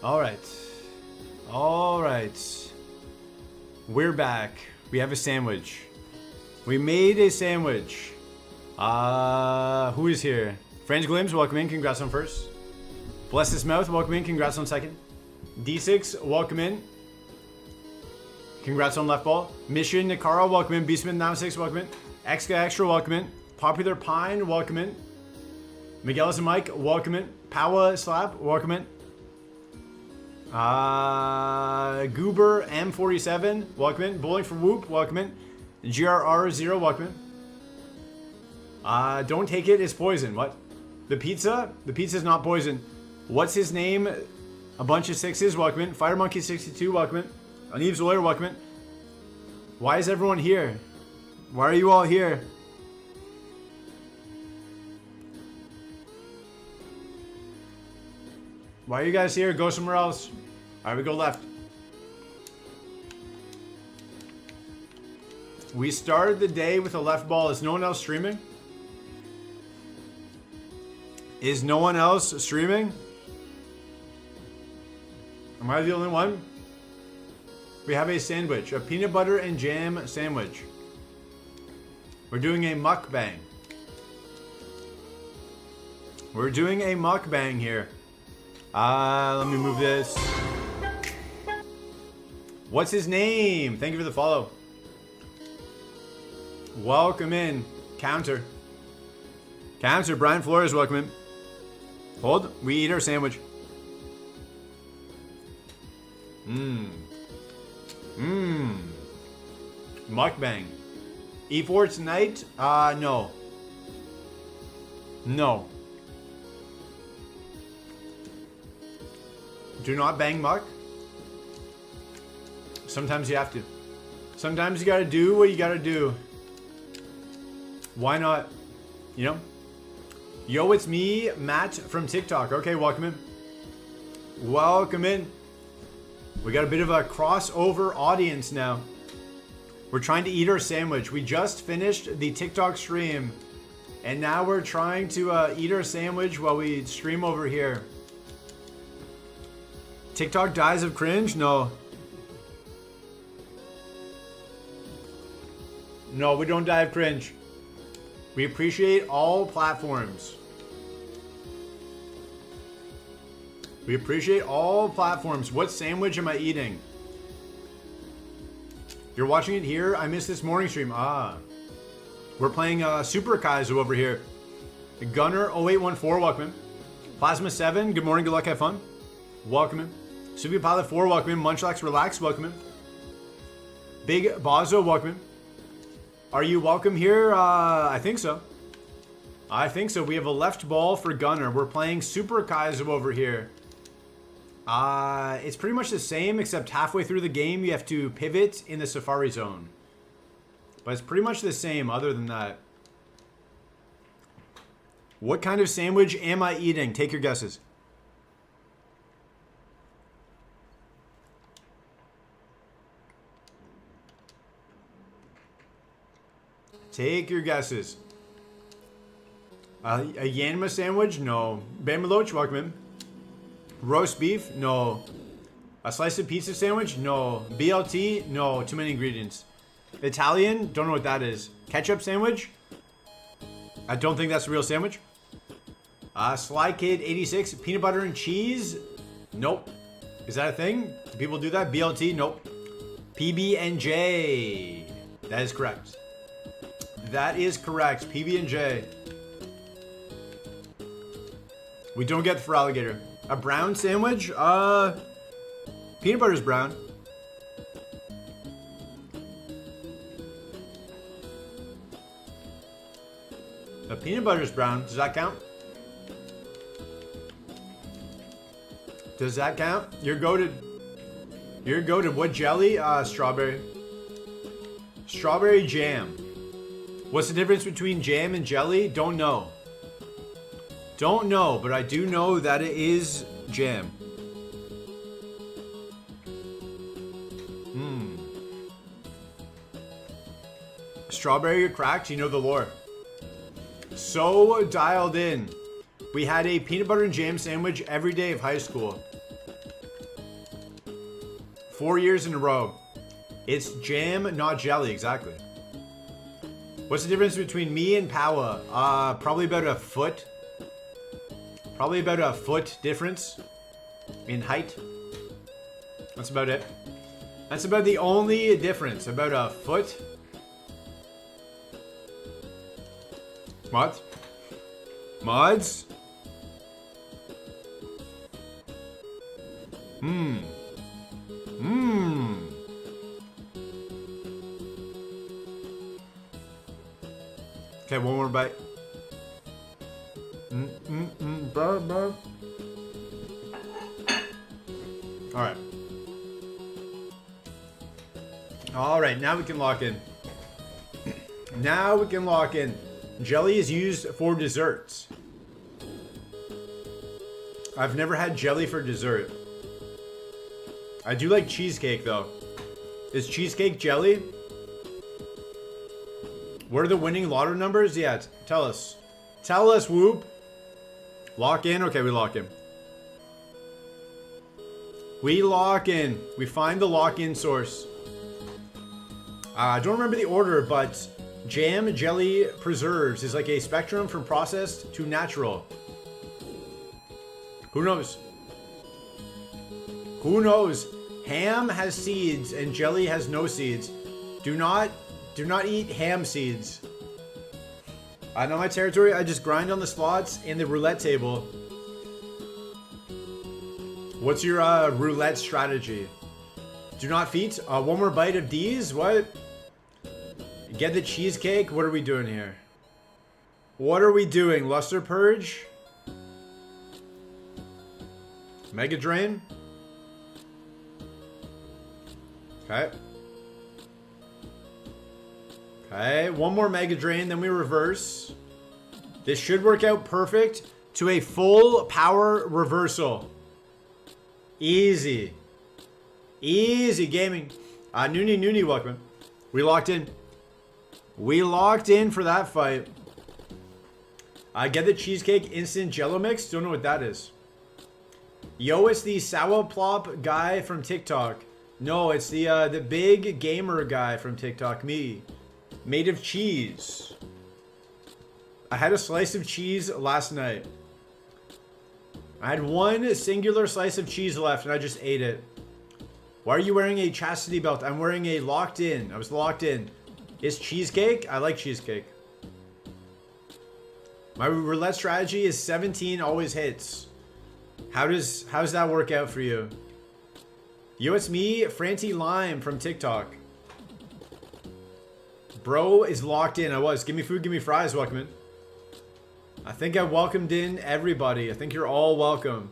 All right. All right. We're back. We have a sandwich. We made a sandwich. Who is here? Franz Glims, welcome in. Congrats on first. Bless His Mouth, welcome in. Congrats on second. D6, welcome in. Congrats on left ball. Mission Nikara, welcome in. Beastman 96, welcome in. XK Extra, welcome in. Popular Pine, welcome in. Miguel and Mike, welcome in. Powa Slap, welcome in. Goober M47, welcome in. Bowling for Whoop, welcome in. GRR0, welcome in. Don't take it, it's poison. What? The pizza? The pizza's not poison. What's his name? A bunch of sixes, welcome in. Fire Monkey 62, welcome in. Aneeb's Lawyer, welcome in. Why is everyone here? Why are you all here? Why are you guys here? Go somewhere else. Alright, we go left. We started the day with a left ball. Is no one else streaming? Is no one else streaming? Am I the only one? We have a sandwich. A peanut butter and jam sandwich. We're doing a mukbang. We're doing a mukbang here. Let me move this. What's his name? Thank you for the follow. Welcome in. Counter. Counter. Brian Flores, welcome in. Hold. We eat our sandwich. Mukbang. E4 tonight? No. No. Do not bang muck. Sometimes you have to. Sometimes you gotta do what you gotta do. Why not? You know? Yo, it's me, Matt from TikTok. Okay, welcome in. Welcome in. We got a bit of a crossover audience now. We're trying to eat our sandwich. We just finished the TikTok stream. And now we're trying to eat our sandwich while we stream over here. TikTok dies of cringe? No. No, we don't die of cringe. We appreciate all platforms. We appreciate all platforms. What sandwich am I eating? You're watching it here? I missed this morning stream. We're playing Super Kaizo over here. Gunner 0814, welcome in. Plasma 7, good morning, good luck, have fun. Welcome in. Super Pilot 4, welcome in. Munchlax Relax, welcome in. Big Bozo, welcome in. Are you welcome here? I think so. I think so. We have a left ball for Gunner. We're playing Super Kaizo over here. It's pretty much the same, except halfway through the game, you have to pivot in the Safari Zone. But it's pretty much the same other than that. What kind of sandwich am I eating? Take your guesses. Take your guesses. A Yanma sandwich? No. Bamaloach, welcome in. Roast beef? No. A slice of pizza sandwich? No. BLT? No. Too many ingredients. Italian? Don't know what that is. Ketchup sandwich? I don't think that's a real sandwich. Sly Kid 86. Peanut butter and cheese? Nope. Is that a thing? Do people do that? BLT? Nope. PB&J. That is correct. That is correct. PB&J. We don't get for alligator. A brown sandwich? Peanut butter's brown. The peanut butter's brown. Does that count? Does that count? Your goated. What jelly? Strawberry. Strawberry jam. What's the difference between jam and jelly? Don't know. Don't know, but I do know that it is jam. Strawberry or cracked? You know the lore. So dialed in. We had a peanut butter and jam sandwich every day of high school. 4 years in a row. It's jam, not jelly, exactly. What's the difference between me and Powa? Probably about a foot. Probably about a foot difference in height. That's about it. That's about the only difference. About a foot. Mods? Mods? Okay, one more bite. Alright. Alright, now we can lock in. Now we can lock in. Jelly is used for desserts. I've never had jelly for dessert. I do like cheesecake though. Is cheesecake jelly? What are the winning lotto numbers? Yeah, tell us. Tell us, Whoop. Lock in? Okay, we lock in. We lock in. We find the lock-in source. I don't remember the order, but jam, jelly, preserves is like a spectrum from processed to natural. Who knows? Who knows? Ham has seeds and jelly has no seeds. Do not eat ham seeds. I know my territory. I just grind on the slots in the roulette table. What's your roulette strategy? Do not feat. One more bite of D's? What? Get the cheesecake? What are we doing here? What are we doing? Luster Purge? Mega Drain? Okay. Okay, one more Mega Drain, then we reverse. This should work out perfect to a full power reversal. Easy. Easy gaming. Noonie, welcome. We locked in. We locked in for that fight. I get the cheesecake instant jello mix. Don't know what that is. Yo, it's the sour plop guy from TikTok. No, it's the big gamer guy from TikTok. Me. Made of cheese. I had a slice of cheese last night. I had one singular slice of cheese left and I just ate it. Why are you wearing a chastity belt? I'm wearing a locked in. I was locked in. Is cheesecake? I like cheesecake. My roulette strategy is 17 always hits. How's that work out for you? Yo, it's me, Franti Lime from TikTok. Bro is locked in. I was. Give me food, give me fries, welcome in. I think I welcomed in everybody. I think you're all welcome.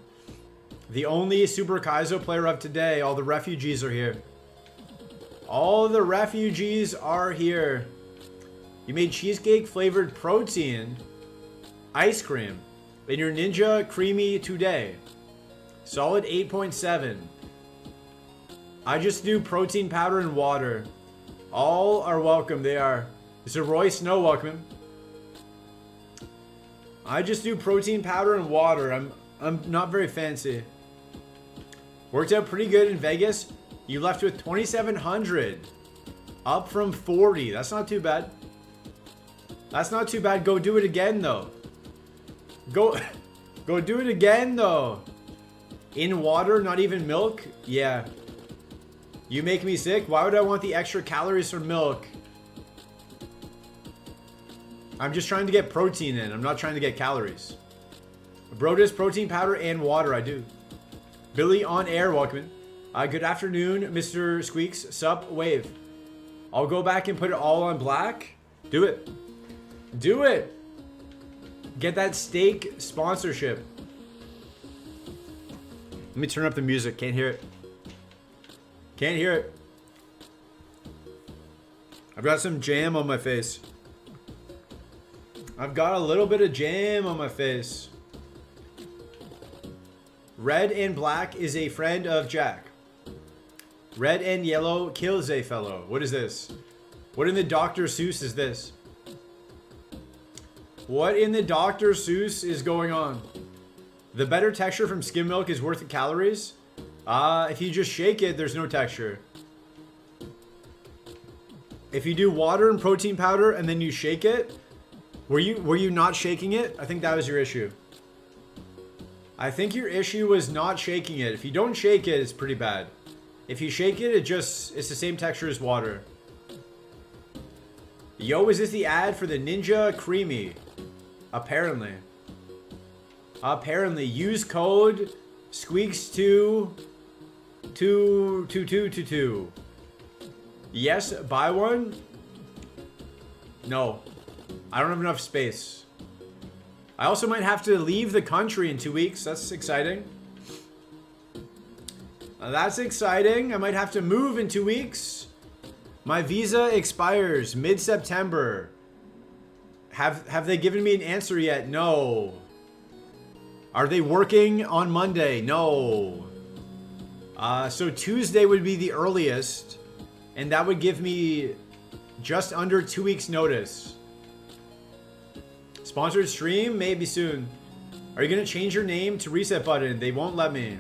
The only Super Kaizo player of today. All the refugees are here. All the refugees are here. You made cheesecake flavored protein ice cream in your Ninja Creamy today. Solid 8.7. I just do protein powder and water. All are welcome. They are. Mr. Roy Snow, welcome. I just do protein powder and water. I'm not very fancy. Worked out pretty good in Vegas. You left with 2,700. Up from 40. That's not too bad. That's not too bad. Go do it again though. Go do it again though. In water, not even milk? Yeah. You make me sick. Why would I want the extra calories from milk? I'm just trying to get protein in. I'm not trying to get calories. Bro does protein powder and water. I do. Billy on air, welcome in. Good afternoon, Mr. Squeaks. Sup, wave. I'll go back and put it all on black. Do it. Do it. Get that steak sponsorship. Let me turn up the music. Can't hear it. Can't hear it. I've got some jam on my face. I've got a little bit of jam on my face. Red and black is a friend of Jack. Red and yellow kills a fellow. What is this? What in the Dr. Seuss is this? What in the Dr. Seuss is going on? The better texture from skim milk is worth the calories. If you just shake it, there's no texture. If you do water and protein powder and then you shake it, were you not shaking it? I think that was your issue. I think your issue was not shaking it. If you don't shake it, it's pretty bad. If you shake it, it's the same texture as water. Yo, is this the ad for the Ninja Creamy? Apparently. Apparently. Use code Squeaks22222. Yes, buy one? No. I don't have enough space. I also might have to leave the country in 2 weeks. That's exciting. That's exciting. I might have to move in 2 weeks. My visa expires mid-September. Have they given me an answer yet? No. Are they working on Monday? No. So Tuesday would be the earliest. And that would give me just under 2 weeks notice. Sponsored stream? Maybe soon. Are you going to change your name to Reset Button? They won't let me.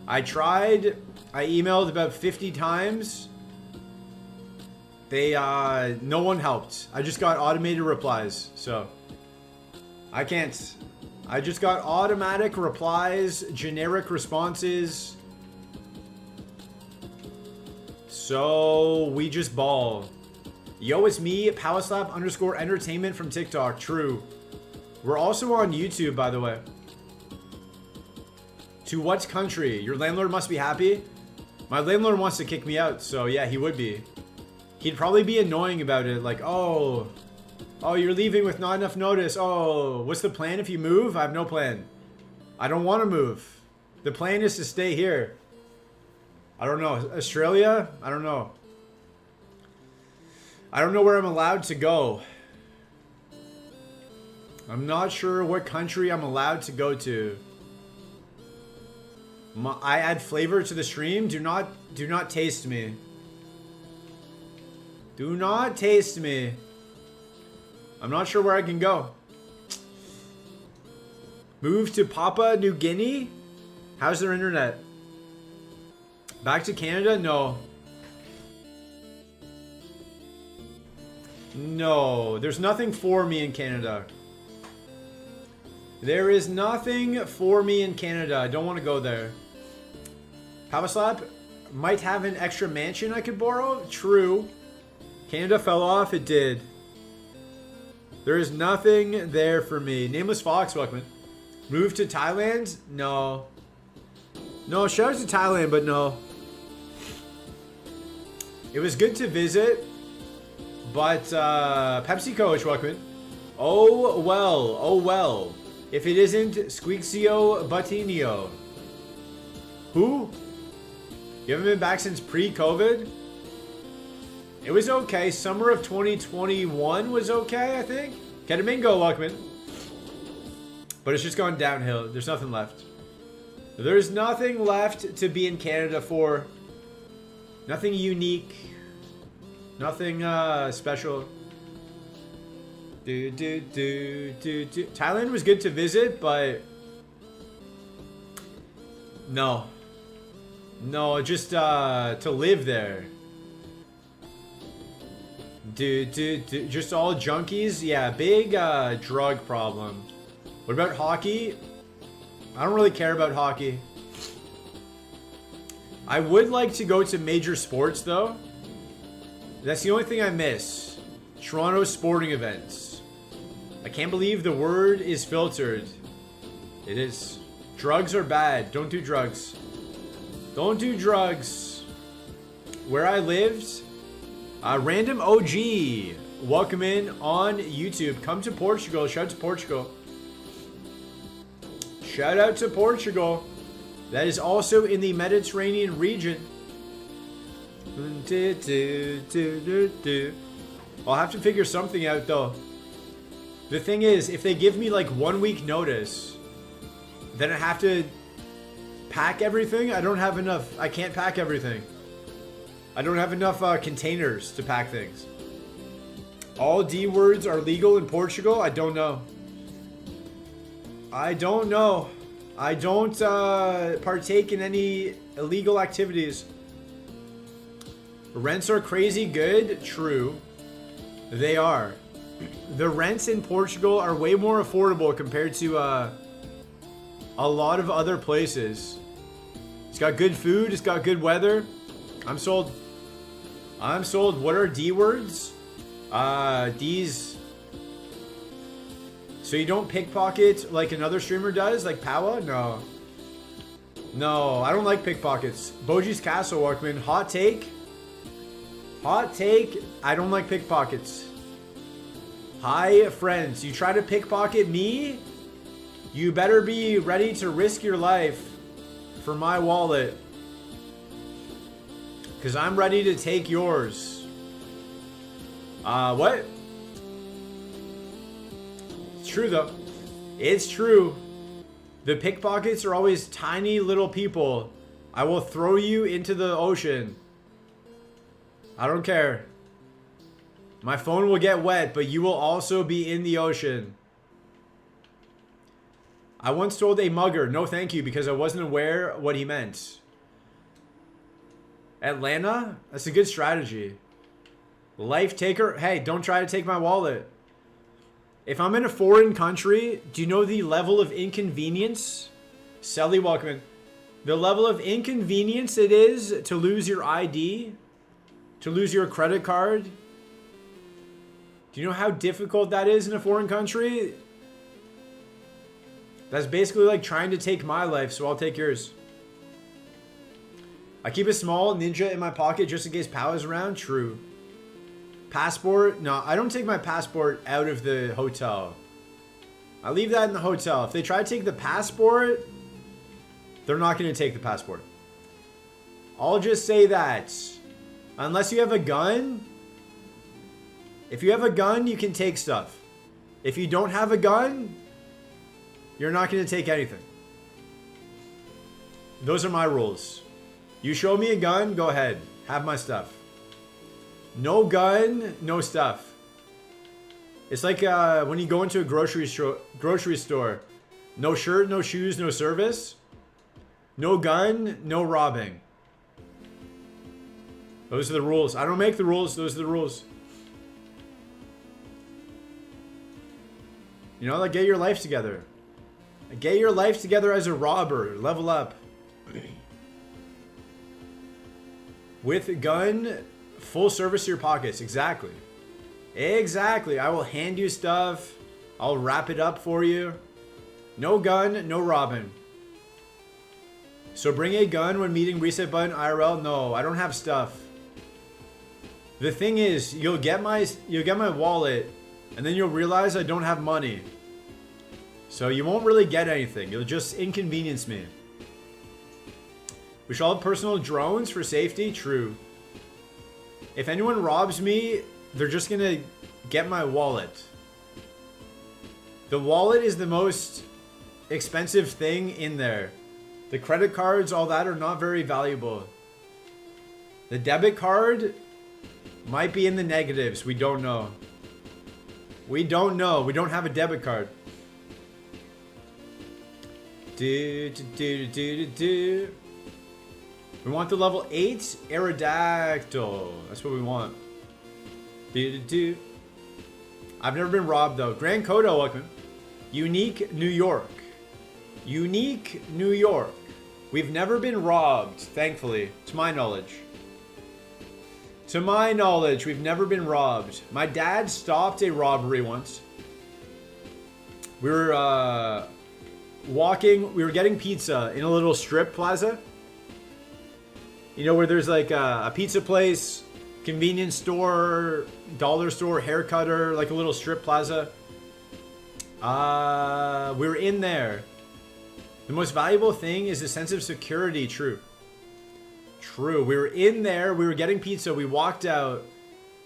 I tried. I emailed about 50 times. No one helped. I just got automated replies. So, I can't. I just got automatic replies, generic responses. So, we just ball. Yo, it's me, PowerSlap_entertainment from TikTok. True. We're also on YouTube, by the way. To what country? Your landlord must be happy. My landlord wants to kick me out, so yeah, he would be. He'd probably be annoying about it, like, oh, you're leaving with not enough notice. Oh, what's the plan if you move? I have no plan. I don't want to move. The plan is to stay here. I don't know. Australia? I don't know. I don't know where I'm allowed to go. I'm not sure what country I'm allowed to go to. I add flavor to the stream. Do not taste me. Do not taste me. I'm not sure where I can go. Move to Papua New Guinea? How's their internet? Back to Canada? No. No, there's nothing for me in Canada. There is nothing for me in Canada. I don't want to go there. PowerSlap might have an extra mansion I could borrow. True. Canada fell off. It did. There is nothing there for me. Nameless Fox, welcome. Move to Thailand? No. No, shout out to Thailand, but no. It was good to visit, but Pepsi Coach, welcome. Oh well, oh well. If it isn't Squeaksio Batinio. Who? You haven't been back since pre-COVID? It was okay. Summer of 2021 was okay, I think. Ketamingo, welcome. But it's just gone downhill. There's nothing left. There's nothing left to be in Canada for. Nothing unique. Nothing special. Thailand was good to visit, but no. No, just to live there. Just all junkies? Yeah, big drug problem. What about hockey? I don't really care about hockey. I would like to go to major sports though. That's the only thing I miss. Toronto sporting events. I can't believe the word is filtered. It is. Drugs are bad. Don't do drugs. Don't do drugs. Where I lived, Random OG. Welcome in on YouTube. Come to Portugal. Shout out to Portugal. Shout out to Portugal. That is also in the Mediterranean region. I'll have to figure something out though. The thing is, if they give me like 1 week notice, then I have to pack everything. I don't have enough. I can't pack everything. I don't have enough containers to pack things. All D words are legal in Portugal? I don't know. I don't know. I don't partake in any illegal activities. Rents are crazy good. True. They are. The rents in Portugal are way more affordable compared to a lot of other places. It's got good food. It's got good weather. I'm sold. I'm sold. What are D words? D's. So you don't pickpocket like another streamer does? Like Powa? No. No, I don't like pickpockets. Boji's Castle, Walkman. Hot take. Hot take. I don't like pickpockets. Hi, friends. You try to pickpocket me? You better be ready to risk your life for my wallet. Because I'm ready to take yours. What? It's true, though. It's true. The pickpockets are always tiny little people. I will throw you into the ocean. I don't care. My phone will get wet, but you will also be in the ocean. I once told a mugger, no thank you, because I wasn't aware what he meant. Atlanta? That's a good strategy. Life taker? Hey, don't try to take my wallet. If I'm in a foreign country, do you know the level of inconvenience? Sally Walkman. The level of inconvenience it is to lose your ID? To lose your credit card? Do you know how difficult that is in a foreign country? That's basically like trying to take my life, so I'll take yours. I keep a small ninja in my pocket just in case Pow is around. True. Passport? No, I don't take my passport out of the hotel. I leave that in the hotel. If they try to take the passport, they're not going to take the passport. I'll just say that. Unless you have a gun. If you have a gun, you can take stuff. If you don't have a gun, you're not going to take anything. Those are my rules. You show me a gun, go ahead. Have my stuff. No gun, no stuff. It's like when you go into a grocery store. No shirt, no shoes, no service. No gun, no robbing. Those are the rules. I don't make the rules. Those are the rules. You know, like get your life together. Get your life together as a robber. Level up. With a gun, full service to your pockets. Exactly. Exactly. I will hand you stuff. I'll wrap it up for you. No gun, no robbing. So bring a gun when meeting reset button IRL. No, I don't have stuff. The thing is, you'll get my wallet, and then you'll realize I don't have money. So you won't really get anything. You'll just inconvenience me. We shall have personal drones for safety. True. If anyone robs me, they're just gonna get my wallet. The wallet is the most expensive thing in there. The credit cards, all that, are not very valuable. The debit card might be in the negatives. We don't know. We don't know. We don't have a debit card. We want the level 8 Aerodactyl. That's what we want. I've never been robbed though. Grand Coda, welcome. Unique New York. Unique New York. We've never been robbed, thankfully, to my knowledge. To my knowledge, we've never been robbed. My dad stopped a robbery once. We were walking, we were getting pizza in a little strip plaza. You know, where there's like a pizza place, convenience store, dollar store, hair cutter, like a little strip plaza. We were in there. The most valuable thing is the sense of security. True. True. We were in there. We were getting pizza. We walked out.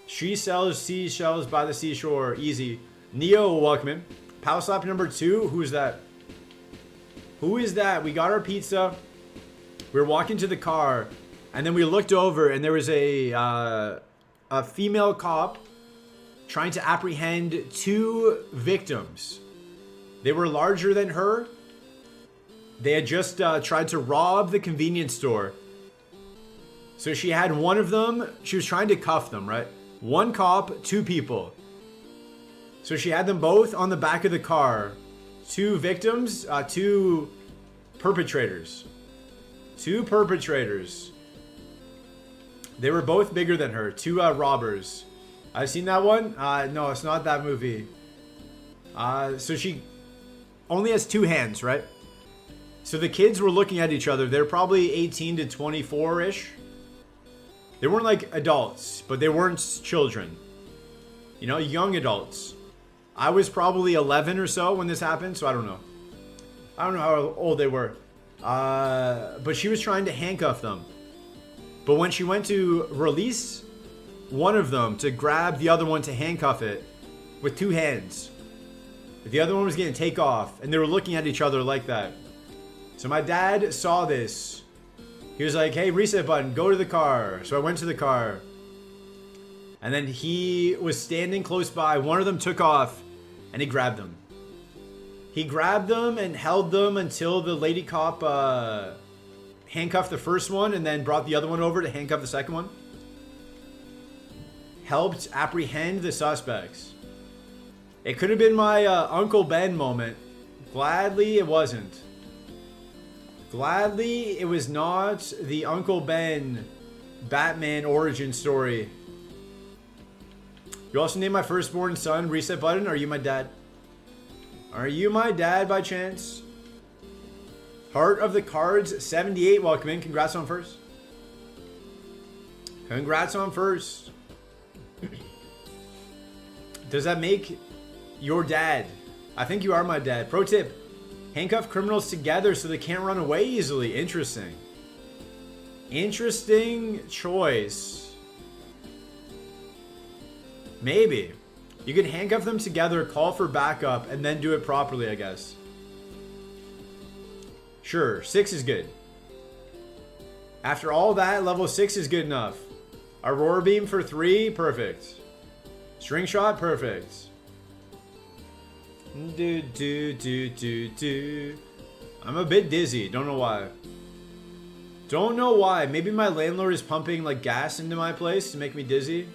She sells seashells by the seashore. Easy. Neo, welcome in. Power slap number 2. Who's that? Who is that? We got our pizza. We were walking to the car. And then we looked over and there was a female cop trying to apprehend 2 victims. They were larger than her. They had just tried to rob the convenience store. So she had one of them. She was trying to cuff them, right? One cop, two people. So she had them both on the back of the car. Two victims, two perpetrators. Two perpetrators. They were both bigger than her. Two robbers. I've seen that one. No, it's not that movie. So she only has two hands, right? So the kids were looking at each other. They're probably 18 to 24-ish. They weren't like adults, but they weren't children. You know, young adults. I was probably 11 or so when this happened, so I don't know. I don't know how old they were. But she was trying to handcuff them. But when she went to release one of them to grab the other one to handcuff it with two hands, the other one was going to take off, and they were looking at each other like that. So my dad saw this. He was like, hey, reset button, go to the car. So I went to the car. And then he was standing close by. One of them took off, and he grabbed them. He grabbed them and held them until the lady cop handcuffed the first one and then brought the other one over to handcuff the second one. Helped apprehend the suspects. It could have been my Uncle Ben moment. Gladly it wasn't. Gladly it was not the Uncle Ben Batman origin story. You also named my firstborn son Reset Button. Are you my dad? Are you my dad by chance? Heart of the Cards 78. Welcome in. Congrats on first. Congrats on first. Does that make your dad? I think you are my dad. Pro tip. Handcuff criminals together so they can't run away easily. Interesting. Interesting choice. Maybe. You could handcuff them together, call for backup, and then do it properly, I guess. Sure, 6 is good. After all that, level 6 is good enough. Aurora Beam for 3, perfect. String Shot, perfect. I'm a bit dizzy, don't know why. Don't know why. Maybe my landlord is pumping like gas into my place to make me dizzy.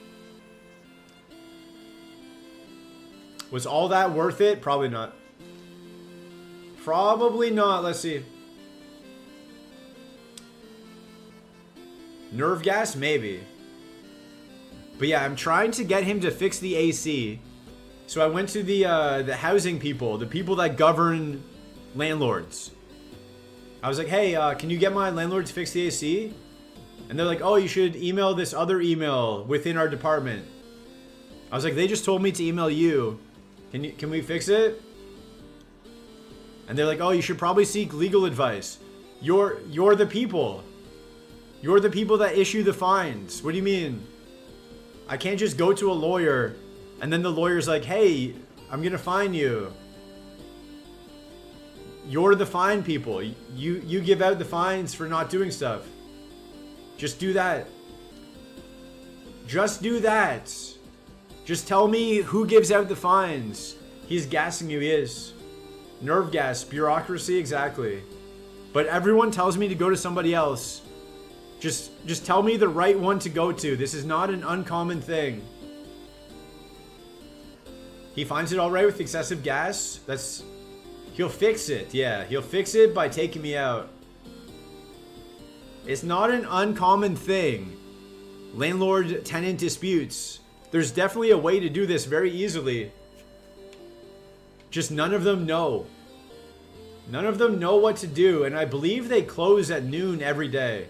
Was all that worth it? Probably not. Probably not. Let's see. Nerve gas? Maybe. But yeah, I'm trying to get him to fix the AC. So I went to the housing people, the people that govern landlords. I was like, hey, can you get my landlord to fix the AC? And they're like, oh, you should email this other email within our department. I was like, they just told me to email you. Can we fix it? And they're like, oh, you should probably seek legal advice. You're the people. You're the people that issue the fines. What do you mean? I can't just go to a lawyer and then the lawyer's like, hey, I'm gonna fine you. You're the fine people. You give out the fines for not doing stuff. Just do that. Just do that. Just tell me who gives out the fines. He's gassing you, he is. Nerve gas, bureaucracy, exactly. But everyone tells me to go to somebody else. Just tell me the right one to go to. This is not an uncommon thing. He finds it alright with excessive gas? He'll fix it, yeah. He'll fix it by taking me out. It's not an uncommon thing. Landlord-tenant disputes. There's definitely a way to do this very easily. Just none of them know. None of them know what to do, and I believe they close at noon every day.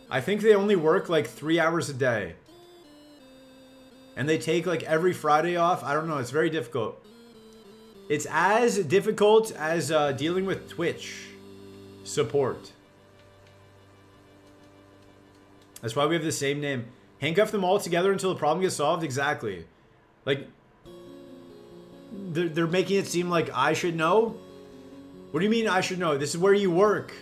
I think they only work like 3 hours a day. And they take like every Friday off. I don't know, it's very difficult. It's as difficult as dealing with Twitch support. That's why we have the same name. Handcuff them all together until the problem gets solved? Exactly. Like, they're making it seem like I should know? What do you mean I should know? This is where you work.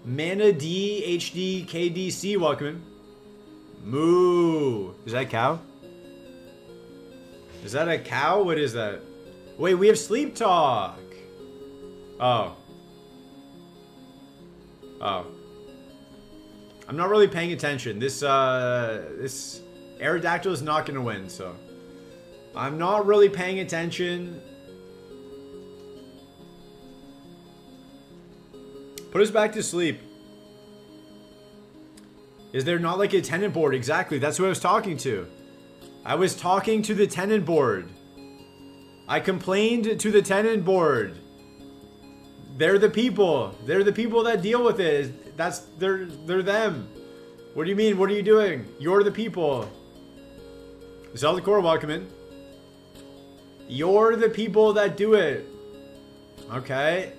Mana D HD KDC, welcome in. Moo. Is that a cow? Is that a cow? What is that? Wait, we have sleep talk. Oh, Oh. I'm not really paying attention. This Aerodactyl is not gonna win, so I'm not really paying attention. Put us back to sleep. Is there not like a tenant board? Exactly, that's who I was talking to. I was talking to the tenant board. I complained to the tenant board. They're the people. They're the people that deal with it. They're them. What do you mean? What are you doing? You're the people. Zelda Core, welcome in. You're the people that do it. Okay.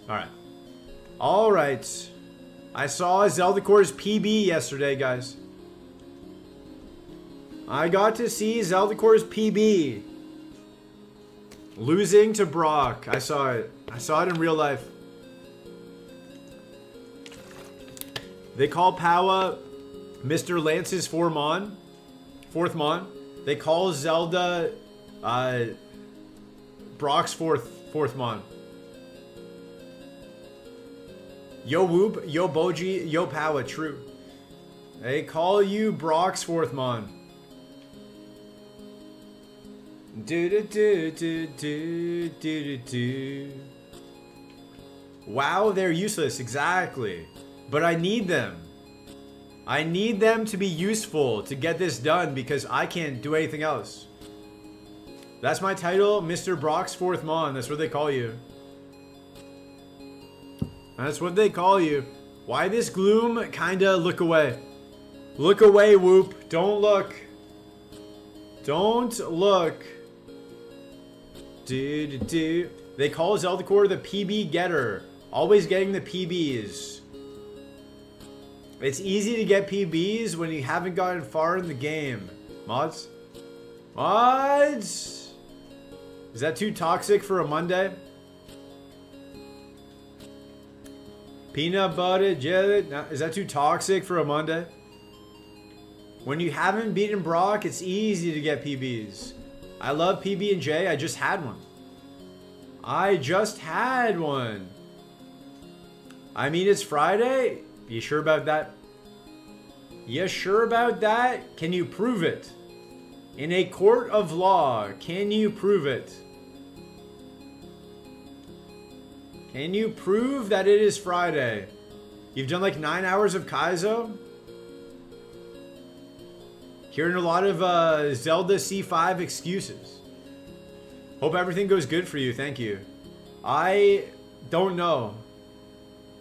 Alright. Alright. I saw Zelda Core's PB yesterday, guys. I got to see Zelda Core's PB. Losing to Brock. I saw it. I saw it in real life. They call Powa Mr. Lance's fourth Mon. They call Zelda Brock's fourth Mon. Yo Whoop, yo Boji, yo Powa, true. They call you Brock's fourth Mon. Wow, they're useless, exactly. But I need them. I need them to be useful to get this done because I can't do anything else. That's my title, Mr. Brock's fourth Mon. That's what they call you. That's what they call you. Why this gloom? Kinda look away. Look away, Whoop. Don't look. Don't look. They call Zelda Core the PB getter. Always getting the PBs. It's easy to get PBs when you haven't gotten far in the game. Mods? Mods? Is that too toxic for a Monday? Peanut butter jelly? Is that too toxic for a Monday? When you haven't beaten Brock, it's easy to get PBs. I love PB&J. I just had one. I just had one. I mean, it's Friday. You sure about that? You sure about that? Can you prove it? In a court of law, can you prove it? Can you prove that it is Friday? You've done like 9 hours of Kaizo? Hearing a lot of Zelda C5 excuses. Hope everything goes good for you. Thank you. I don't know.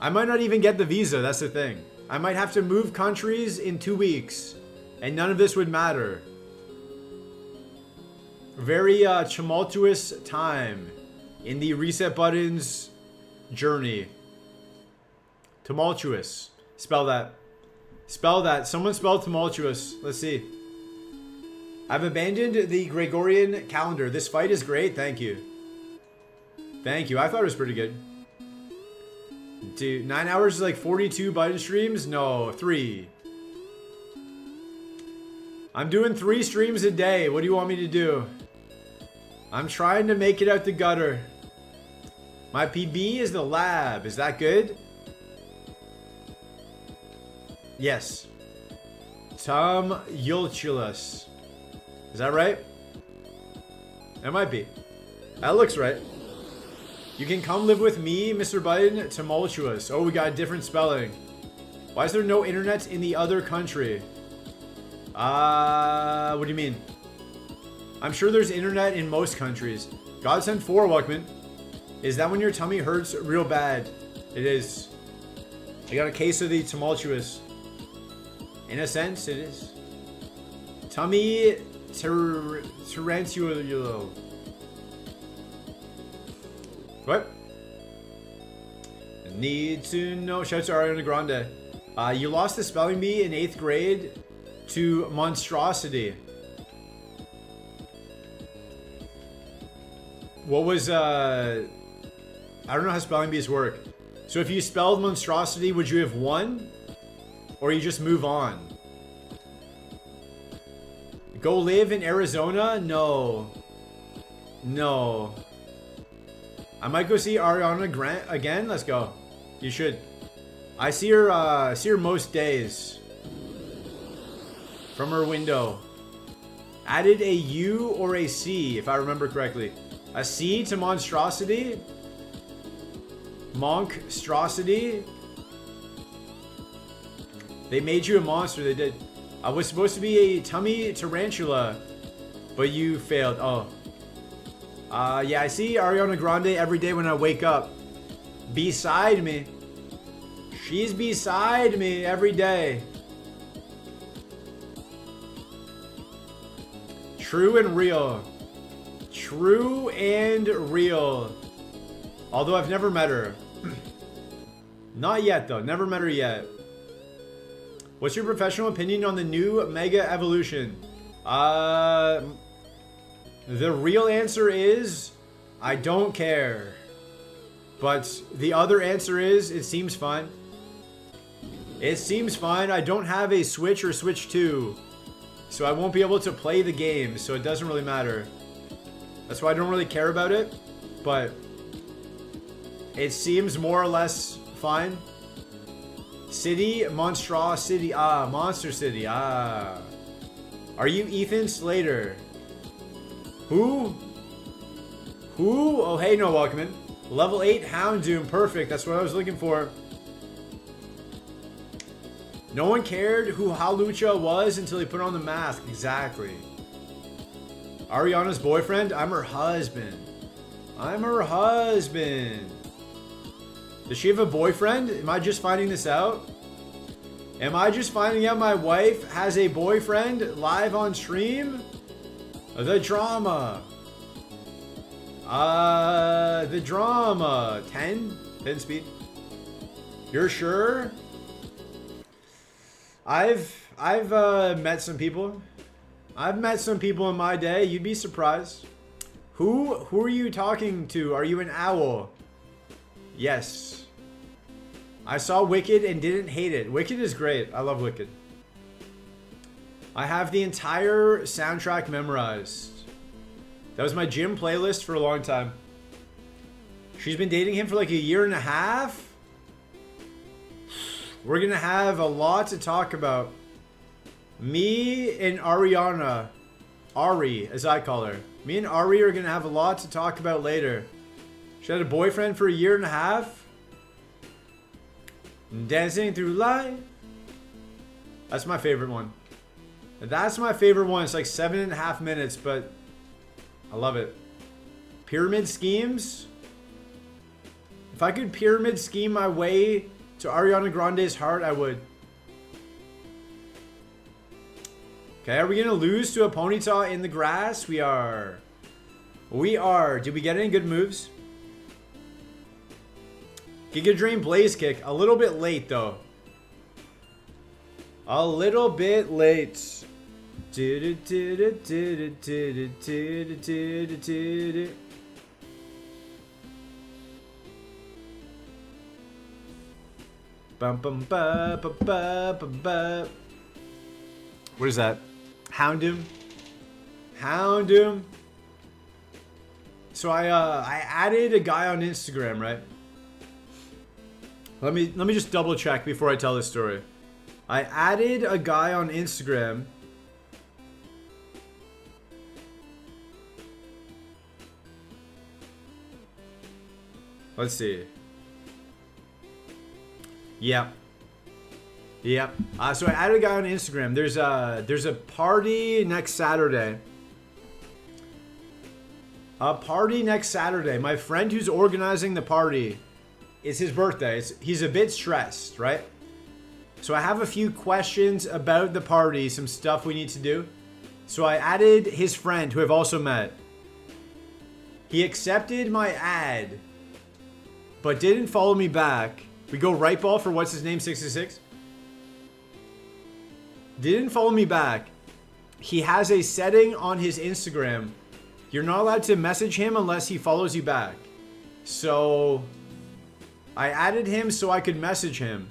I might not even get the visa. That's the thing. I might have to move countries in 2 weeks. And none of this would matter. Very tumultuous time in the reset buttons journey. Tumultuous. Spell that. Spell that. Someone spell tumultuous. Let's see. I've abandoned the Gregorian calendar. This fight is great. Thank you. Thank you. I thought it was pretty good. Dude, 9 hours is like 42 button streams? No, 3. I'm doing 3 streams a day. What do you want me to do? I'm trying to make it out the gutter. My PB is the lab. Is that good? Yes. Tom Yulchulus. Is that right? That might be. That looks right. You can come live with me, Mr. Button. Tumultuous. Oh, we got a different spelling. Why is there no internet in the other country? What do you mean? I'm sure there's internet in most countries. Godsend 4, Walkman. Is that when your tummy hurts real bad? It is. I got a case of the tumultuous. In a sense, it is. Tummy tarantula. What? Need to know. Shouts to Ariana Grande. You lost the spelling bee in 8th grade to monstrosity. What was I don't know how spelling bees work. So if you spelled monstrosity, would you have won? Or you just move on? Go live in Arizona? No. No. I might go see Ariana Grant again. Let's go. You should. I see her most days from her window. Added a U or a C, if I remember correctly. A C to monstrosity. Monstrosity. They made you a monster. They did. I was supposed to be a tummy tarantula, but you failed. Oh. Yeah, I see Ariana Grande every day when I wake up. Beside me. She's beside me every day. True and real. True and real. Although I've never met her. Not yet, though. Never met her yet. What's your professional opinion on the new Mega Evolution? The real answer is, I don't care. But the other answer is, it seems fine. It seems fine. I don't have a Switch or Switch 2. So I won't be able to play the game. So it doesn't really matter. That's why I don't really care about it. But it seems more or less fine. City, Monstrosity. Ah, Monster City. Ah. Are you Ethan Slater? Who? Who? Oh, hey, no, welcome in. Level 8 Houndoom. Perfect. That's what I was looking for. No one cared who Halucha was until he put on the mask. Exactly. Ariana's boyfriend? I'm her husband. I'm her husband. Does she have a boyfriend? Am I just finding this out? Am I just finding out my wife has a boyfriend live on stream? The drama. The drama. 10? 10 speed. You're sure? I've met some people. I've met some people in my day. You'd be surprised. Who are you talking to? Are you an owl? Yes. I saw Wicked and didn't hate it. Wicked is great. I love Wicked. I have the entire soundtrack memorized. That was my gym playlist for a long time. She's been dating him for like a year and a half. We're gonna have a lot to talk about. Me and Ariana, Ari as I call her. Me and Ari are gonna have a lot to talk about later. She had a boyfriend for a year and a half. Dancing through life. That's my favorite one. That's my favorite one. It's like 7.5 minutes, but I love it. Pyramid schemes. If I could pyramid scheme my way to Ariana Grande's heart, I would. Okay, are we gonna lose to a Ponyta in the grass? We are. We are. Did we get any good moves? Giga Drain Blaze Kick. A little bit late, though. A little bit late. Bum bum ba ba ba ba ba. What is that? Houndoom? Houndoom? So I added a guy on Instagram, right? Let me just double check before I tell this story. I added a guy on Instagram. Let's see. Yep. Yep. So I added a guy on Instagram. There's a party next Saturday. A party next Saturday. My friend who's organizing the party, it's his birthday. He's a bit stressed, right? So I have a few questions about the party, some stuff we need to do. So I added his friend who I've also met. He accepted my ad, but didn't follow me back. We go right ball for what's his name, 66. Didn't follow me back. He has a setting on his Instagram. You're not allowed to message him unless he follows you back. So I added him so I could message him.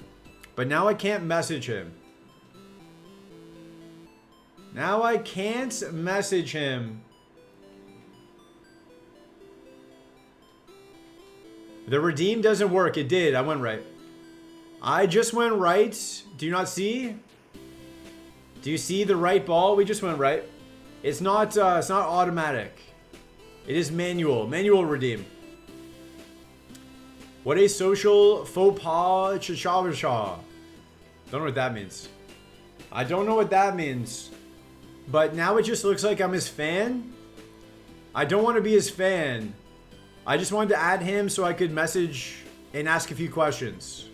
But now I can't message him. Now I can't message him. The redeem doesn't work. It did. I went right. I just went right. Do you not see? Do you see the right ball? We just went right. It's not automatic. It is manual. Manual redeem. What a social faux pas cha-cha-cha. Don't know what that means. I don't know what that means. But now it just looks like I'm his fan. I don't want to be his fan. I just wanted to add him so I could message and ask a few questions.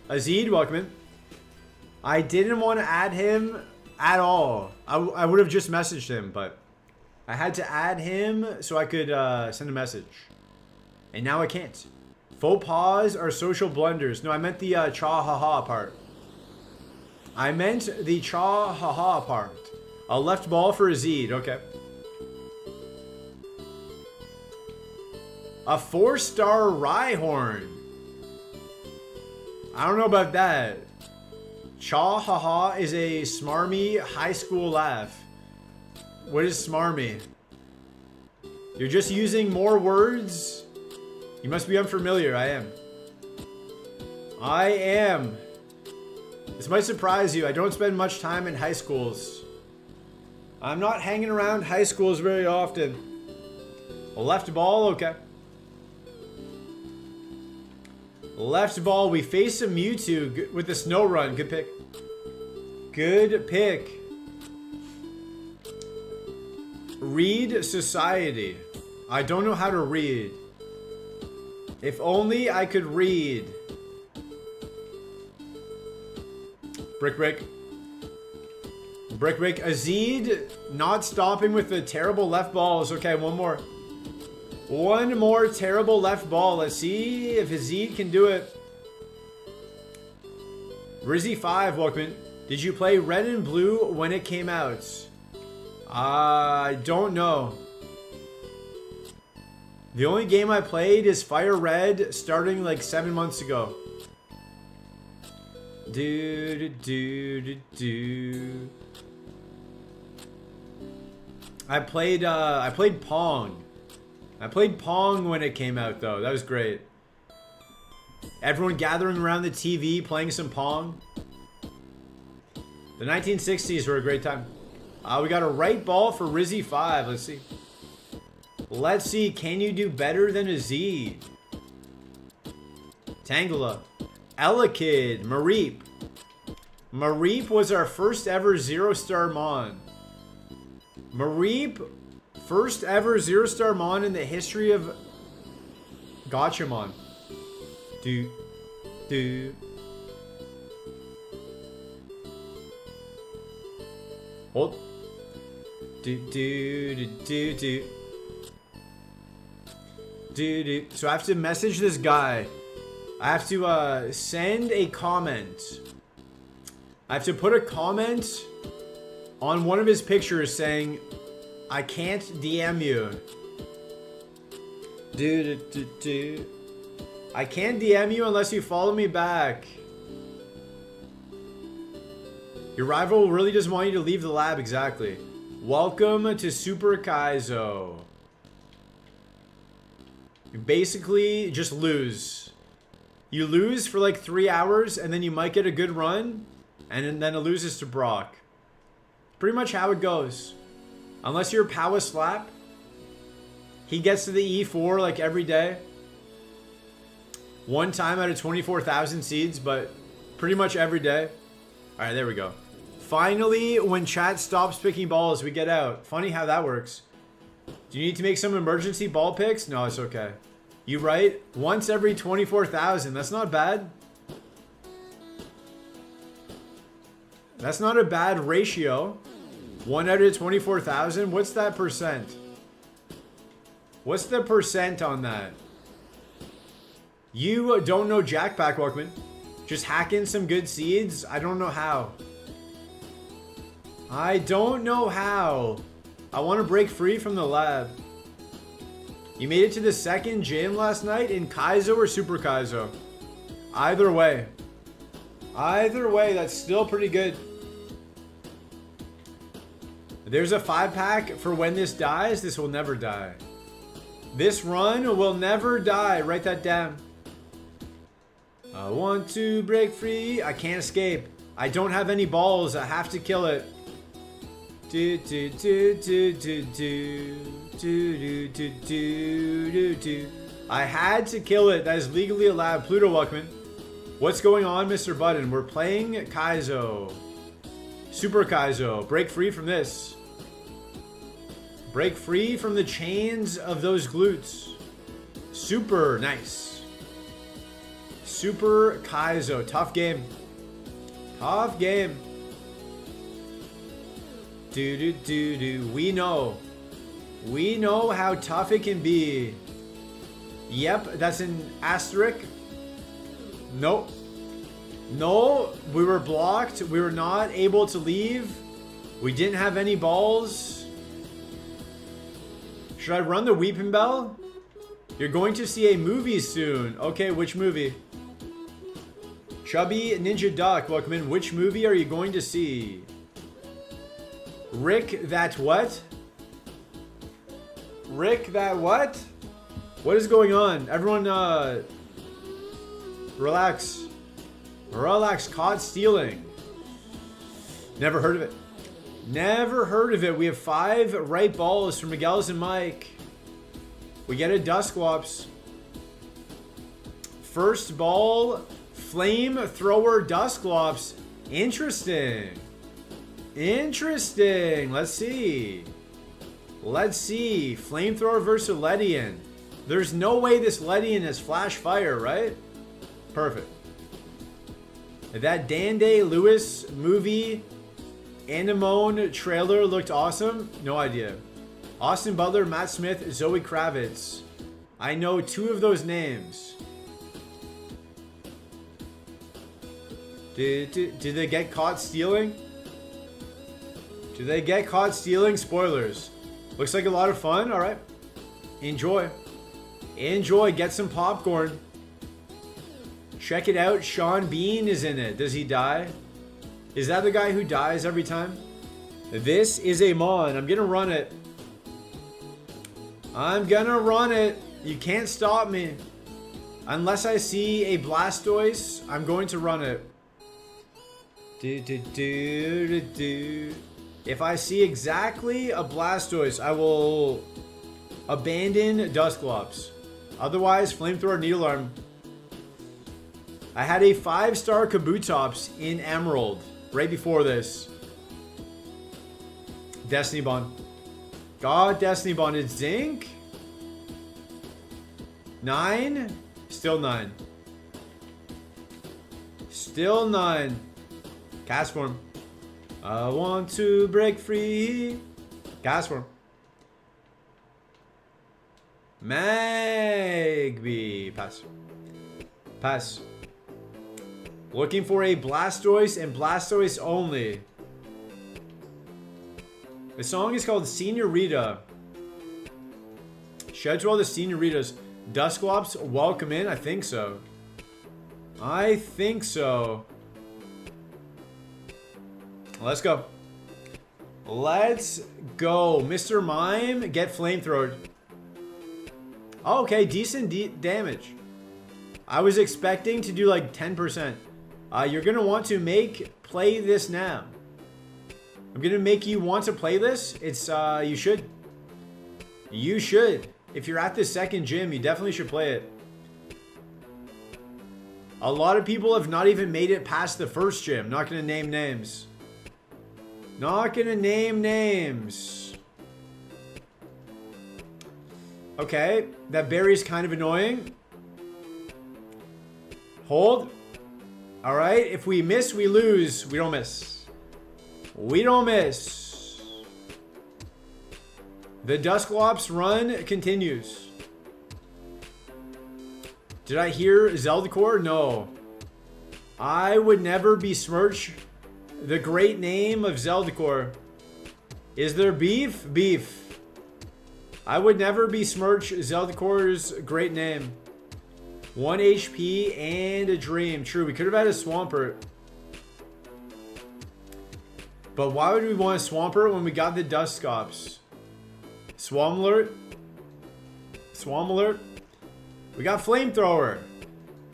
Azid, welcome in. I didn't want to add him at all. I would have just messaged him, but I had to add him so I could send a message. And now I can't. Faux pas are social blunders. No, I meant the cha-ha-ha part. I meant the cha-ha-ha part. A left ball for Azid. Okay. A 4-star Rhyhorn. I don't know about that. Cha-ha-ha is a smarmy high school laugh. What is smarmy? You're just using more words? You must be unfamiliar. I am. I am. This might surprise you. I don't spend much time in high schools. I'm not hanging around high schools very often. A left ball, okay. Left ball, we face a Mewtwo with the snow run. Good pick. Good pick. Read Society. I don't know how to read. If only I could read. Brick break. Brick break. Azid not stopping with the terrible left balls. Okay, one more. One more terrible left ball. Let's see if Azid can do it. Rizzy5, welcome in. Did you play Red and Blue when it came out? I don't know. The only game I played is Fire Red, starting like 7 months ago. I played Pong. I played Pong when it came out though. That was great. Everyone gathering around the TV playing some Pong. The 1960s were a great time. We got a right ball for Rizzy5. Let's see. Let's see. Can you do better than a Z? Tangela. Elekid. Mareep. Mareep was our first ever 0-star Mon. Mareep, first ever 0-star Mon in the history of Gachamon. Hold. So I have to message this guy. I have to send a comment. I have to put a comment on one of his pictures saying, I can't DM you. I can't DM you unless you follow me back. Your rival really doesn't want you to leave the lab, exactly. Welcome to Super Kaizo. You basically just lose. You lose for like 3 hours and then you might get a good run and then it loses to Brock. Pretty much how it goes. Unless you're Power Slap. He gets to the E4 like every day. One time out of 24,000 seeds, but pretty much every day. Alright, there we go. Finally, when chat stops picking balls, we get out. Funny how that works. Do you need to make some emergency ball picks? No, it's okay. You right? Once every 24,000. That's not bad. That's not a bad ratio. 1 out of 24,000. What's that percent? What's the percent on that? You don't know Jackpack, Walkman. Just hack in some good seeds? I don't know how. I don't know how. I want to break free from the lab. You made it to the second gym last night in Kaizo or Super Kaizo? Either way. Either way, that's still pretty good. There's a 5-pack for when this dies. This will never die. This run will never die. Write that down. I want to break free. I can't escape. I don't have any balls. I have to kill it. Do, do, do, do, do, do, do, do, do, do, do. I had to kill it. That is legally allowed. Pluto, welcome in. What's going on, Mr. Button? We're playing Kaizo. Super Kaizo. Break free from this. Break free from the chains of those glutes. Super nice. Super Kaizo. Tough game. Tough game. Do do do do. We know. We know how tough it can be. Yep, that's an asterisk. Nope. No, we were blocked. We were not able to leave. We didn't have any balls. Should I run the Weeping Bell? You're going to see a movie soon. Okay, which movie? Chubby Ninja Duck, welcome in. Which movie are you going to see? Rick, that what? Rick, that what? What is going on? Everyone, relax. Relax. Caught stealing. Never heard of it. Never heard of it. We have 5 right balls from Miguel's and Mike. We get a Dusclops. First ball, flamethrower Dusclops. Interesting. Interesting. Let's see. Let's see. Flamethrower versus Ledian. There's no way this Ledian is flash fire, right? Perfect. That Dan Day-Lewis movie Anemone trailer looked awesome. No idea. Austin Butler, Matt Smith, Zoe Kravitz. I know 2 of those names. Did they get caught stealing? Do they get caught stealing? Spoilers. Looks like a lot of fun. All right. Enjoy. Enjoy. Get some popcorn. Check it out. Sean Bean is in it. Does he die? Is that the guy who dies every time? This is a Mon. I'm going to run it. I'm going to run it. You can't stop me. Unless I see a Blastoise, I'm going to run it. If I see exactly a Blastoise, I will abandon Dusclops. Otherwise, Flamethrower Needle Arm. I had a 5-star Kabutops in Emerald right before this. Destiny Bond. God, Destiny Bond. It's Zinc. 9. Still 9. Still 9. Cast form. I want to break free. Cast form. Magby. Pass. Pass. Looking for a Blastoise and Blastoise only. The song is called Senorita. Shout out to all the Senoritas. Dusclops, welcome in. I think so. I think so. Let's go. Let's go. Mr. Mime, get flamethrowered. Oh, okay, decent damage. I was expecting to do like 10%. You're going to want to play this now. I'm going to make you want to play this. It's, you should. You should. If you're at the second gym, you definitely should play it. A lot of people have not even made it past the first gym. Not going to name names. Not going to name names. Okay, that berry's kind of annoying. Hold. All right, if we miss, we lose. We don't miss. We don't miss. The Dusclops run continues. Did I hear Zeldacore? No. I would never besmirch the great name of Zeldacore. Is there beef? Beef. I would never besmirch Zeldacore's great name. 1 HP and a dream. True, we could have had a Swampert. But why would we want a Swampert when we got the Dusclops? Swamlert? Swarm alert. We got flamethrower.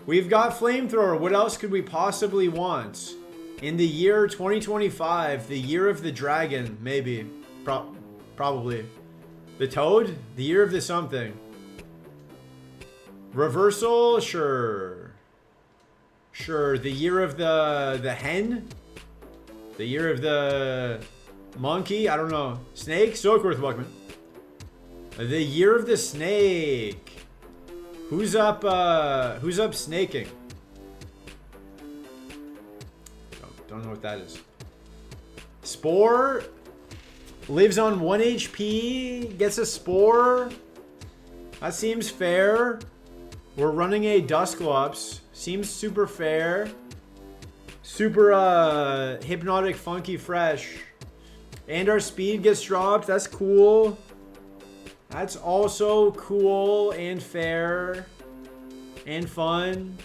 We've got flamethrower. What else could we possibly want? In the year 2025, the year of the dragon, maybe. Probably. The toad? The year of the something. Reversal? Sure. Sure. The year of the hen? The year of the monkey? I don't know. Snake? Silkworth, welcome. The year of the snake. Who's up snaking? Don't know what that is. Spore lives on 1 HP, gets a spore. That seems fair. We're running a Dusclops. Seems super fair. Super hypnotic, funky, fresh. And our speed gets dropped. That's cool. That's also cool and fair and fun.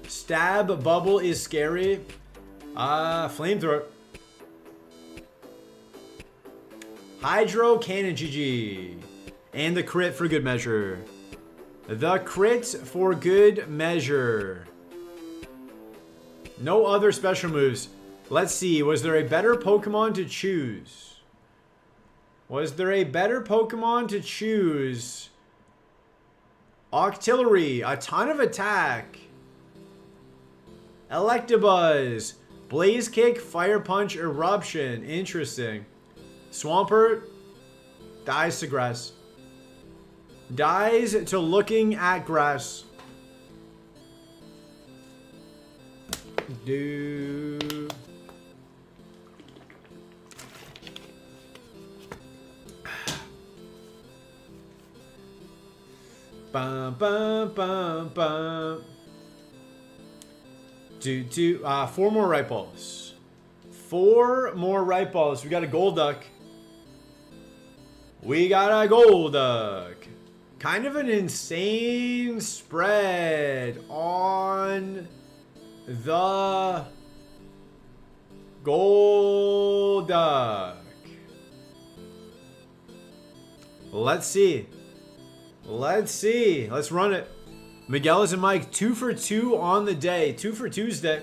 Stab bubble is scary. Flamethrower. Hydro cannon GG. And the crit for good measure. The crit for good measure. No other special moves. Let's see. Was there a better Pokemon to choose? Was there a better Pokemon to choose? Octillery. A ton of attack. Electabuzz. Blaze Kick, Fire Punch, Eruption. Interesting. Swampert. Dies to grass. Dies to looking at grass. Dude. Bum, bum, bum, bum. 4 more right balls. 4 more right balls. We got a Golduck. We got a Golduck. Kind of an insane spread on the Golduck. Let's see. Let's see. Let's run it. Miguel and Mike, 2 for 2 on the day. 2 for Tuesday.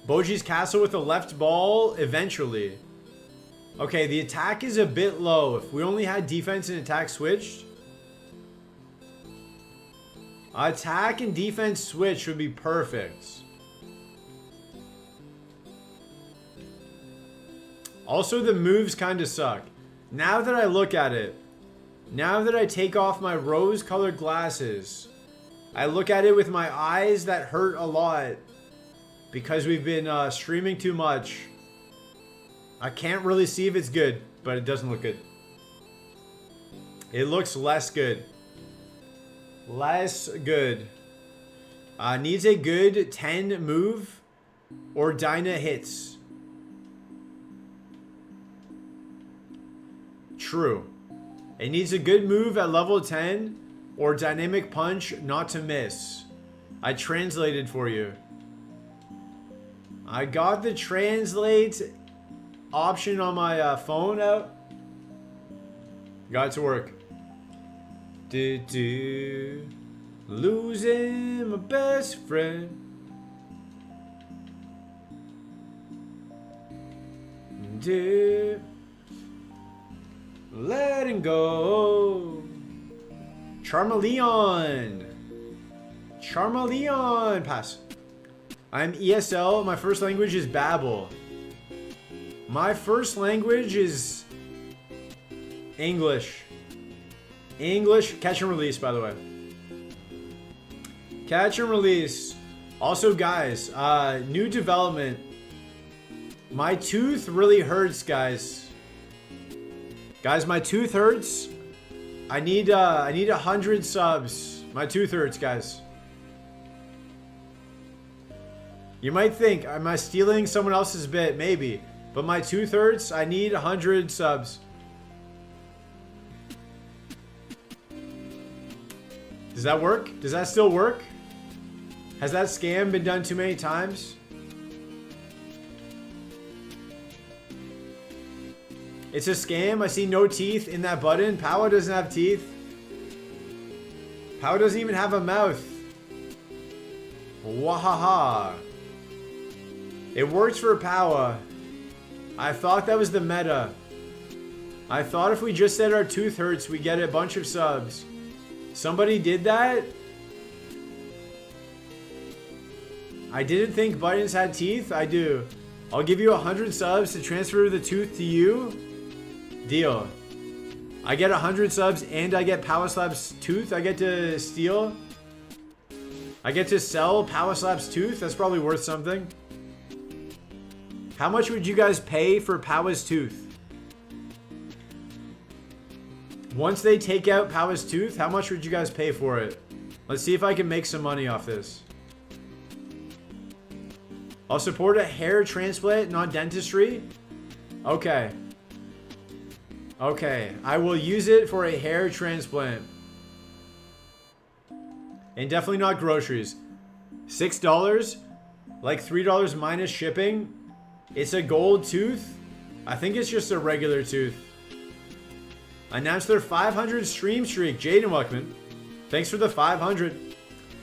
Boji's Castle with a left ball eventually. Okay, the attack is a bit low. If we only had defense and attack switched. Attack and defense switch would be perfect. Also, the moves kind of suck. Now that I look at it. Now that I take off my rose-colored glasses, I look at it with my eyes that hurt a lot because we've been streaming too much. I can't really see if it's good, but it doesn't look good. It looks less good. Less good. Needs a good 10 move or Dyna hits. True. It needs a good move at level 10 or dynamic punch not to miss. I translated for you. I got the translate option on my phone out. Got it to work. Losing my best friend. Letting go. Charmeleon. Charmeleon. Pass. I'm ESL. My first language is Babel. My first language is English. English. Catch and release, by the way. Catch and release. Also, guys, new development. My tooth really hurts, guys. Guys, my tooth hurts. I need 100 subs. My tooth hurts, guys. You might think, am I stealing someone else's bit? Maybe. But my tooth hurts. I need 100 subs. Does that work? Does that still work? Has that scam been done too many times? It's a scam. I see no teeth in that button. Power doesn't have teeth. Power doesn't even have a mouth. Wahaha. It works for Power. I thought that was the meta. I thought if we just said our tooth hurts, we get a bunch of subs. Somebody did that? I didn't think buttons had teeth. I do. I'll give you 100 subs to transfer the tooth to you. Deal. I get 100 subs and I get Power Slap's tooth. I get to steal. I get to sell Power Slap's tooth. That's probably worth something. How much would you guys pay for Power's tooth? Once they take out Power's tooth, how much would you guys pay for it? Let's see if I can make some money off this. I'll support a hair transplant, not dentistry. Okay. Okay, I will use it for a hair transplant. And definitely not groceries. $6, like $3 minus shipping. It's a gold tooth. I think it's just a regular tooth. Announced their 500 stream streak. Jaden Welkman, thanks for the 500.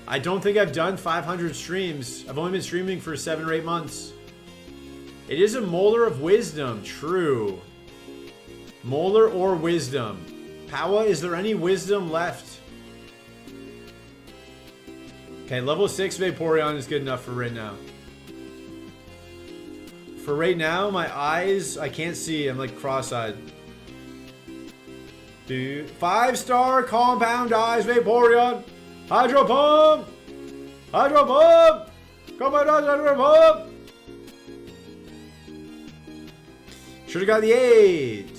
I don't think I've done 500 streams. I've only been streaming for 7 or 8 months. It is a molar of wisdom. True. Molar or wisdom. Power, is there any wisdom left? Okay, level 6 Vaporeon is good enough for right now. For right now, my eyes, I can't see. I'm like cross-eyed. Dude, 5-star compound eyes Vaporeon. Hydro Pump! Hydro Pump! Compound eyes Hydro Pump! Should've got the 8s.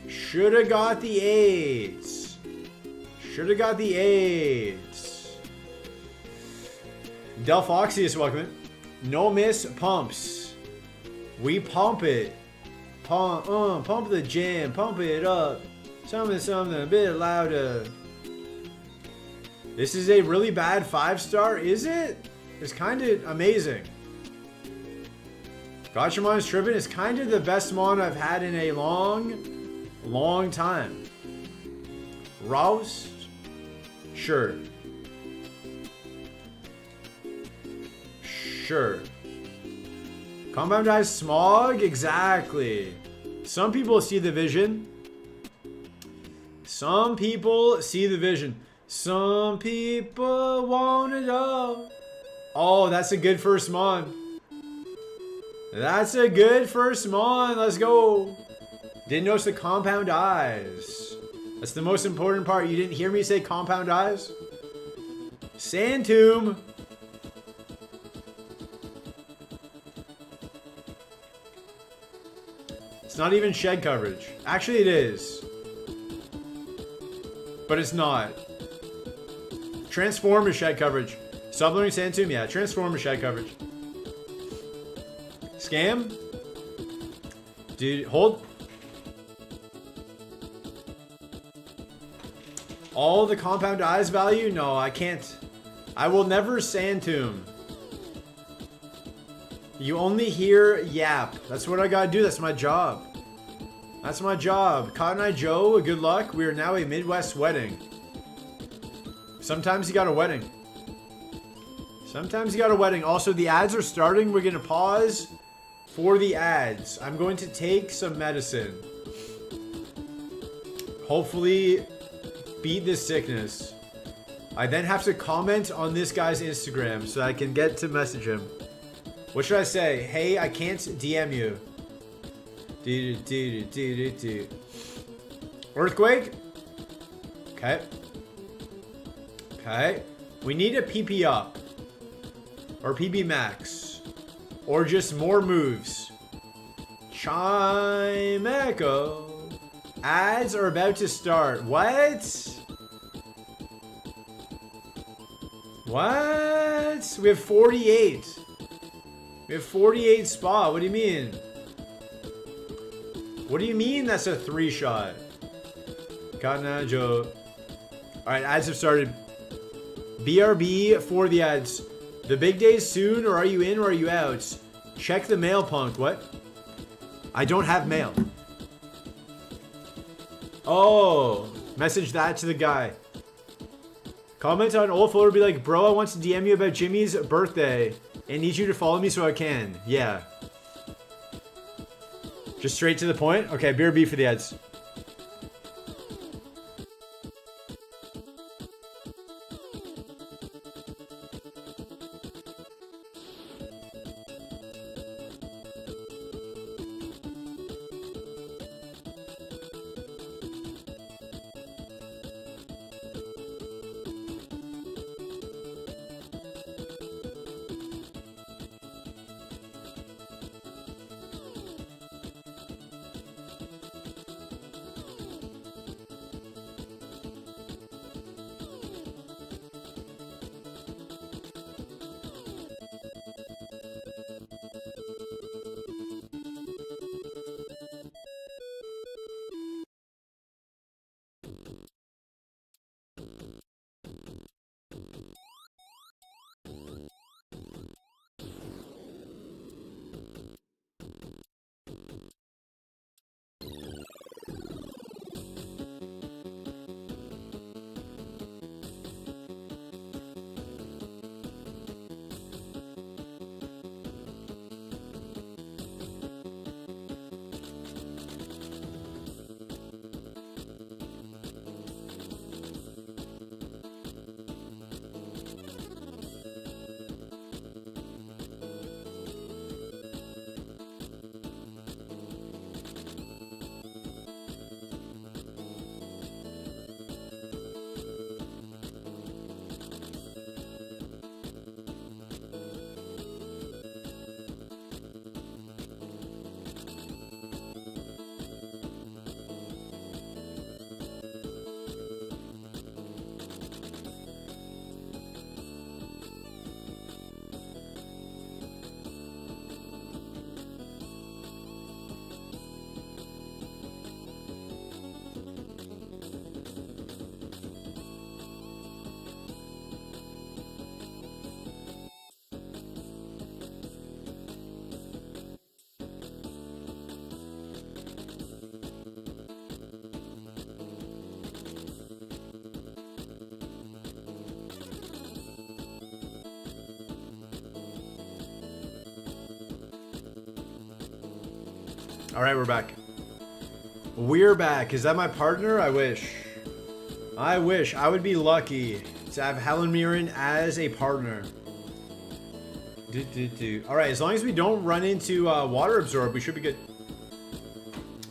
Should've got the 8s. Should've got the 8s. Delphoxius, welcome in. No miss pumps. We pump it. Pump the jam. Pump it up. Something a bit louder. This is a really bad 5-star, is it? It's kind of amazing. Gotchamon's Trippin is kind of the best mon I've had in a long time. Roust? Sure. Sure. Compound Eyes Smog? Exactly. Some people see the vision. Some people see the vision. Some people want it all. Oh, that's a good first mon. That's a good first mon. Let's go. Didn't notice the compound eyes. That's the most important part. You didn't hear me say compound eyes? Sand Tomb. It's not even shed coverage. Actually, it is. But it's not. Transform is shed coverage. Sublunar Sand Tomb, yeah. Transform is shed coverage. Scam? Dude, hold. All the compound eyes value? No, I can't. I will never Sand Tomb. You only hear yap. That's what I gotta do. That's my job. That's my job. Cotton Eye Joe, good luck. We are now a Midwest wedding. Sometimes you got a wedding. Sometimes you got a wedding. Also, the ads are starting. We're gonna pause for the ads. I'm going to take some medicine. Hopefully, beat this sickness. I then have to comment on this guy's Instagram so I can get to message him. What should I say? Hey, I can't DM you. Earthquake? Okay. Okay. We need a PP up. Or PP max. Or just more moves. Chime Echo. Ads are about to start. What? What? We have 48. We have 48 spot. What do you mean? What do you mean that's a 3-shot? Cotton Eye Joe. Alright, ads have started. BRB for the ads. The big day is soon, or are you in or are you out? Check the mail, punk. What? I don't have mail. Oh, message that to the guy. Comment on old photo, be like, bro, I want to DM you about Jimmy's birthday and need you to follow me so I can. Yeah. Just straight to the point? Okay, beer B for the ads. All right, we're back. We're back. Is that my partner? I wish. I wish. I would be lucky to have Helen Mirren as a partner. All right, as long as we don't run into water absorb, we should be good.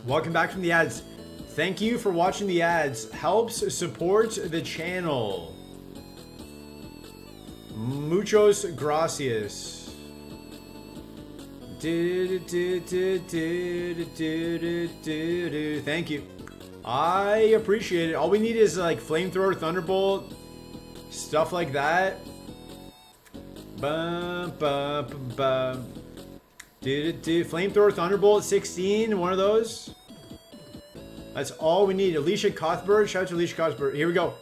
Welcome back from the ads. Thank you for watching the ads. Helps support the channel. Muchos gracias. Thank you. I appreciate it. All we need is like flamethrower, thunderbolt, stuff like that. Flamethrower, thunderbolt, 16, one of those. That's all we need. Alicia Cuthbert, shout out to Alicia Cuthbert. Here we go.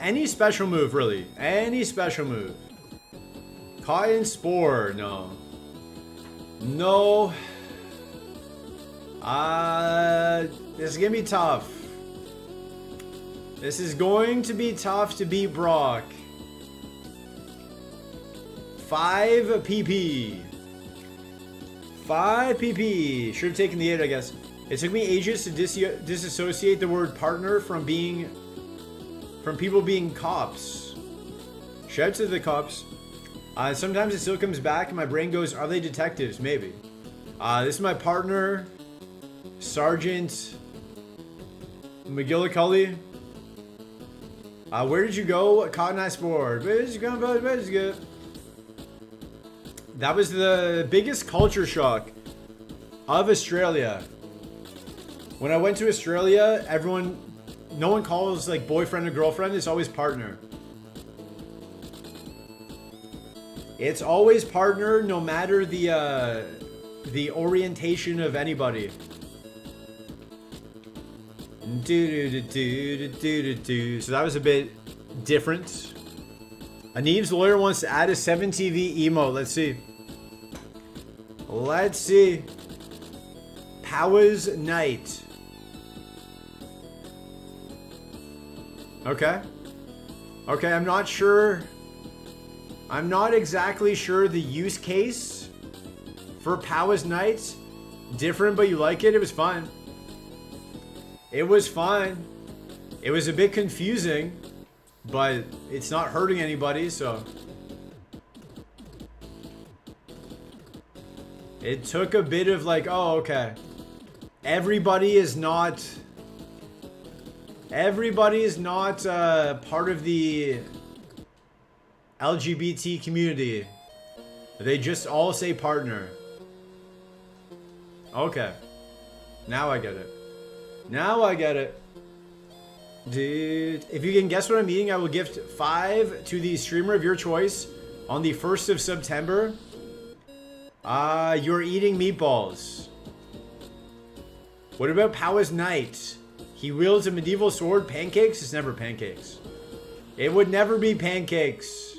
Any special move, really? Any special move? Cotton Spore, no. No. This is gonna be tough. This is going to be tough to beat Brock. 5 PP. 5 PP. Should have taken the 8, I guess. It took me ages to disassociate the word partner from people being cops. Shout out to the cops. Sometimes it still comes back and my brain goes, are they detectives? Maybe. This is my partner, Sergeant McGillicuddy. Where did you go? Cotton Eye Sport. Where did you go? Where did you go? That was the biggest culture shock of Australia. When I went to Australia, no one calls like boyfriend or girlfriend. It's always partner. It's always partner, no matter the orientation of anybody. So that was a bit different. Aneeb's lawyer wants to add a 7TV emote. Let's see. Let's see. Powers Night. Okay. Okay, I'm not sure. I'm not exactly sure the use case for Powers Night. Different, but you like it? It was fine. It was fine. It was a bit confusing, but it's not hurting anybody, so. It took a bit of like, oh, okay. Everybody is not part of the LGBT community. They just all say partner. Okay. Now I get it. Now I get it. Dude, if you can guess what I'm eating, I will gift 5 to the streamer of your choice on the 1st of September. You're eating meatballs. What about Powers Night? He wields a medieval sword. Pancakes? It's never pancakes. It would never be pancakes.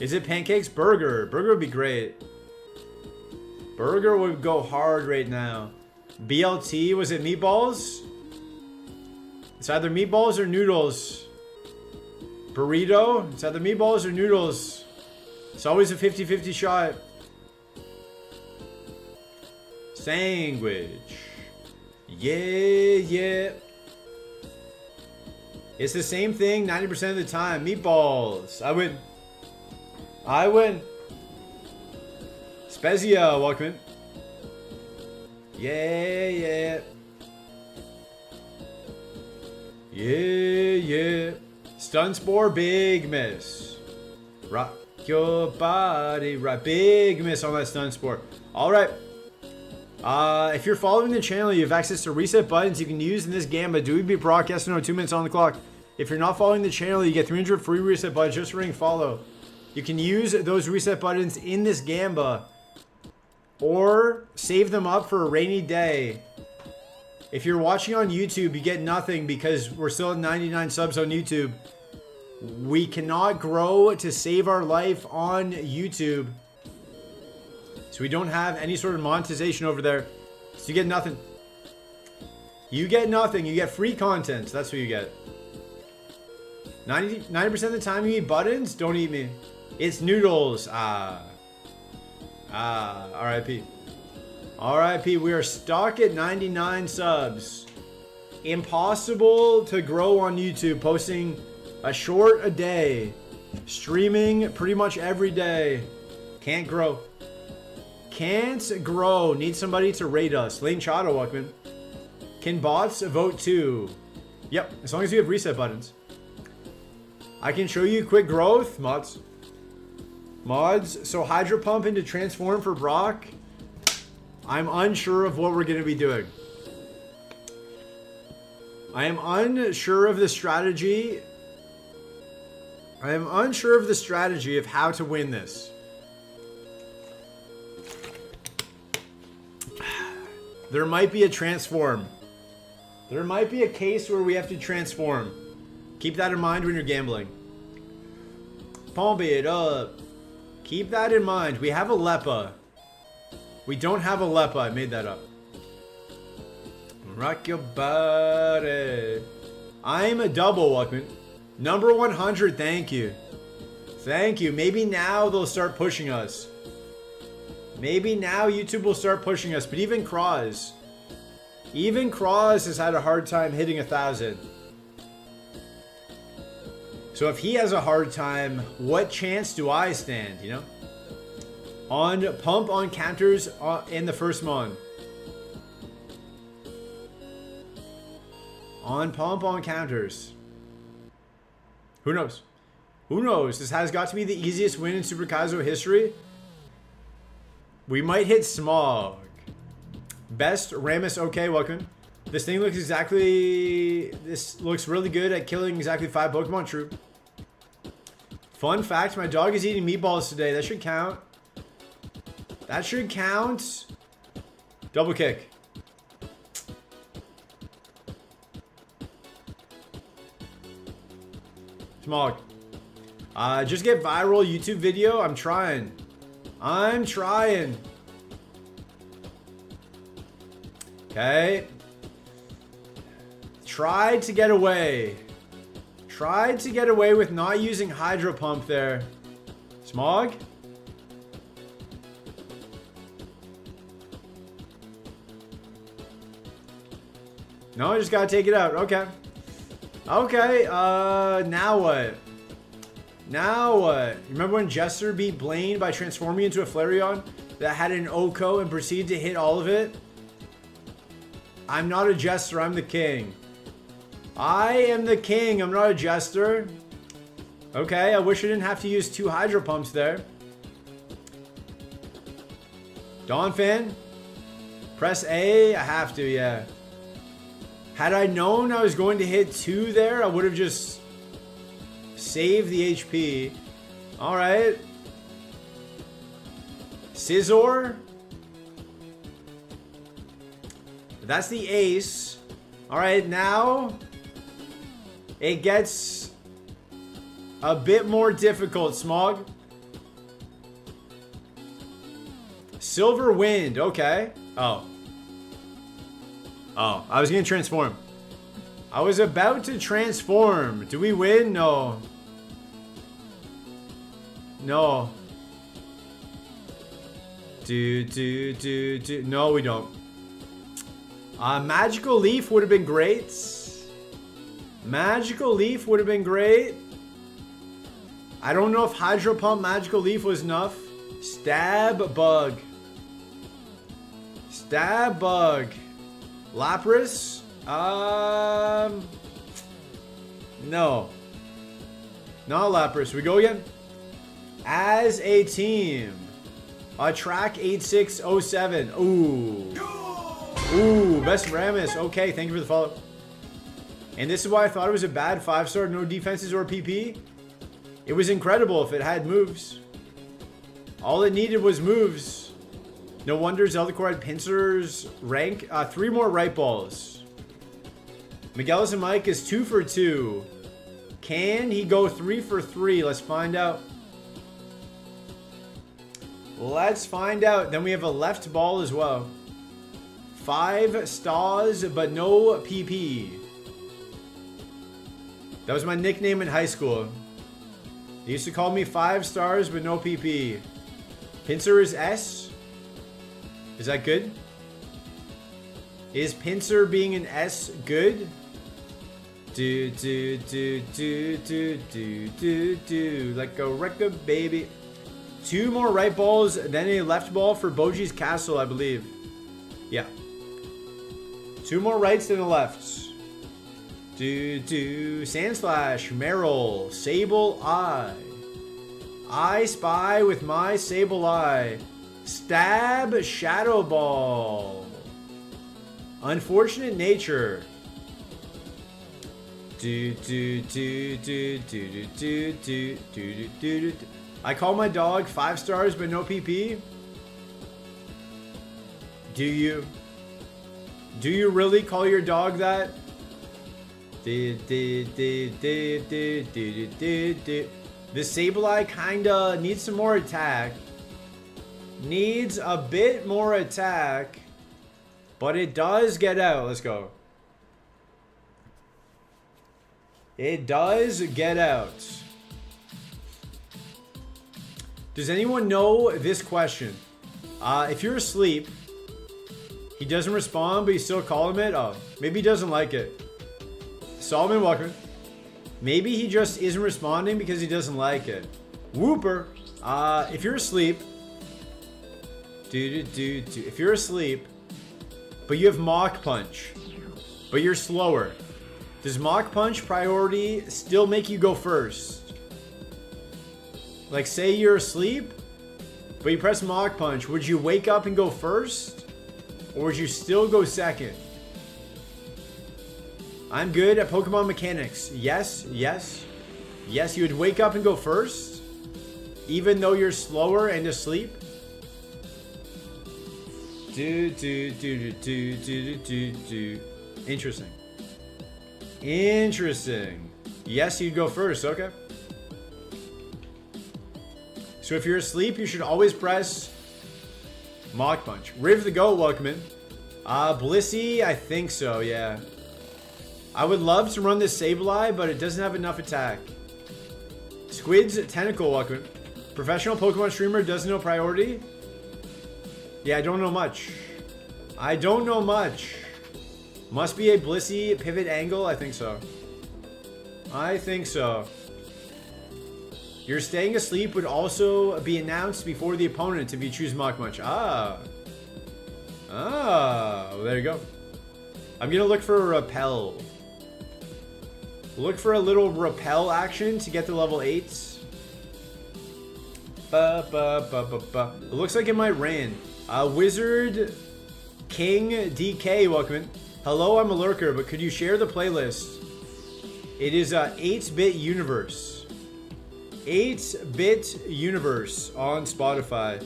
Is it pancakes? Burger. Burger would be great. Burger would go hard right now. BLT, was it meatballs? It's either meatballs or noodles. Burrito, it's either meatballs or noodles. It's always a 50-50 shot. Sandwich. Yeah. It's the same thing 90% of the time. Meatballs. I win. Spezia, welcome in. Yeah. Stun Spore, big miss. Rock your body, right. Big miss on that Stun Spore. Alright. If you're following the channel, you have access to reset buttons you can use in this Gamba. Do we beat Brock? Yes or no? 2 minutes on the clock. If you're not following the channel, you get 300 free reset buttons just for ring follow. You can use those reset buttons in this Gamba or save them up for a rainy day. If you're watching on YouTube, you get nothing because we're still at 99 subs on YouTube. We cannot grow to save our life on YouTube. So we don't have any sort of monetization over there. So you get nothing. You get nothing. You get free content. That's what you get. 90% of the time you eat buttons, don't eat me. It's noodles. RIP. RIP. We are stuck at 99 subs. Impossible to grow on YouTube. Posting a short a day. Streaming pretty much every day. Can't grow. Can't grow. Need somebody to rate us. Lane Chado, welcome in. Can bots vote too? Yep, as long as you have reset buttons. I can show you quick growth. Mods. So Hydro Pump into Transform for Brock. I'm unsure of what we're going to be doing. I am unsure of the strategy. I am unsure of the strategy of how to win this. There might be a transform. There might be a case where we have to transform. Keep that in mind when you're gambling. Pump it up. Keep that in mind. We have a Lepa. We don't have a Lepa. I made that up. Rock your body. I'm a double, welcome. Number 100, thank you. Thank you. Maybe now they'll start pushing us. Maybe now YouTube will start pushing us. But even Cross has had a hard time hitting 1,000. So if he has a hard time, what chance do I stand, you know? On pump on counters in the first mon. On pump on counters. Who knows? Who knows? This has got to be the easiest win in Super Kaizo history. We might hit Smog. Best Ramus, okay, welcome. This thing looks exactly... This looks really good at killing exactly 5 Pokemon, true. Fun fact, my dog is eating meatballs today. That should count. That should count. Double kick. Smog. Just get viral YouTube video. I'm trying. Okay. Tried to get away. Tried to get away with not using Hydro Pump there. Smog? No, I just gotta take it out. Okay. Okay, now what? Now what? Remember when Jester beat Blaine by transforming into a Flareon that had an Oko and proceeded to hit all of it? I'm not a Jester, I'm the king. I am the king, I'm not a Jester. Okay, I wish I didn't have to use 2 Hydro Pumps there. Donphan? Press A? I have to, yeah. Had I known I was going to hit 2 there, I would have just saved the HP. Alright. Scizor? That's the ace. Alright, now it gets a bit more difficult, Smog. Silver Wind, okay. Oh, I was gonna transform. I was about to transform. Do we win? No. No. No, we don't. Magical Leaf would have been great. Magical Leaf would have been great. I don't know if Hydro Pump Magical Leaf was enough. Stab Bug. Stab Bug. Lapras? No. Not Lapras. We go again? As a team. Track 8607. Ooh. Ooh, best Ramus. Okay, thank you for the follow. And this is why I thought it was a bad 5-star, no defenses or PP. It was incredible if it had moves. All it needed was moves. No wonder Zeldacore had Pinsir's rank. 3 more right balls. Miguelis and Mike is 2 for 2. Can he go 3 for 3? Let's find out. Let's find out. Then we have a left ball as well. 5 stars, but no PP. That was my nickname in high school. They used to call me 5 stars, but no PP. Pinsir is S. Is that good? Is Pinsir being an S good? Like a record, baby. 2 more right balls, then a left ball for Boji's Castle, I believe. Yeah. 2 more rights than the lefts. Sandslash, Meryl, Sable Eye. I spy with my Sable Eye. Stab, Shadow Ball. Unfortunate Nature. I call my dog 5 stars but no PP. Do you? Do you really call your dog that? The Sableye kinda needs some more attack. Needs a bit more attack. But it does get out. Let's go. It does get out. Does anyone know this question? If you're asleep, he doesn't respond, but you still call him it? Oh, maybe he doesn't like it. Solomon Walker. Maybe he just isn't responding because he doesn't like it. Whooper. If you're asleep, if you're asleep, but you have Mach Punch, but you're slower, does Mach Punch priority still make you go first? Like, say you're asleep, but you press Mach Punch, would you wake up and go first? Or would you still go second? I'm good at Pokemon mechanics. Yes, yes. Yes, you would wake up and go first, even though you're slower and asleep. Interesting. Interesting. Yes, you'd go first. Okay. So if you're asleep, you should always press Mach Punch. Riv the Goat, welcome in. Blissey, I think so, yeah. I would love to run this Sableye, but it doesn't have enough attack. Squid's Tentacle, welcome. Professional Pokemon streamer doesn't know priority? Yeah, I don't know much. I don't know much. Must be a Blissey pivot angle? I think so. I think so. Your staying asleep would also be announced before the opponent if you choose Mach Munch. Ah. Ah, well, there you go. I'm gonna look for a repel. Look for a little repel action to get to level 8s. It looks like it might rain. Wizard King DK, welcome in. Hello, I'm a lurker, but could you share the playlist? It is 8-Bit Universe. 8-Bit Universe on Spotify.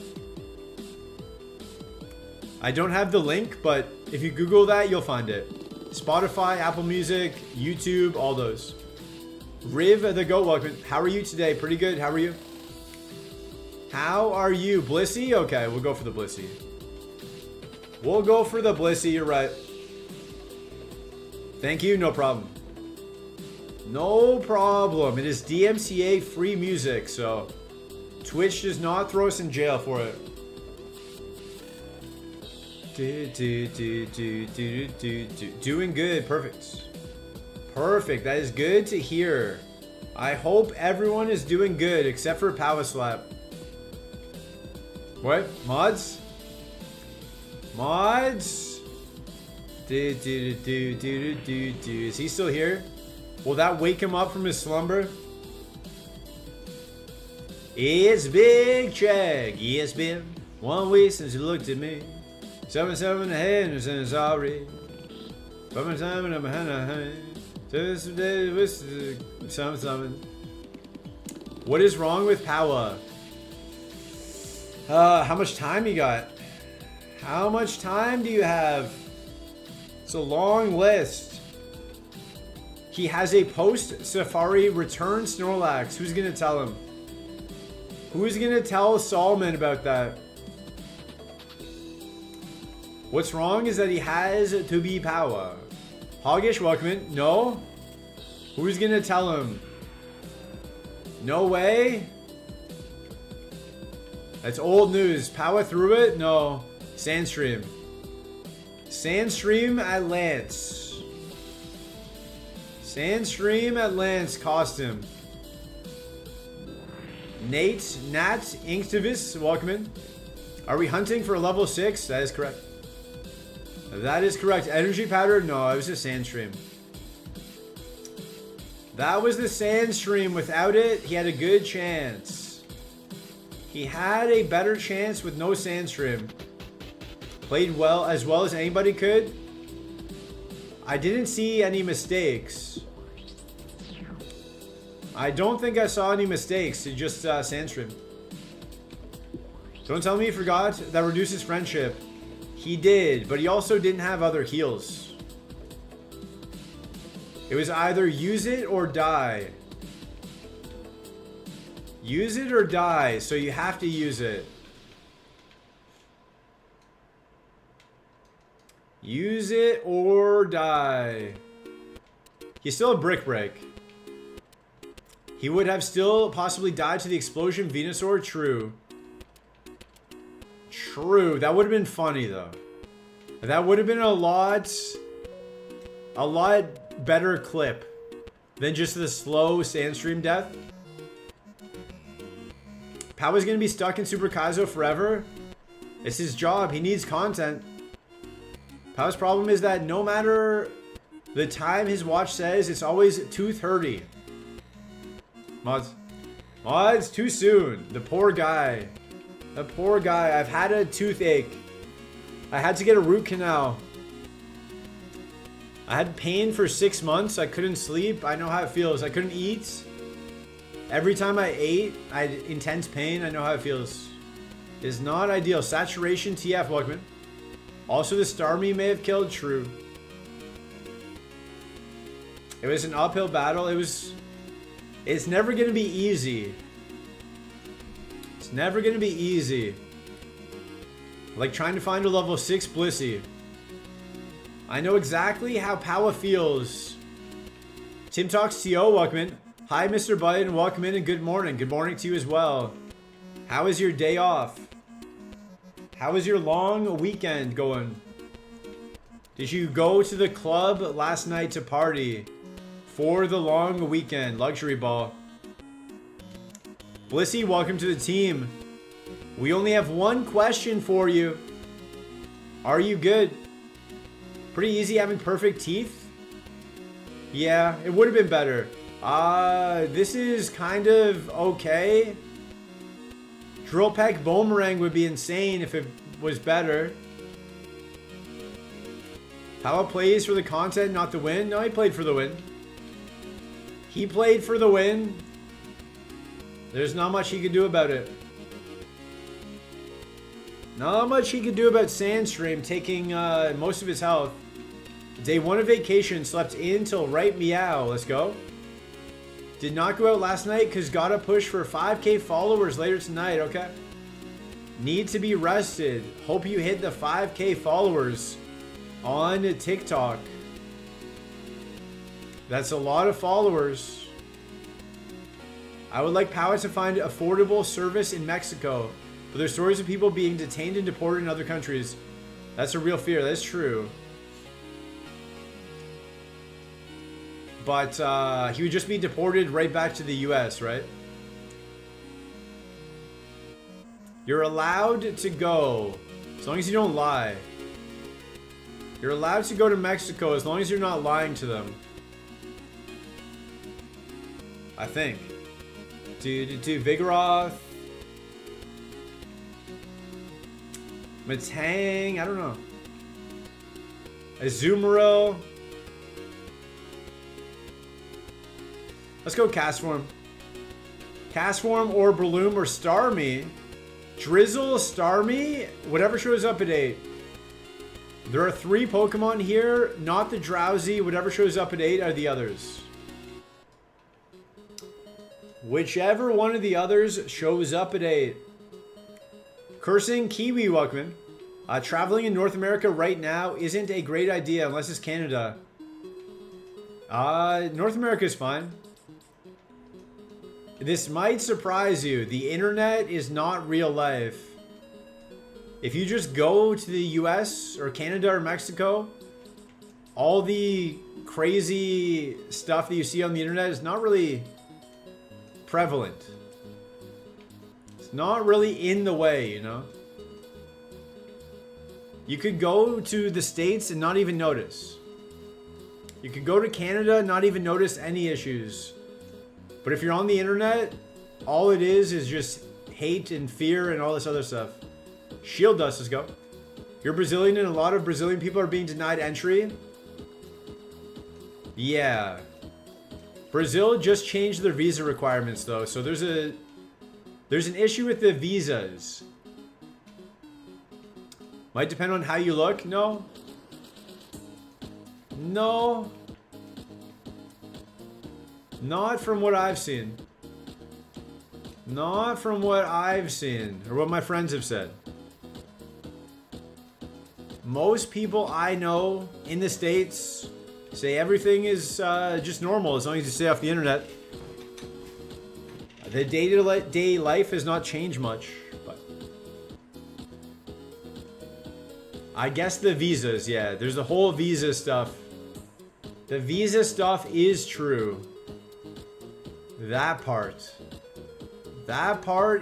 I don't have the link, but if you Google that, you'll find it. Spotify, Apple Music, YouTube, all those. Riv the Goat, welcome. How are you today? Pretty good. How are you? How are you? Blissey? Okay, we'll go for the Blissey. We'll go for the Blissey, you're right. Thank you, no problem. No problem. It is DMCA free music, so Twitch does not throw us in jail for it. Doing good. Perfect. Perfect. That is good to hear. I hope everyone is doing good except for Power Slap. What? Mods? Mods? Is he still here? Will that wake him up from his slumber? It's Big Check. It's been 1 week since you looked at me. 7 ahead and sorry. From time and I'm behind. Something. What is wrong with Power? How much time you got? How much time do you have? It's a long list. He has a post-Safari return Snorlax. Who's gonna tell him? Who's gonna tell Solomon about that? What's wrong is that he has to be Power. Hoggish, welcome in. No? Who's gonna tell him? No way? That's old news. Power through it? No. Sandstream. Sandstream at Lance. Sandstream at Lance cost him. Nat Inktivis, welcome in. Are we hunting for a level 6? That is correct. That is correct. Energy powder? No, it was a Sandstream. That was the Sandstream. Without it, he had a good chance. He had a better chance with no Sandstream. Played well as anybody could. I didn't see any mistakes. I don't think I saw any mistakes. It just Sandstream. Don't tell me he forgot. That reduces friendship. He did, but he also didn't have other heals. It was either use it or die. Use it or die, so you have to use it. Use it or die. He still had Brick Break. He would have still possibly died to the explosion Venusaur. True. True. That would have been funny though. That would have been a lot better clip than just the slow Sandstream death. Power's gonna be stuck in Super Kaizo forever. It's his job. He needs content. Pow's problem is that no matter the time his watch says, it's always 2:30. Mods, too soon. The poor guy. The poor guy. I've had a toothache. I had to get a root canal. I had pain for 6 months. I couldn't sleep. I know how it feels. I couldn't eat. Every time I ate, I had intense pain. I know how it feels. It's not ideal. Saturation TF, welcome in. Also, the Starmie may have killed. True. It was an uphill battle. It's never going to be easy. It's never going to be easy. Like trying to find a level 6 Blissey. I know exactly how Powa feels. Tim Talks TO, welcome in. Hi, Mr. Biden, welcome in and good morning. Good morning to you as well. How is your day off? How is your long weekend going? Did you go to the club last night to party for the long weekend? Luxury ball. Blissy, welcome to the team. We only have one question for you. Are you good? Pretty easy having perfect teeth? Yeah, it would have been better. This is kind of okay. Drill Peck Boomerang would be insane if it was better. Powa plays for the content, not the win. No, he played for the win. He played for the win. There's not much he could do about it. Not much he could do about Sandstream taking most of his health. Day 1 of vacation, slept in till right meow. Let's go. Did not go out last night because gotta push for 5K followers later tonight. Okay. Need to be rested. Hope you hit the 5K followers on TikTok. That's a lot of followers. I would like Powa to find affordable service in Mexico. But there's stories of people being detained and deported in other countries. That's a real fear. That's true. But he would just be deported right back to the US, right? You're allowed to go as long as you don't lie. You're allowed to go to Mexico as long as you're not lying to them. I think. Vigoroth. Matang, I don't know. Azumarill. Let's go Castform. Castform or Breloom or Starmie. Drizzle, Starmie, whatever shows up at 8. There are 3 Pokemon here, not the Drowsy. Whatever shows up at 8 are the others. Whichever one of the others shows up at 8. Cursing Kiwi, welcome in. Traveling in North America right now isn't a great idea unless it's Canada. North America is fine. This might surprise you. The internet is not real life. If you just go to the US or Canada or Mexico, all the crazy stuff that you see on the internet is not really prevalent. It's not really in the way, you know? You could go to the States and not even notice. You could go to Canada and not even notice any issues. But if you're on the internet, all it is just hate and fear and all this other stuff. Shield Dust, let's go. You're Brazilian and a lot of Brazilian people are being denied entry. Yeah. Brazil just changed their visa requirements though, so there's an issue with the visas. Might depend on how you look. No. No. Not from what I've seen. Not from what I've seen or what my friends have said. Most people I know in the States say everything is just normal as long as you stay off the internet. The day-to-day life has not changed much, but I guess the visas, yeah, there's the whole visa stuff. The visa stuff is true. That part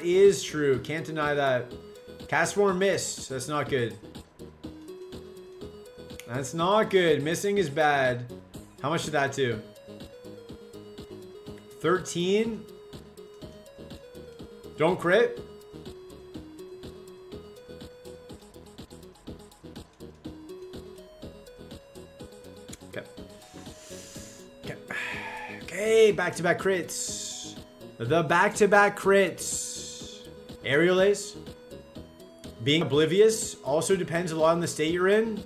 is true. Can't deny that. Castform missed. That's not good. That's not good. Missing is bad. How much did that do? 13? Don't crit? Okay. Okay, back-to-back crits. The back-to-back crits. Aerial Ace. Being oblivious also depends a lot on the state you're in.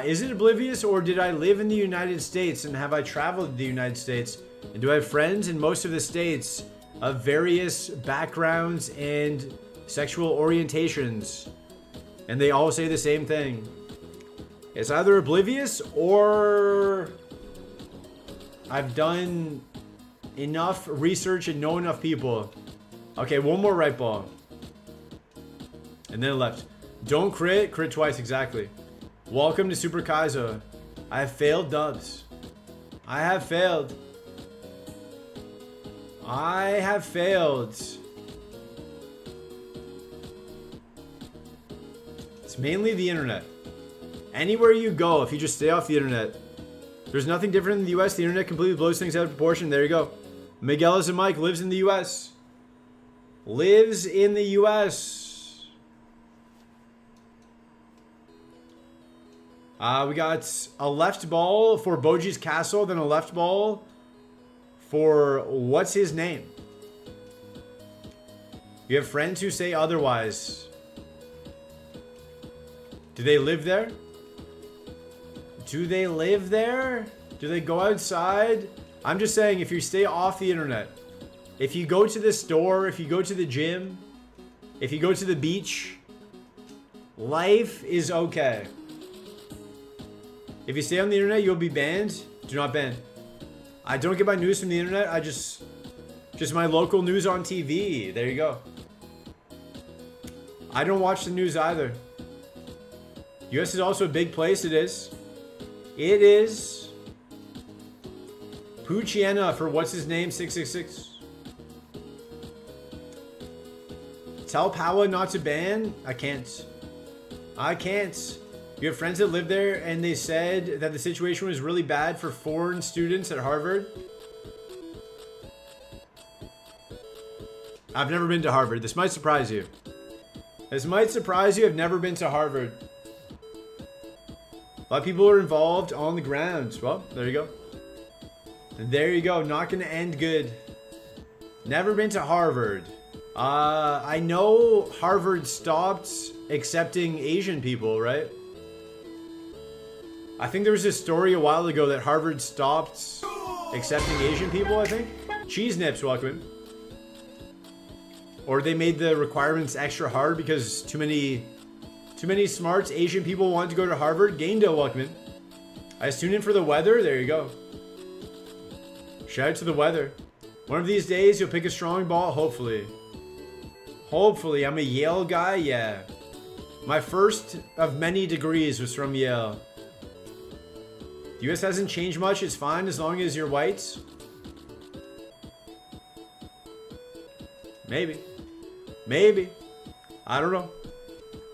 Is it oblivious, or did I live in the United States and have I traveled to the United States? And do I have friends in most of the states of various backgrounds and sexual orientations? And they all say the same thing. It's either oblivious or I've done enough research and know enough people. Okay, one more right ball. And then left. Don't crit. Crit twice, exactly. Welcome to Super Kaizo. I have failed dubs. I have failed. I have failed. It's mainly the internet. Anywhere you go, if you just stay off the internet, there's nothing different in the US. The internet completely blows things out of proportion. There you go. Miguel as a Mike lives in the US. Lives in the US. We got a left ball for Boji's Castle, then a left ball for what's his name? You have friends who say otherwise. Do they live there? Do they live there? Do they go outside? I'm just saying, if you stay off the internet, if you go to the store, if you go to the gym, if you go to the beach, life is okay. If you stay on the internet, you'll be banned. Do not ban. I don't get my news from the internet. I just my local news on TV. There you go. I don't watch the news either. US is also a big place. It is. It is. Puchiena for what's his name? 666. Tell Pawa not to ban? I can't. I can't. You have friends that live there and they said that the situation was really bad for foreign students at Harvard. I've never been to Harvard. This might surprise you. This might surprise you. I've never been to Harvard. A lot of people are involved on the ground. Well, there you go. And there you go. Not going to end good. Never been to Harvard. I know Harvard stopped accepting Asian people, right? I think there was this story a while ago that Harvard stopped accepting Asian people, I think. Cheese Nips, welcome. Or they made the requirements extra hard because too many smart Asian people wanted to go to Harvard. Gaindale, welcome in. I just tuned in for the weather. There you go. Shout out to the weather. One of these days, you'll pick a strong ball, hopefully. Hopefully. I'm a Yale guy, yeah. My first of many degrees was from Yale. The US hasn't changed much. It's fine as long as you're white. Maybe. Maybe. I don't know.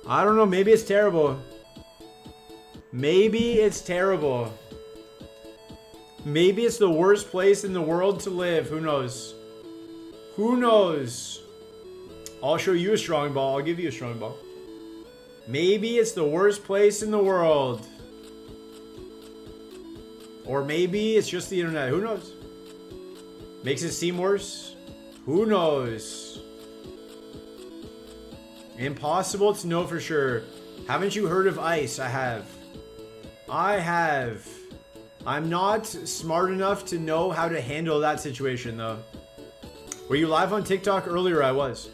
I don't know. Maybe it's terrible. Maybe it's terrible. Maybe it's the worst place in the world to live. Who knows? Who knows? I'll show you a strong ball. I'll give you a strong ball. Maybe it's the worst place in the world. Or maybe it's just the internet. Who knows? Makes it seem worse? Who knows? Impossible to know for sure. Haven't you heard of ice? I have. I have. I'm not smart enough to know how to handle that situation though. Were you live on TikTok earlier? I was.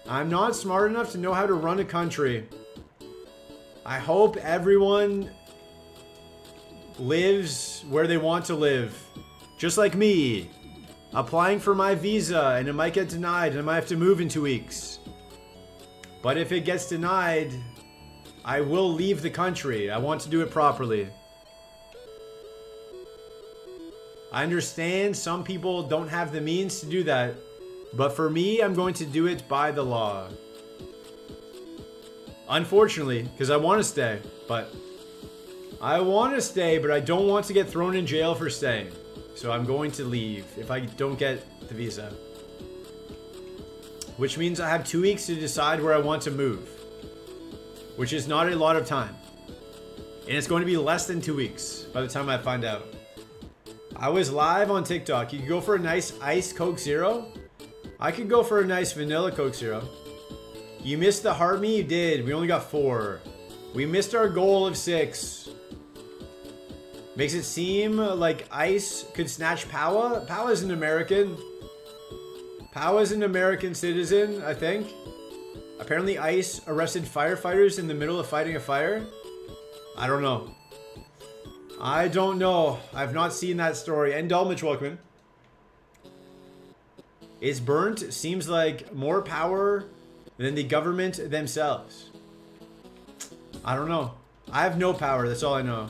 I'm not smart enough to know how to run a country. I hope everyone lives where they want to live. Just like me. Applying for my visa and it might get denied and I might have to move in 2 weeks. But if it gets denied, I will leave the country. I want to do it properly. I understand some people don't have the means to do that. But for me, I'm going to do it by the law. Unfortunately, because I want to stay. But I want to stay, but I don't want to get thrown in jail for staying. So I'm going to leave if I don't get the visa. Which means I have 2 weeks to decide where I want to move. Which is not a lot of time. And it's going to be less than 2 weeks by the time I find out. I was live on TikTok. You could go for a nice iced Coke Zero. I could go for a nice vanilla Coke Zero. You missed the heart me? You did. We only got 4. We missed our goal of 6. Makes it seem like Ice could snatch Pawa. Pawa's an American. Pawa's an American citizen, I think. Apparently Ice arrested firefighters in the middle of fighting a fire. I don't know. I don't know. I've not seen that story. And Dalmich, welcome. Is burnt seems like more power than the government themselves. I don't know. I have no power. That's all I know.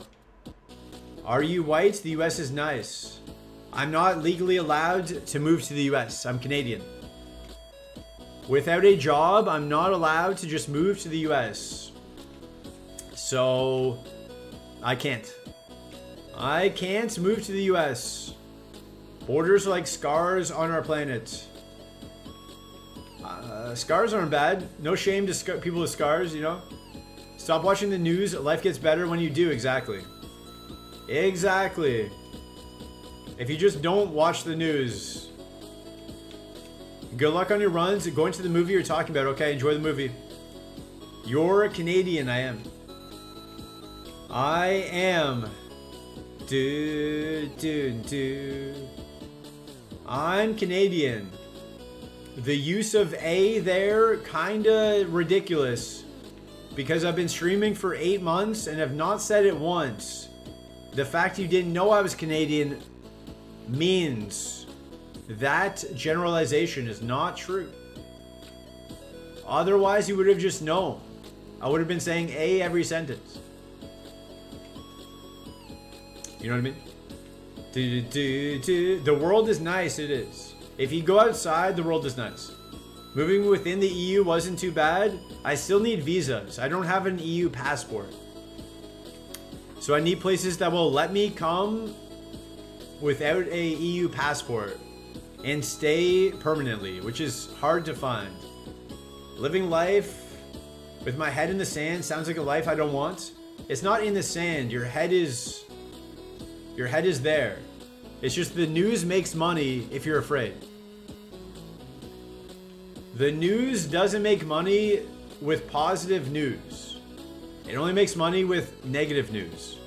Are you white? The US is nice. I'm not legally allowed to move to the US. I'm Canadian. Without a job, I'm not allowed to just move to the US. So, I can't. I can't move to the US. Borders are like scars on our planet. Scars aren't bad. No shame to people with scars, you know? Stop watching the news. Life gets better when you do. Exactly. Exactly. If you just don't watch the news. Good luck on your runs. Going to the movie you're talking about. Okay, enjoy the movie. You're a Canadian. I am. I am. I'm Canadian. The use of A there, kinda ridiculous. Because I've been streaming for 8 months and have not said it once. The fact you didn't know I was Canadian means that generalization is not true. Otherwise, you would have just known. I would have been saying A every sentence. You know what I mean? The world is nice, it is. If you go outside, the world is nice. Moving within the EU wasn't too bad. I still need visas. I don't have an EU passport. So I need places that will let me come without a EU passport and stay permanently, which is hard to find. Living life with my head in the sand sounds like a life I don't want. It's not in the sand. Your head is there. It's just the news makes money if you're afraid. The news doesn't make money with positive news. It only makes money with negative news.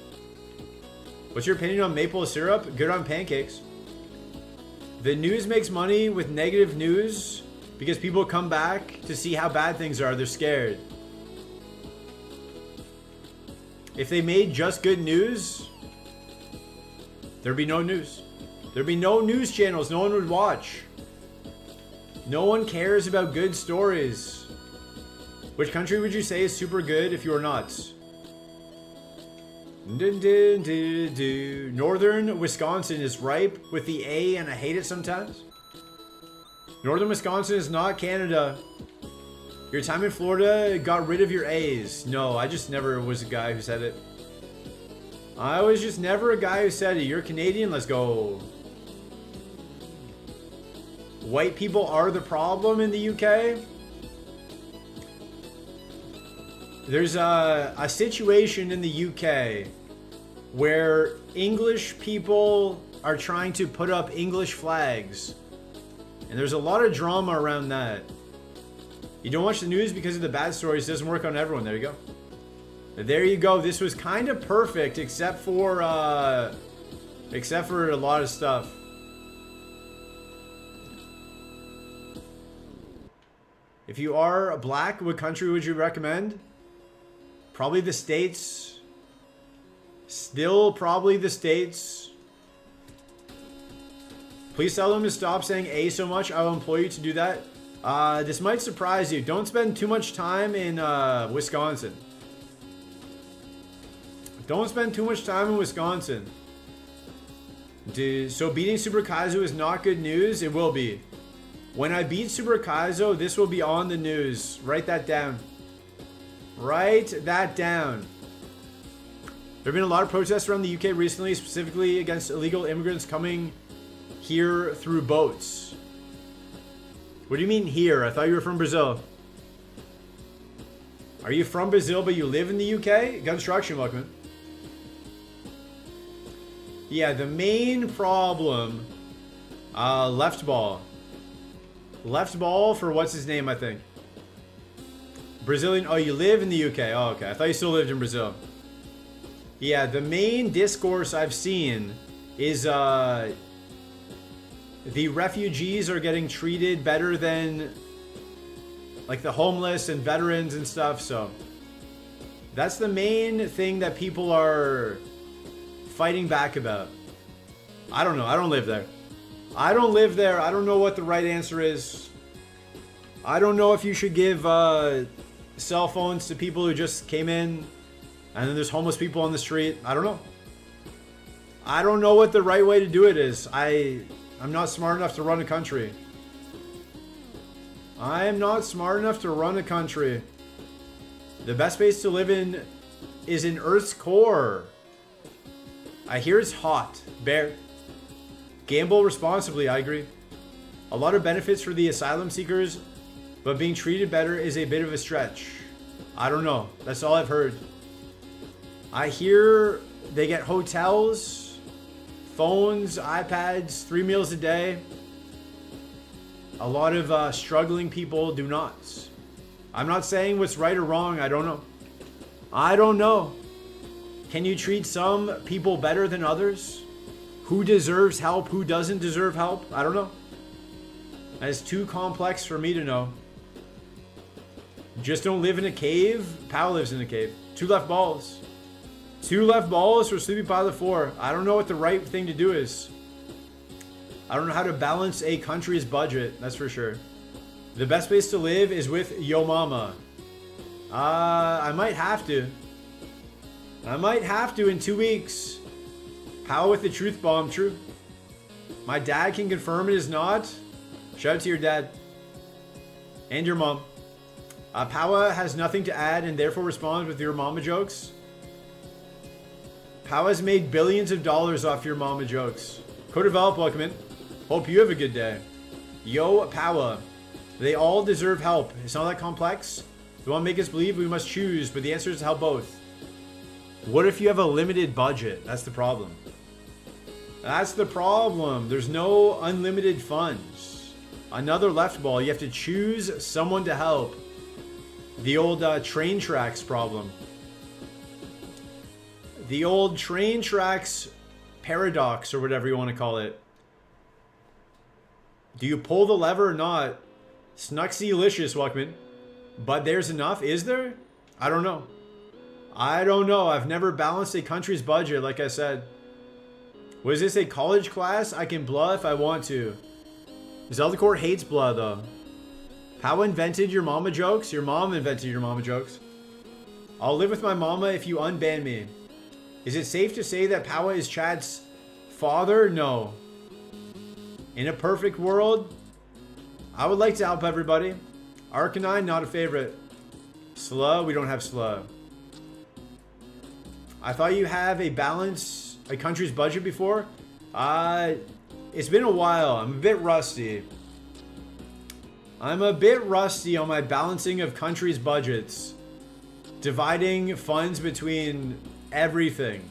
What's your opinion on maple syrup? Good on pancakes. The news makes money with negative news because people come back to see how bad things are. They're scared. If they made just good news, there'd be no news. There'd be no news channels. No one would watch. No one cares about good stories. Which country would you say is super good if you were not? Northern Wisconsin is ripe with the A and I hate it sometimes. Northern Wisconsin is not Canada. Your time in Florida got rid of your A's. No, I just never was a guy who said it. I was just never a guy who said it. You're Canadian, let's go. White people are the problem in the UK. There's a situation in the UK where English people are trying to put up English flags. And there's a lot of drama around that. You don't watch the news because of the bad stories. It doesn't work on everyone. There you go. There you go. This was kind of perfect except for a lot of stuff. If you are black, what country would you recommend? Probably the States. Still probably the States. Please tell them to stop saying A so much. I will employ you to do that. This might surprise you. Don't spend too much time in Wisconsin. Don't spend too much time in Wisconsin. So beating Super Kaizo is not good news. It will be. When I beat Super Kaizo, this will be on the news. Write that down. Write that down. There have been a lot of protests around the UK recently, specifically against illegal immigrants coming here through boats. What do you mean here? I thought you were from Brazil. Are you from Brazil but you live in the UK? Construction, welcome. Yeah, the main problem, left ball. Left ball for what's his name, I think. Brazilian. Oh, you live in the UK. Oh, okay. I thought you still lived in Brazil. Yeah, the main discourse I've seen is the refugees are getting treated better than like the homeless and veterans and stuff. So That's the main thing that people are fighting back about. I don't know. I don't live there. I don't live there. I don't know what the right answer is. I don't know if you should give cell phones to people who just came in and then there's homeless people on the street. I don't know. I don't know what the right way to do it is. I'm not smart enough to run a country. I am not smart enough to run a country. The best place to live in is in Earth's core. I hear it's hot. Bear. Gamble responsibly, I agree. A lot of benefits for the asylum seekers, but being treated better is a bit of a stretch. I don't know. That's all I've heard. I hear they get hotels, phones, iPads, 3 meals a day. A lot of struggling people do not. I'm not saying what's right or wrong. I don't know. I don't know. Can you treat some people better than others? Who deserves help? Who doesn't deserve help? I don't know. That's too complex for me to know. Just don't live in a cave. Pal lives in a cave. 2 left balls. 2 left balls for Sleepy Pilot 4. I don't know what the right thing to do is. I don't know how to balance a country's budget. That's for sure. The best place to live is with Yo Mama. I might have to. I might have to in 2 weeks. Power with the truth bomb, true. My dad can confirm it is not. Shout out to your dad. And your mom. Power has nothing to add and therefore responds with your mama jokes. Power has made billions of dollars off your mama jokes. Co-develop, welcome in. Hope you have a good day. Yo, Power. They all deserve help. It's not that complex. They want to make us believe we must choose, but the answer is to help both. What if you have a limited budget? That's the problem. That's the problem. There's no unlimited funds. Another left ball. You have to choose someone to help. The old train tracks problem. The old train tracks paradox, or whatever you want to call it. Do you pull the lever or not? Snuxy-licious, Walkman. But there's enough? Is there? I don't know. I don't know. I've never balanced a country's budget, like I said. Was this a college class? I can blah if I want to. Zelda Court hates blah, though. How invented your mama jokes? Your mom invented your mama jokes. I'll live with my mama if you unban me. Is it safe to say that Powa is Chad's father? No. In a perfect world, I would like to help everybody. Arcanine, not a favorite. Sluh, we don't have Sluh. I thought you have a country's budget before. It's been a while. I'm a bit rusty. I'm a bit rusty on my balancing of countries' budgets. Dividing funds between everything.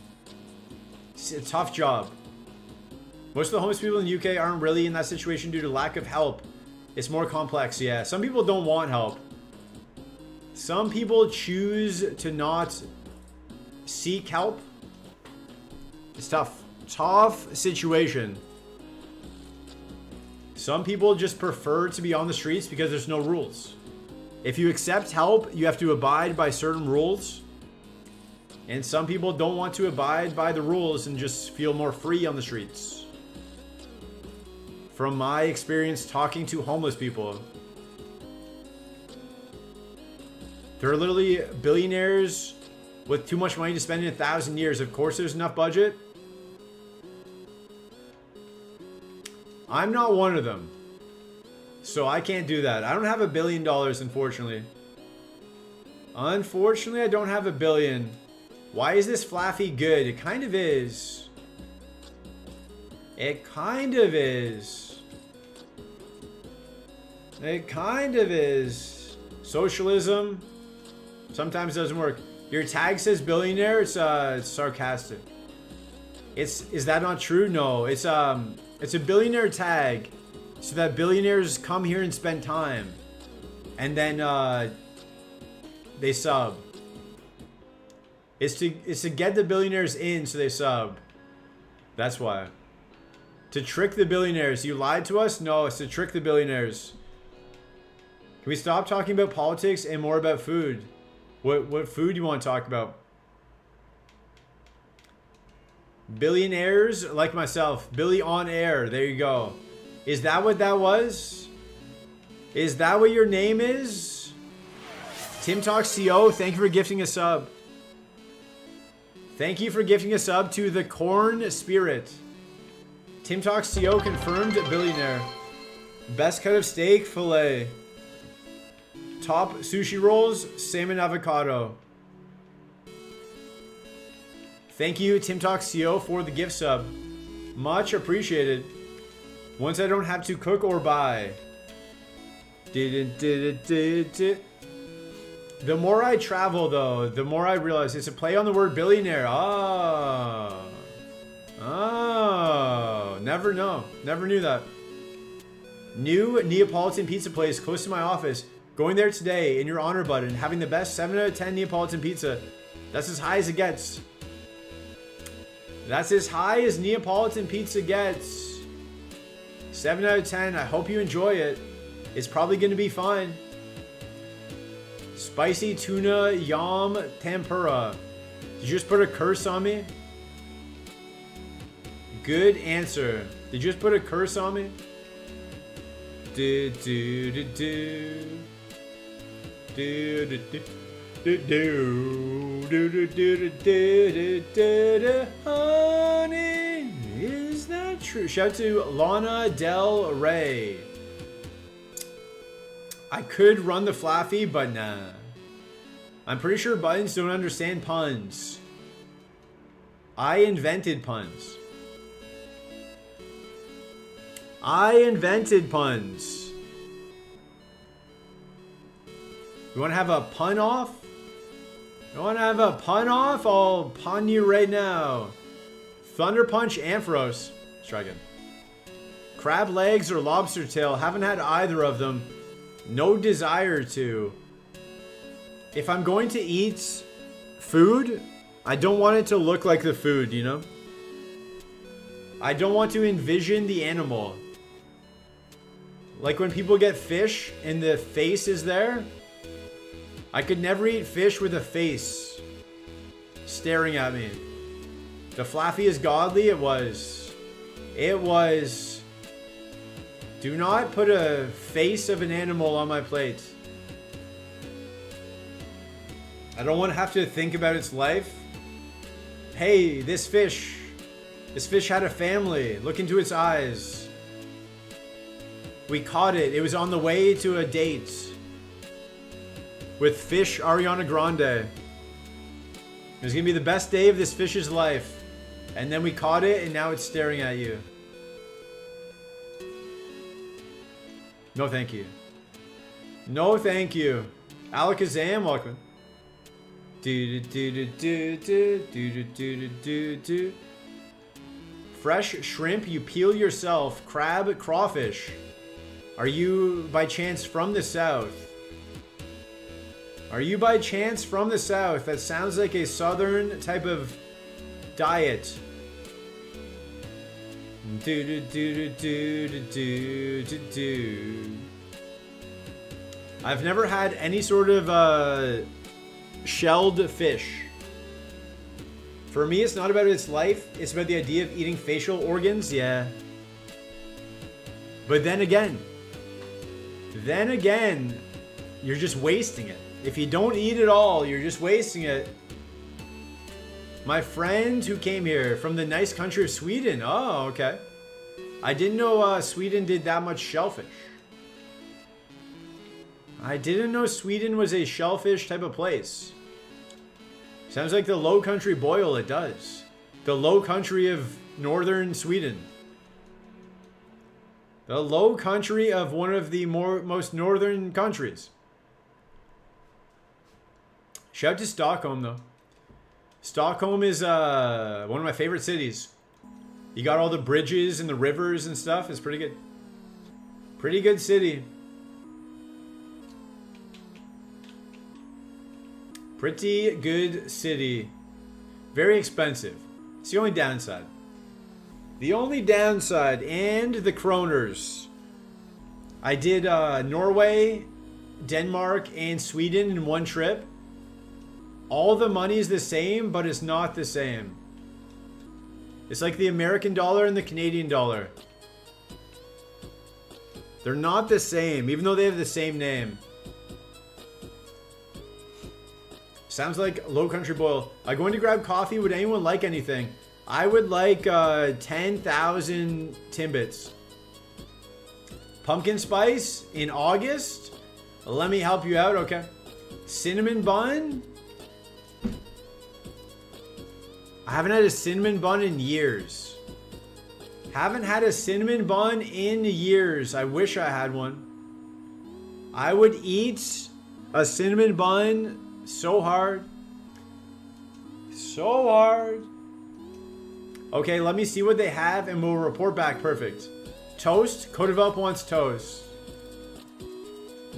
It's a tough job. Most of the homeless people in the UK aren't really in that situation due to lack of help. It's more complex, yeah. Some people don't want help. Some people choose to not seek help. It's tough. Tough situation. Some people just prefer to be on the streets because there's no rules. If you accept help, you have to abide by certain rules. And some people don't want to abide by the rules and just feel more free on the streets. From my experience talking to homeless people, there are literally billionaires with too much money to spend in 1,000 years. Of course there's enough budget. I'm not one of them. So I can't do that. I don't have $1 billion, unfortunately. Unfortunately, I don't have $1 billion. Why is this Flaffy good? It kind of is. It kind of is. It kind of is. Socialism sometimes doesn't work. Your tag says billionaire. It's sarcastic. Is that not true? No. It's a billionaire tag, so that billionaires come here and spend time, and then they sub. It's to get the billionaires in, so they sub. That's why. To trick the billionaires. You lied to us? No, it's to trick the billionaires. Can we stop talking about politics and more about food? What food you want to talk about? Billionaires like myself. Billy on air. There you go. Is that what that was? Is that what your name is? Tim Talks CO, thank you for gifting a sub. Thank you for gifting a sub to the Corn Spirit. Tim Talks CO confirmed billionaire. Best cut of steak, filet. Top sushi rolls, salmon avocado. Thank you, Tim Talks CO, for the gift sub. Much appreciated. Once I don't have to cook or buy. The more I travel, though, the more I realize it's a play on the word billionaire. Oh. Oh. Never know. Never knew that. New Neapolitan pizza place close to my office. Going there today in your honor button. Having the best 7 out of 10 Neapolitan pizza. That's as high as it gets. That's as high as Neapolitan pizza gets. 7 out of 10. I hope you enjoy it. It's probably going to be fun. Spicy tuna yam tempura. Did you just put a curse on me? Good answer. Did you just put a curse on me? Do do do do. Do do do. Do do do do do do do do. Honey, is that true? Shout out to Lana Del Rey. I could run the Flaffy, but nah. I'm pretty sure buttons don't understand puns. I invented puns. I invented puns. You want to have a pun off? You want to have a pun off? I'll pun you right now. Thunder Punch Ampharos. Let's try again. Crab legs or lobster tail. Haven't had either of them. No desire to. If I'm going to eat food, I don't want it to look like the food, you know? I don't want to envision the animal. Like when people get fish and the face is there. I could never eat fish with a face staring at me. The Flaffy is godly. It was. It was. Do not put a face of an animal on my plate. I don't want to have to think about its life. Hey, this fish had a family. Look into its eyes. We caught it. It was on the way to a date with fish Ariana Grande. It was going to be the best day of this fish's life. And then we caught it and now it's staring at you. No, thank you. No, thank you. Alakazam, welcome. Fresh shrimp, you peel yourself. Crab, crawfish. Are you by chance from the south? Are you by chance from the south? That sounds like a southern type of diet. I've never had any sort of shelled fish. For me, it's not about its life. It's about the idea of eating facial organs. Yeah. But then again, you're just wasting it. If you don't eat it all, you're just wasting it. My friend who came here from the nice country of Sweden. Oh, okay. I didn't know Sweden did that much shellfish. I didn't know Sweden was a shellfish type of place. Sounds like the low country boil, it does. The low country of northern Sweden. The low country of one of the most northern countries. Shout out to Stockholm, though. Stockholm is one of my favorite cities. You got all the bridges and the rivers and stuff. It's pretty good. Pretty good city. Pretty good city. Very expensive. It's the only downside. The only downside. And the kroners. I did Norway, Denmark, and Sweden in one trip. All the money is the same, but it's not the same. It's like the American dollar and the Canadian dollar. They're not the same, even though they have the same name. Sounds like Low Country Boil. I'm going to grab coffee. Would anyone like anything? I would like 10,000 Timbits. Pumpkin spice in August? Let me help you out, okay. Cinnamon bun? I haven't had a cinnamon bun in years. Haven't had a cinnamon bun in years. I wish I had one. I would eat a cinnamon bun so hard. So hard. Okay, let me see what they have and we'll report back. Perfect. Toast? Co-develop wants toast.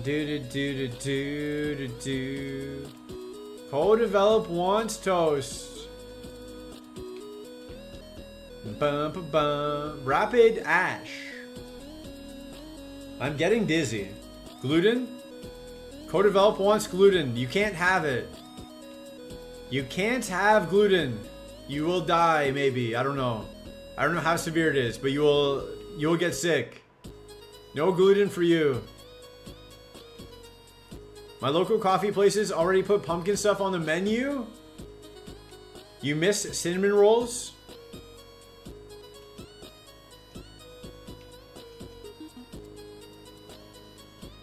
Do. Co-develop wants toast. Rapid Ash. I'm getting dizzy. Gluten? Co-develop wants gluten. You can't have it. You can't have gluten. You will die, maybe. I don't know. I don't know how severe it is, but you will get sick. No gluten for you. My local coffee places already put pumpkin stuff on the menu. You miss cinnamon rolls?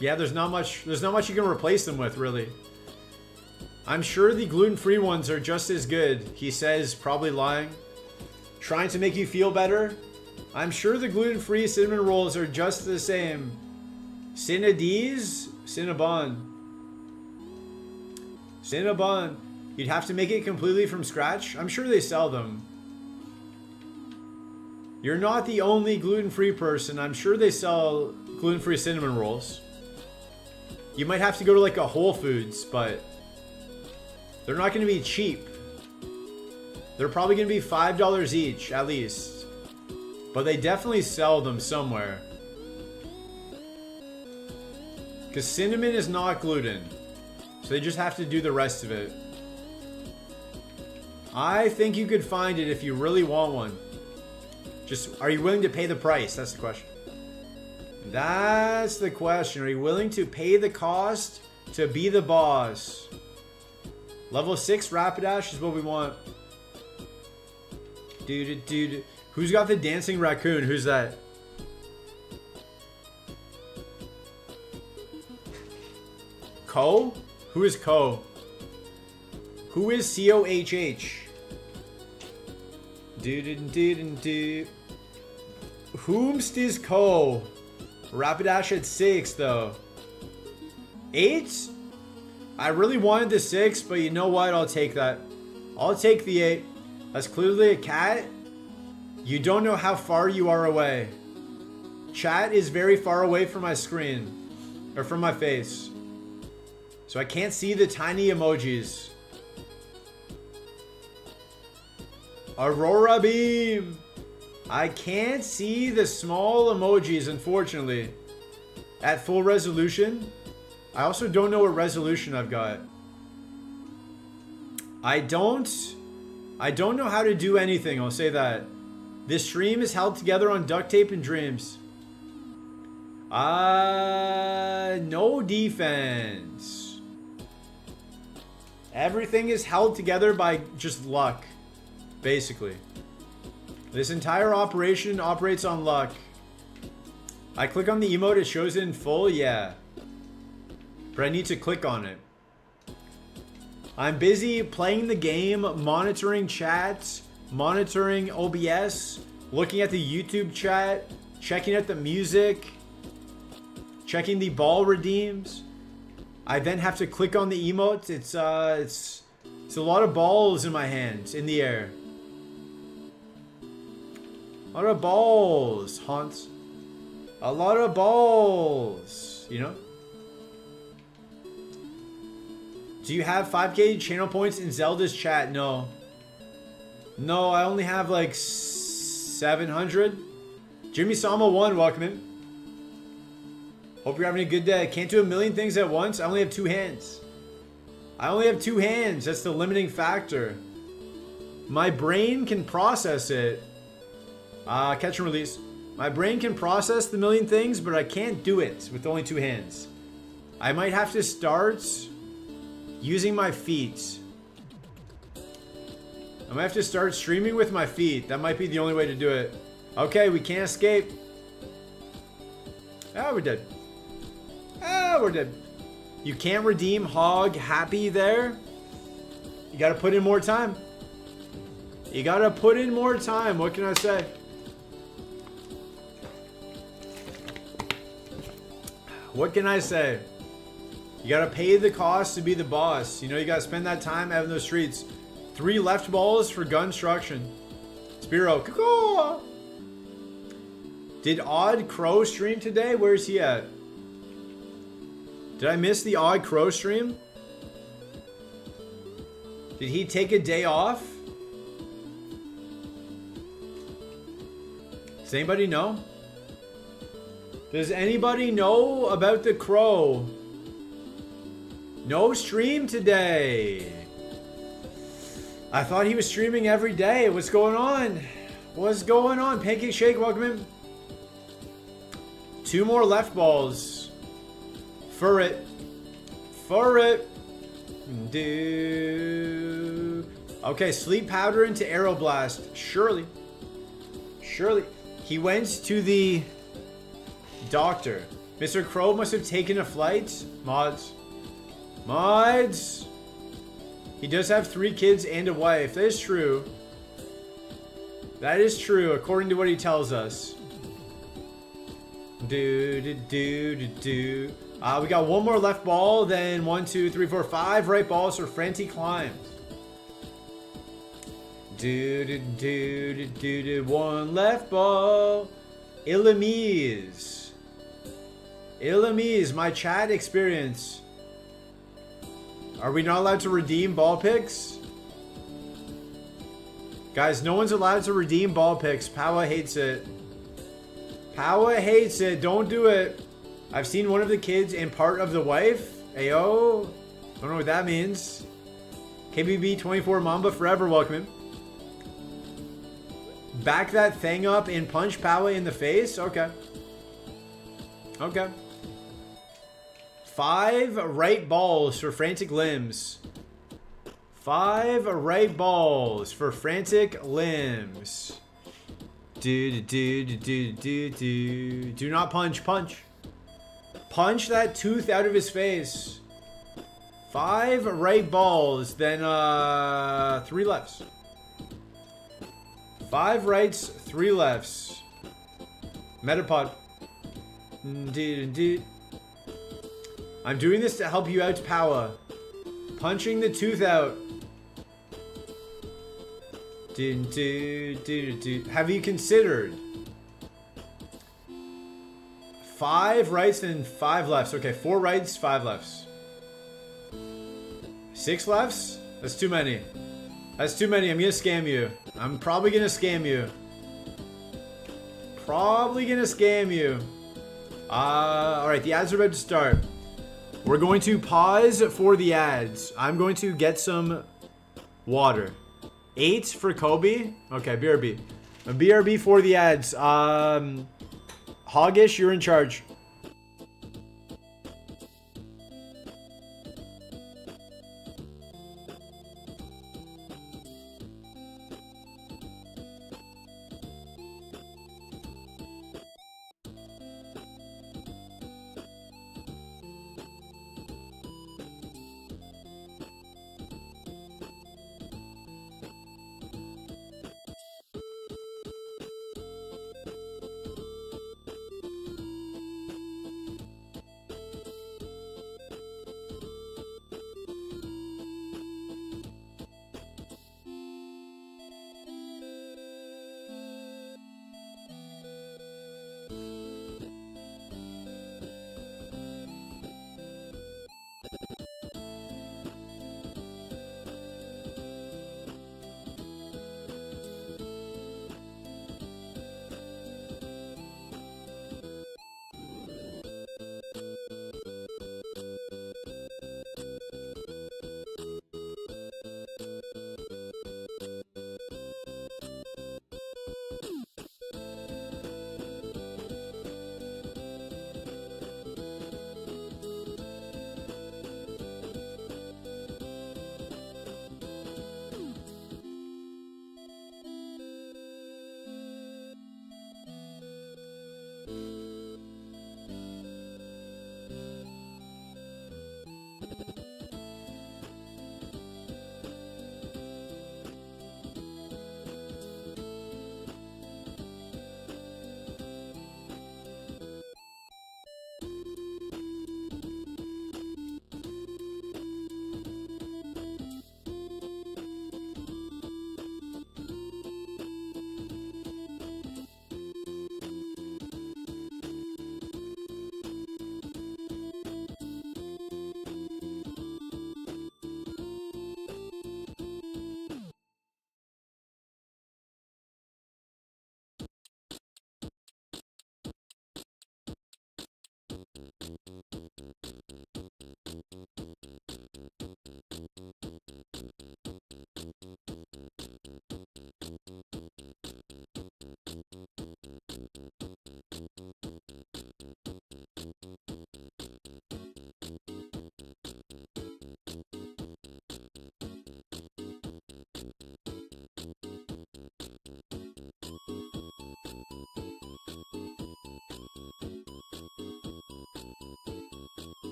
Yeah, there's not much you can replace them with, really. I'm sure the gluten-free ones are just as good, he says, probably lying. Trying to make you feel better? I'm sure the gluten-free cinnamon rolls are just the same. Cinnabons? Cinnabon. Cinnabon. You'd have to make it completely from scratch? I'm sure they sell them. You're not the only gluten-free person. I'm sure they sell gluten-free cinnamon rolls. You might have to go to like a Whole Foods, but they're not going to be cheap. They're probably going to be $5 each, at least. But they definitely sell them somewhere. Because cinnamon is not gluten. So they just have to do the rest of it. I think you could find it if you really want one. Just, are you willing to pay the price? That's the question. That's the question. Are you willing to pay the cost to be the boss? Level 6 Rapidash is what we want. Dude. Who's got the dancing raccoon? Who's that? Ko? Who is Ko? Who is COHH? Dude. Whomst is Ko? Rapidash at 6 though. 8? I really wanted the 6, but you know what? I'll take that. I'll take the 8. That's clearly a cat. You don't know how far you are away. Chat is very far away from my screen. Or from my face. So I can't see the tiny emojis. Aurora Beam. I can't see the small emojis, unfortunately. At full resolution. I also don't know what resolution I've got. I don't know how to do anything, I'll say that. This stream is held together on duct tape and dreams. No defense. Everything is held together by just luck, basically. This entire operation operates on luck. I click on the emote, it shows it in full, yeah. But I need to click on it. I'm busy playing the game, monitoring chats, monitoring OBS, looking at the YouTube chat, checking out the music, checking the ball redeems. I then have to click on the emote. It's a lot of balls in my hands, in the air. A lot of balls, Hans. A lot of balls, you know? Do you have 5k channel points in Zelda's chat? No. No, I only have like 700. Jimmy Sama 1, welcome in. Hope you're having a good day. Can't do a million things at once. I only have 2 hands. I only have 2 hands. That's the limiting factor. My brain can process it. Catch and release. My brain can process the million things, but I can't do it with only 2 hands. I might have to start using my feet. I might have to start streaming with my feet. That might be the only way to do it. Okay, we can't escape. Ah, we're dead. Ah, we're dead. You can't redeem Hog Happy there. You gotta put in more time. You gotta put in more time. What can I say? What can I say? You gotta pay the cost to be the boss. You know, you gotta spend that time out in those streets. 3 left balls for Gunstruction. Spiro. Caw-caw. Did Odd Crow stream today? Where's he at? Did I miss the Odd Crow stream? Did he take a day off? Does anybody know? Does anybody know about the Crow? No stream today. I thought he was streaming every day. What's going on? What's going on? Pancake Shake, welcome in. 2 more left balls. For it. For it. Do. Okay, Sleep Powder into Aeroblast. Surely. Surely. He went to the doctor. Mr. Crow must have taken a flight. Mods. Mods. He does have 3 kids and a wife. That is true. That is true, according to what he tells us. We got 1 more left ball, then 1, 2, 3, 4, 5 right balls for Frantic Climb. 1 left ball. Ilamise. Ilamise, my chat experience. Are we not allowed to redeem ball picks? Guys, no one's allowed to redeem ball picks. Powa hates it. Powa hates it. Don't do it. I've seen one of the kids and part of the wife. Ayo. Don't know what that means. KBB24 Mamba Forever, welcome in. Back that thing up and punch Powa in the face? Okay. Okay. 5 right balls for Frantic Limbs. 5 right balls for Frantic Limbs. Do not punch. Punch. Punch that tooth out of his face. 5 right balls, then 3 lefts. 5 rights, 3 lefts. Metapod. I'm doing this to help you out, Powa. Punching the tooth out. Have you considered 5 rights and 5 lefts? Okay, 4 rights, 5 lefts. 6 lefts? That's too many. That's too many. I'm gonna scam you. I'm probably gonna scam you. Probably gonna scam you. Alright, the ads are about to start. We're going to pause for the ads. I'm going to get some water. 8 for Kobe. Okay, BRB. A BRB for the ads. Hoggish, you're in charge.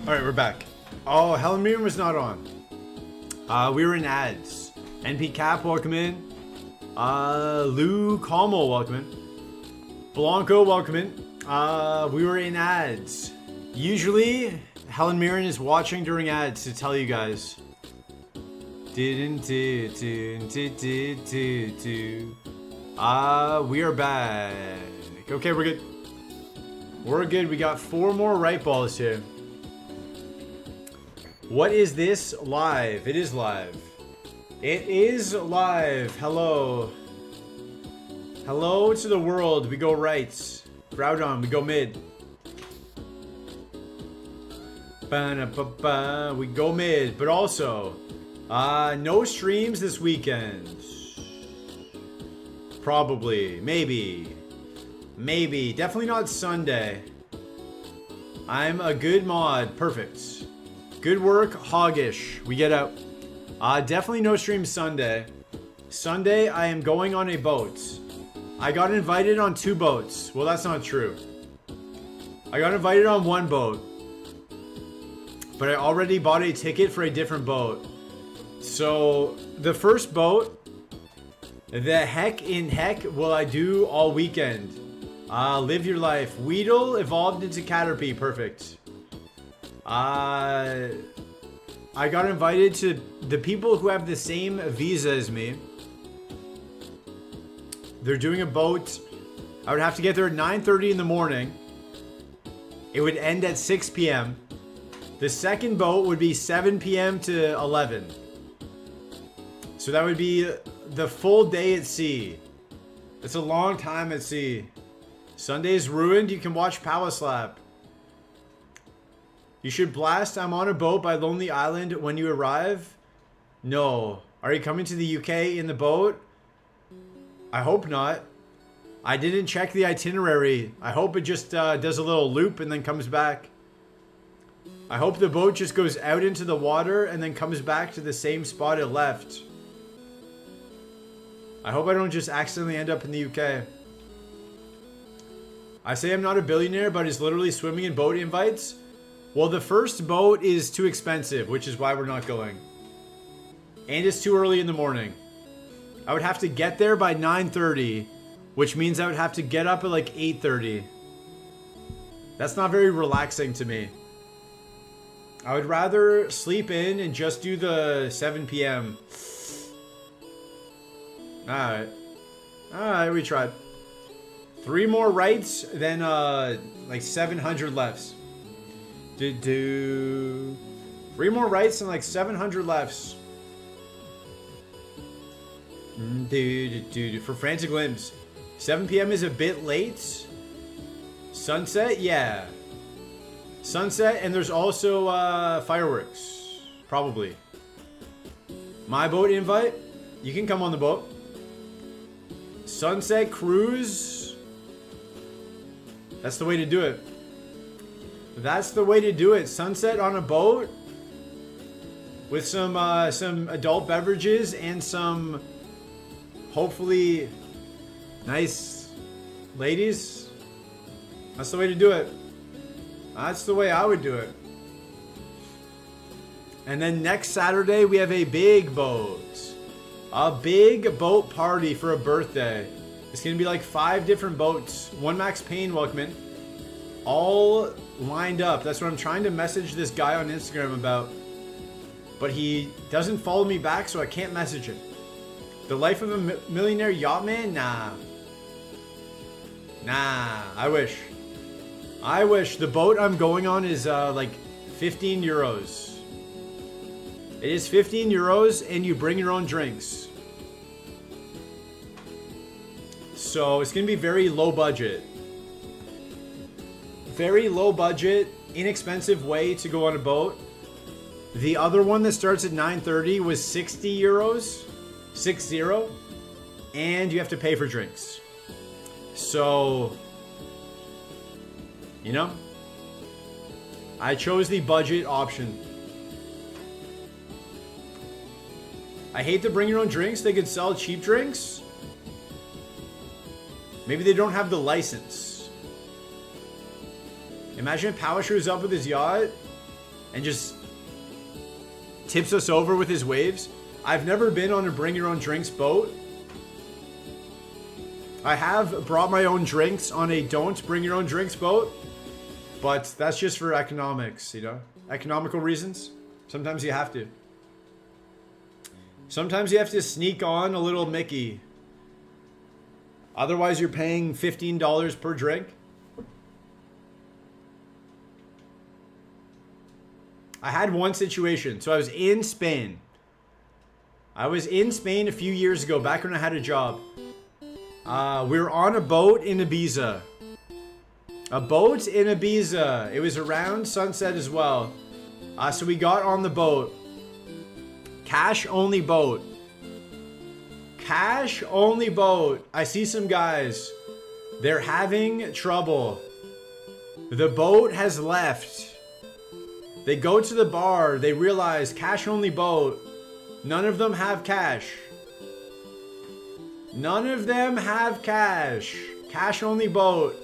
All right, we're back. Oh, Helen Mirren was not on. We were in ads. NP Cap, welcome in. Lou Calmo, welcome in. Blanco, welcome in. We were in ads. Usually, Helen Mirren is watching during ads to tell you guys. We are back. Okay, we're good. We're good. We got 4 more right balls here. What is this? Live. It is live. It is live. Hello. Hello to the world. We go right. Groudon, we go mid. Ba-na-ba-ba. We go mid, but also no streams this weekend. Probably. Maybe. Definitely not Sunday. I'm a good mod. Perfect. Good work, Hoggish. We get out. Definitely no stream Sunday. Sunday, I am going on a boat. I got invited on 2 boats. Well, that's not true. I got invited on 1 boat. But I already bought a ticket for a different boat. So, the first boat, the heck in heck will I do all weekend? Live your life. Weedle evolved into Caterpie. Perfect. I got invited to the people who have the same visa as me. They're doing a boat. I would have to get there at 9:30 in the morning. It would end at 6 p.m. The second boat would be 7 p.m. to 11. So that would be the full day at sea. It's a long time at sea. Sunday's ruined. You can watch Power Slap. You should blast I'm on a boat by Lonely Island when you arrive. No. Are you coming to the UK in the boat? I hope not. I didn't check the itinerary. I hope it just does a little loop and then comes back. I hope the boat just goes out into the water and then comes back to the same spot it left. I hope I don't just accidentally end up in the UK. I say I'm not a billionaire, but it's literally swimming in boat invites. Well, the first boat is too expensive, which is why we're not going. And it's too early in the morning. I would have to get there by 9:30, which means I would have to get up at like 8:30. That's not very relaxing to me. I would rather sleep in and just do the 7 p.m. Alright. Alright, we tried. 3 more rights, then like 700 lefts. 3 more rights and like 700 lefts. For Frantic Limbs. 7 p.m. is a bit late. Sunset? Yeah. Sunset, and there's also fireworks. Probably. My boat invite. You can come on the boat. Sunset cruise. That's the way to do it. That's the way to do it. Sunset on a boat with some adult beverages and some hopefully nice ladies. That's the way to do it. That's the way I would do it. And then next Saturday we have a big boat. A big boat party for a birthday. It's going to be like 5 different boats. One Max Payne, welcome in. All lined up. That's what I'm trying to message this guy on Instagram about. But he doesn't follow me back, so I can't message him. The life of a millionaire yachtman? Nah. Nah, I wish. I wish. The boat I'm going on is like 15 euros. It is 15 euros and you bring your own drinks. So it's going to be very low budget. Very low budget, inexpensive way to go on a boat. The other one that starts at 9:30 was 60 euros. 60. And you have to pay for drinks. So, you know, I chose the budget option. I hate to bring your own drinks. They could sell cheap drinks. Maybe they don't have the license. Imagine if Power shows up with his yacht and just tips us over with his waves. I've never been on a bring your own drinks boat. I have brought my own drinks on a don't bring your own drinks boat. But that's just for economics, you know? Economical reasons. Sometimes you have to. Sometimes you have to sneak on a little Mickey. Otherwise, you're paying $15 per drink. I had one situation. So I was in Spain. I was in Spain a few years ago, back when I had a job. We were on a boat in Ibiza. A boat in Ibiza. It was around sunset as well. So we got on the boat. Cash only boat. Cash only boat. I see some guys. They're having trouble. The boat has left. They go to the bar. They realize cash only boat. None of them have cash. None of them have cash. Cash only boat.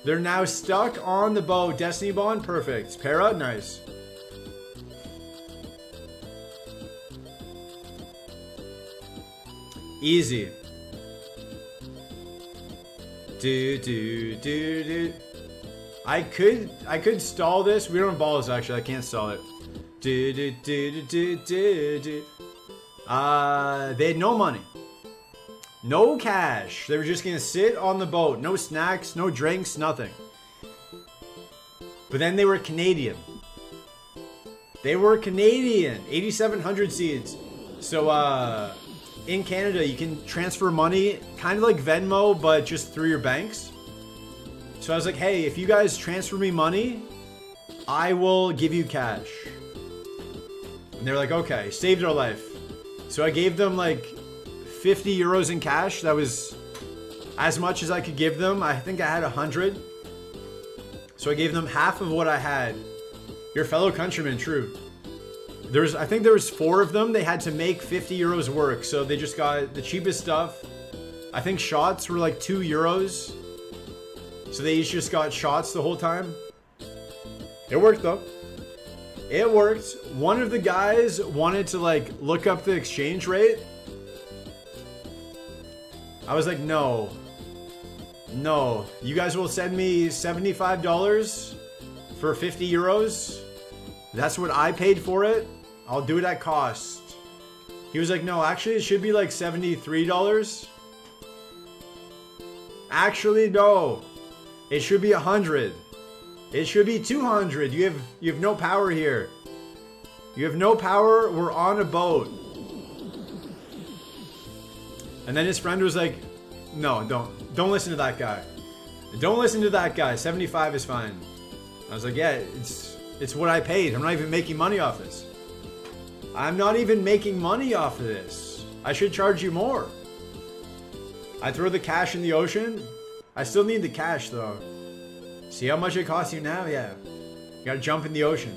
They're now stuck on the boat. Destiny Bond, perfect. Para, nice. Easy. I could stall this. We don't have balls actually. I can't stall it. They had no money. No cash. They were just gonna sit on the boat. No snacks, no drinks, nothing. But then they were Canadian. They were Canadian. 8,700 seeds. So, in Canada, you can transfer money kind of like Venmo, but just through your banks. So I was like, hey, if you guys transfer me money, I will give you cash. And they're like, okay, saved our life. So I gave them like 50 euros in cash. That was as much as I could give them. I think I had 100. So I gave them half of what I had. Your fellow countrymen, true. I think there was 4 of them. They had to make 50 euros work. So they just got the cheapest stuff. I think shots were like €2. So they each just got shots the whole time. It worked though. It worked. One of the guys wanted to like look up the exchange rate. I was like, no. No. You guys will send me $75 for €50. That's what I paid for it. I'll do it at cost. He was like, no, actually it should be like $73. Actually, no. It should be 100. It should be 200. You have no power here. You have no power. We're on a boat. And then his friend was like, no, don't listen to that guy. Don't listen to that guy. 75 is fine. I was like, yeah, it's what I paid. I'm not even making money off this. I'm not even making money off of this. I should charge you more. I throw the cash in the ocean. I still need the cash though. See how much it costs you now? Yeah. You gotta jump in the ocean.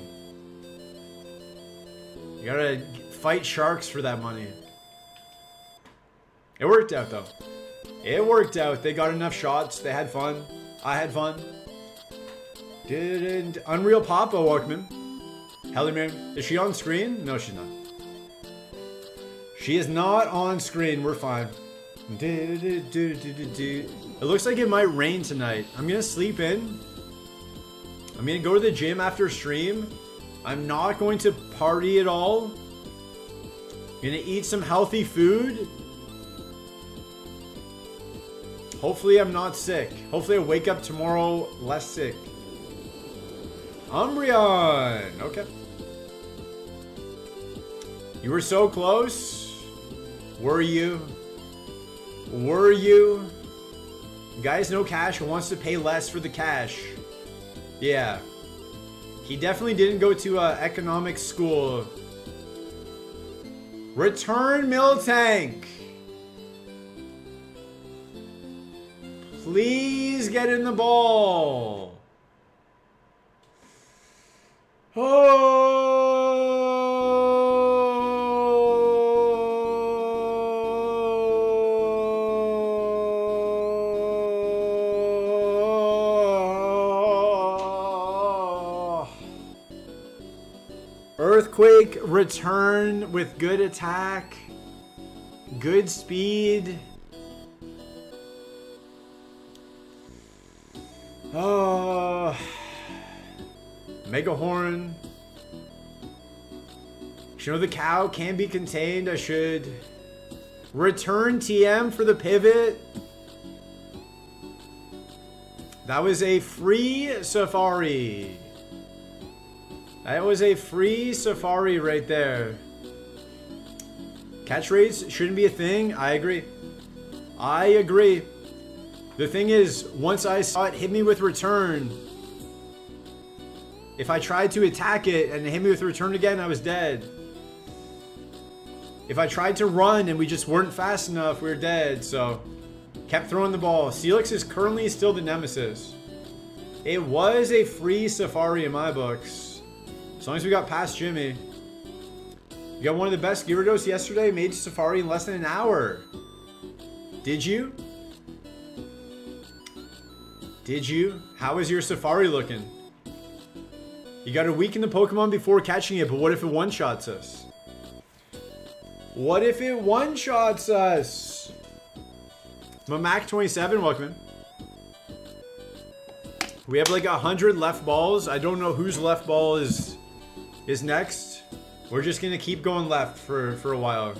You gotta fight sharks for that money. It worked out though. It worked out. They got enough shots. They had fun. I had fun. Didn't Unreal Papa Walkman. Helly is she on screen? No, she's not. She is not on screen. We're fine. It looks like it might rain tonight. I'm gonna sleep in. I'm gonna go to the gym after stream. I'm not going to party at all. I'm gonna eat some healthy food. Hopefully I'm not sick. Hopefully I wake up tomorrow less sick. Umbreon! Okay. You were so close. Were you? Were you? Guys, no cash wants to pay less for the cash. Yeah. He definitely didn't go to economics school. Return Miltank. Please get in the ball. Earthquake return with good attack, good speed. Oh, Mega Horn. You know the cow can be contained. I should return TM for the pivot. That was a free safari. That was a free safari right there. Catch rates shouldn't be a thing. I agree. I agree. The thing is, once I saw it hit me with return, if I tried to attack it and it hit me with return again, I was dead. If I tried to run and we just weren't fast enough, we were dead. So, kept throwing the ball. Celix is currently still the nemesis. It was a free safari in my books. As long as we got past Jimmy. You got one of the best Gyarados yesterday, made safari in less than an hour. Did you? Did you? How is your safari looking? You got to weaken the Pokemon before catching it, but what if it one-shots us? What if it one-shots us? Mamak27, welcome in. We have like 100 left balls. I don't know whose left ball is next. We're just gonna keep going left for a while.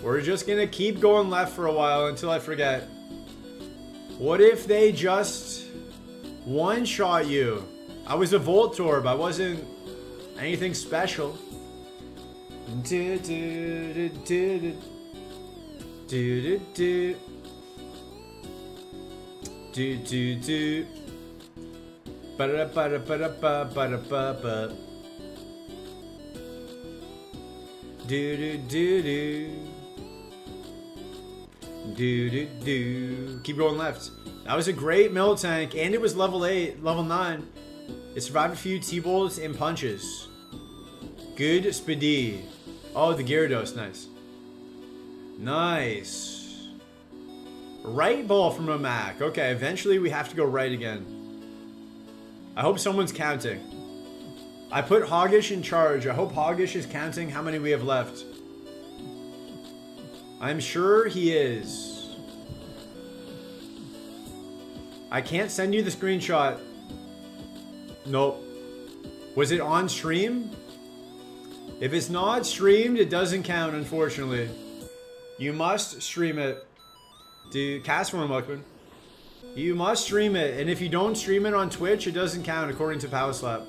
We're just gonna keep going left for a while until I forget. What if they just one-shot you? I was a Voltorb. I wasn't anything special. Do do do do do do do do do. Ba ba ba ba ba ba ba ba. Do do do do. Do do do. Keep going left. That was a great Miltank, and it was level 8, level 9. It survived a few T-bolts and punches. Good speedy. Oh, the Gyarados, nice. Nice. Right ball from a Mac. Okay, eventually we have to go right again. I hope someone's counting. I put Hoggish in charge. I hope Hoggish is counting how many we have left. I'm sure he is. I can't send you the screenshot. Nope. Was it on stream? If it's not streamed, it doesn't count, unfortunately. You must stream it. Dude, Castform Muckman. You must stream it, and if you don't stream it on Twitch, it doesn't count according to Power Slap.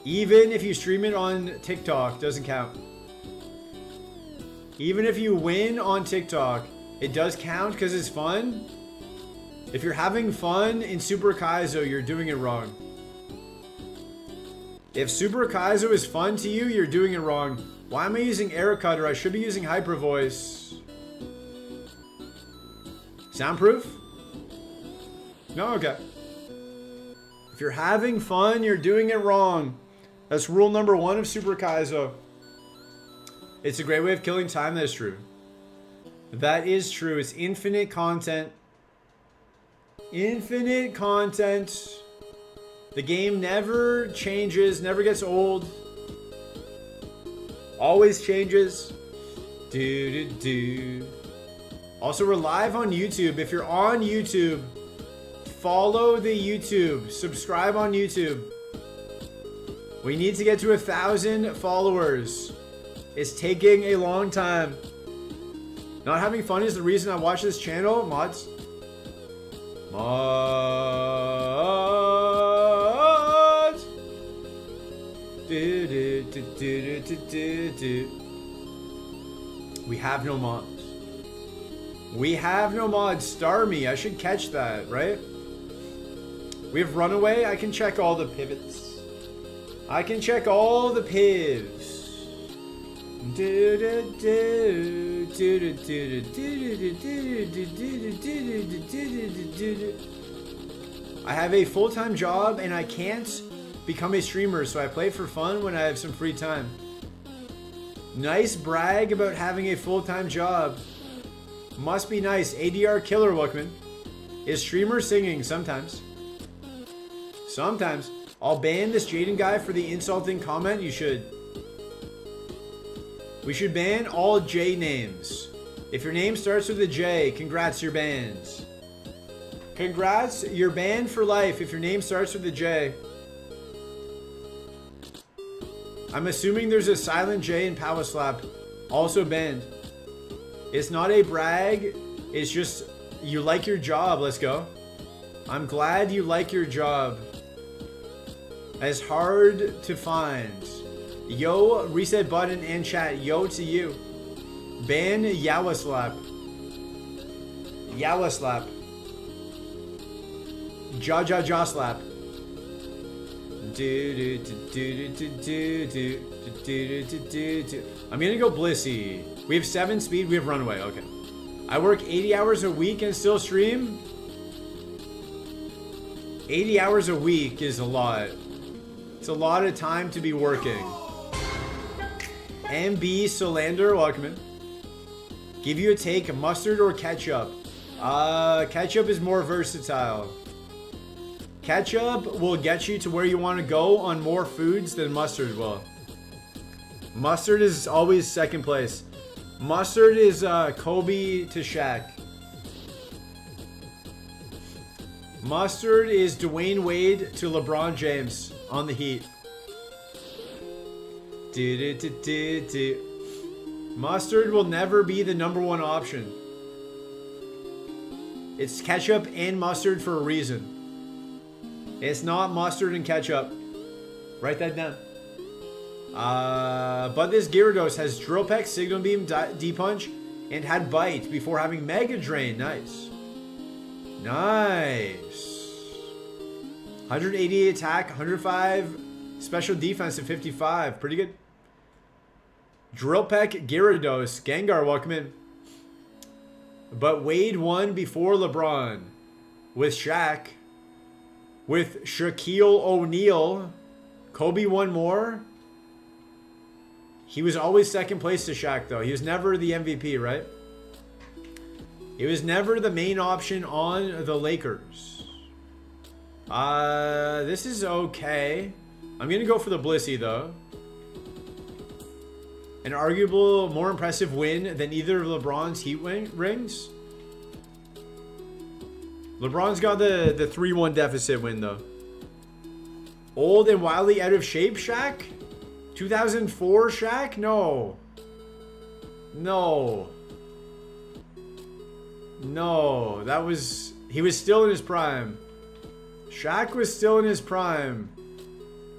Even if you stream it on TikTok, doesn't count. Even if you win on TikTok, it does count because it's fun. If you're having fun in Super Kaizo, you're doing it wrong. If Super Kaizo is fun to you, you're doing it wrong. Why am I using Air Cutter? I should be using Hyper Voice. Soundproof? No? Okay. If you're having fun, you're doing it wrong. That's rule number 1 of Super Kaizo. It's a great way of killing time. That is true. That is true. It's infinite content. Infinite content. The game never changes, never gets old. Always changes. Also, we're live on YouTube. If you're on YouTube, follow the YouTube. Subscribe on YouTube. We need to get to 1,000 followers. It's taking a long time. Not having fun is the reason I watch this channel. Mods. We have no mods. We have no mods. Star me. I should catch that, right? We have Runaway. I can check all the pivots. I can check all the pivs. I have a full-time job and I can't become a streamer, so I play for fun when I have some free time. Nice brag about having a full-time job. Must be nice. ADR Killer Wuckman. Is streamer singing sometimes. Sometimes. I'll ban this Jaden guy for the insulting comment. You should. We should ban all J names. If your name starts with a J, congrats, you're banned. Congrats, you're banned for life if your name starts with a J. I'm assuming there's a silent J in Power Slap. Also banned. It's not a brag. It's just you like your job. Let's go. I'm glad you like your job. It's hard to find. Yo, reset button and chat. Yo to you. Ban Yawaslap. Yawaslap. Ja slap. I'm gonna go Blissey. We have 7 speed, we have Runaway, okay. I work 80 hours a week and still stream? 80 hours a week is a lot. It's a lot of time to be working. MB Solander, welcome in. Give you a take, mustard or ketchup? Ketchup is more versatile. Ketchup will get you to where you want to go on more foods than mustard will. Mustard is always second place. Mustard is Kobe to Shaq. Mustard is Dwayne Wade to LeBron James on the Heat. Mustard will never be the #1 option. It's ketchup and mustard for a reason. It's not mustard and ketchup. Write that down. But this Gyarados has Drill Peck, Signal Beam, D-Punch, and had Bite before having Mega Drain. Nice. Nice. 188 attack, 105 special defense, and 55. Pretty good. Drill Peck, Gyarados. Gengar, welcome in. But Wade won before LeBron. With Shaq. With Shaquille O'Neal. Kobe won more. He was always second place to Shaq, though. He was never the MVP, right? He was never the main option on the Lakers. This is okay. I'm going to go for the Blissey, though. An arguable, more impressive win than either of LeBron's Heat rings. LeBron's got the 3-1 deficit win, though. Old and wildly out of shape, Shaq? 2004 Shaq? No. No. No. That was... He was still in his prime. Shaq was still in his prime.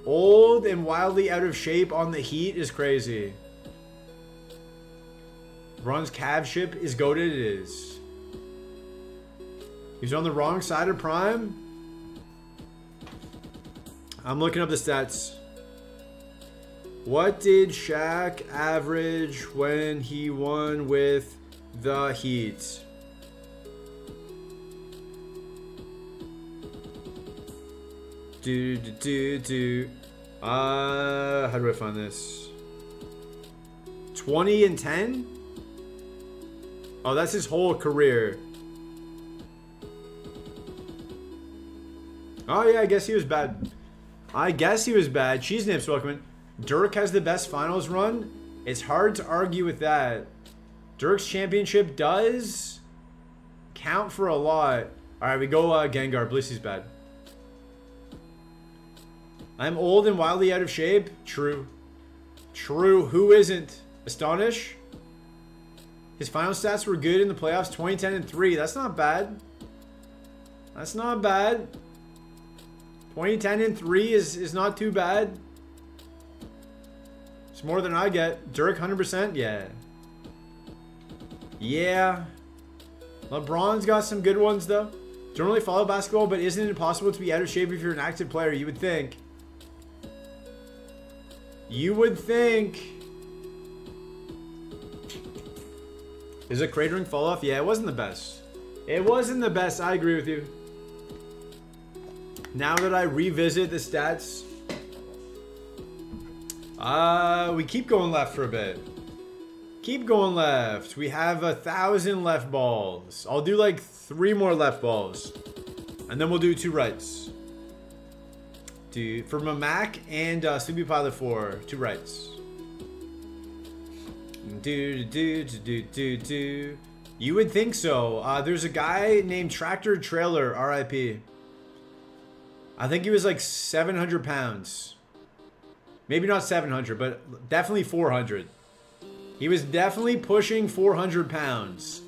Old and wildly out of shape on the Heat is crazy. LeBron's Cavs ship is goated. It is. He's on the wrong side of prime. I'm looking up the stats. What did Shaq average when he won with the Heat? How do I find this? 20 and 10? Oh, that's his whole career. Oh, yeah, I guess he was bad. I guess he was bad. Cheese Nips, welcome in. Dirk has the best finals run. It's hard to argue with that. Dirk's championship does count for a lot. All right, we go Gengar. Blissy's bad. I'm old and wildly out of shape. True. True. Who isn't? Astonish? His final stats were good in the playoffs. 20, 10, and 3. That's not bad. That's not bad. 20, 10, and 3 is not too bad. It's more than I get. Dirk, 100%? Yeah. Yeah. LeBron's got some good ones, though. Don't really follow basketball, but isn't it impossible to be out of shape if you're an active player? You would think. You would think. Is it cratering fall off? Yeah, it wasn't the best. It wasn't the best. I agree with you. Now that I revisit the stats, we keep going left for a bit. Keep going left. We have 1,000 left balls. I'll do like 3 more left balls, and then we'll do 2 rights. For Mac and Sleepy Pilot 4, 2 rights. You would think so. There's a guy named Tractor Trailer, RIP. I think he was like 700 pounds. Maybe not 700, but definitely 400. He was definitely pushing 400 pounds.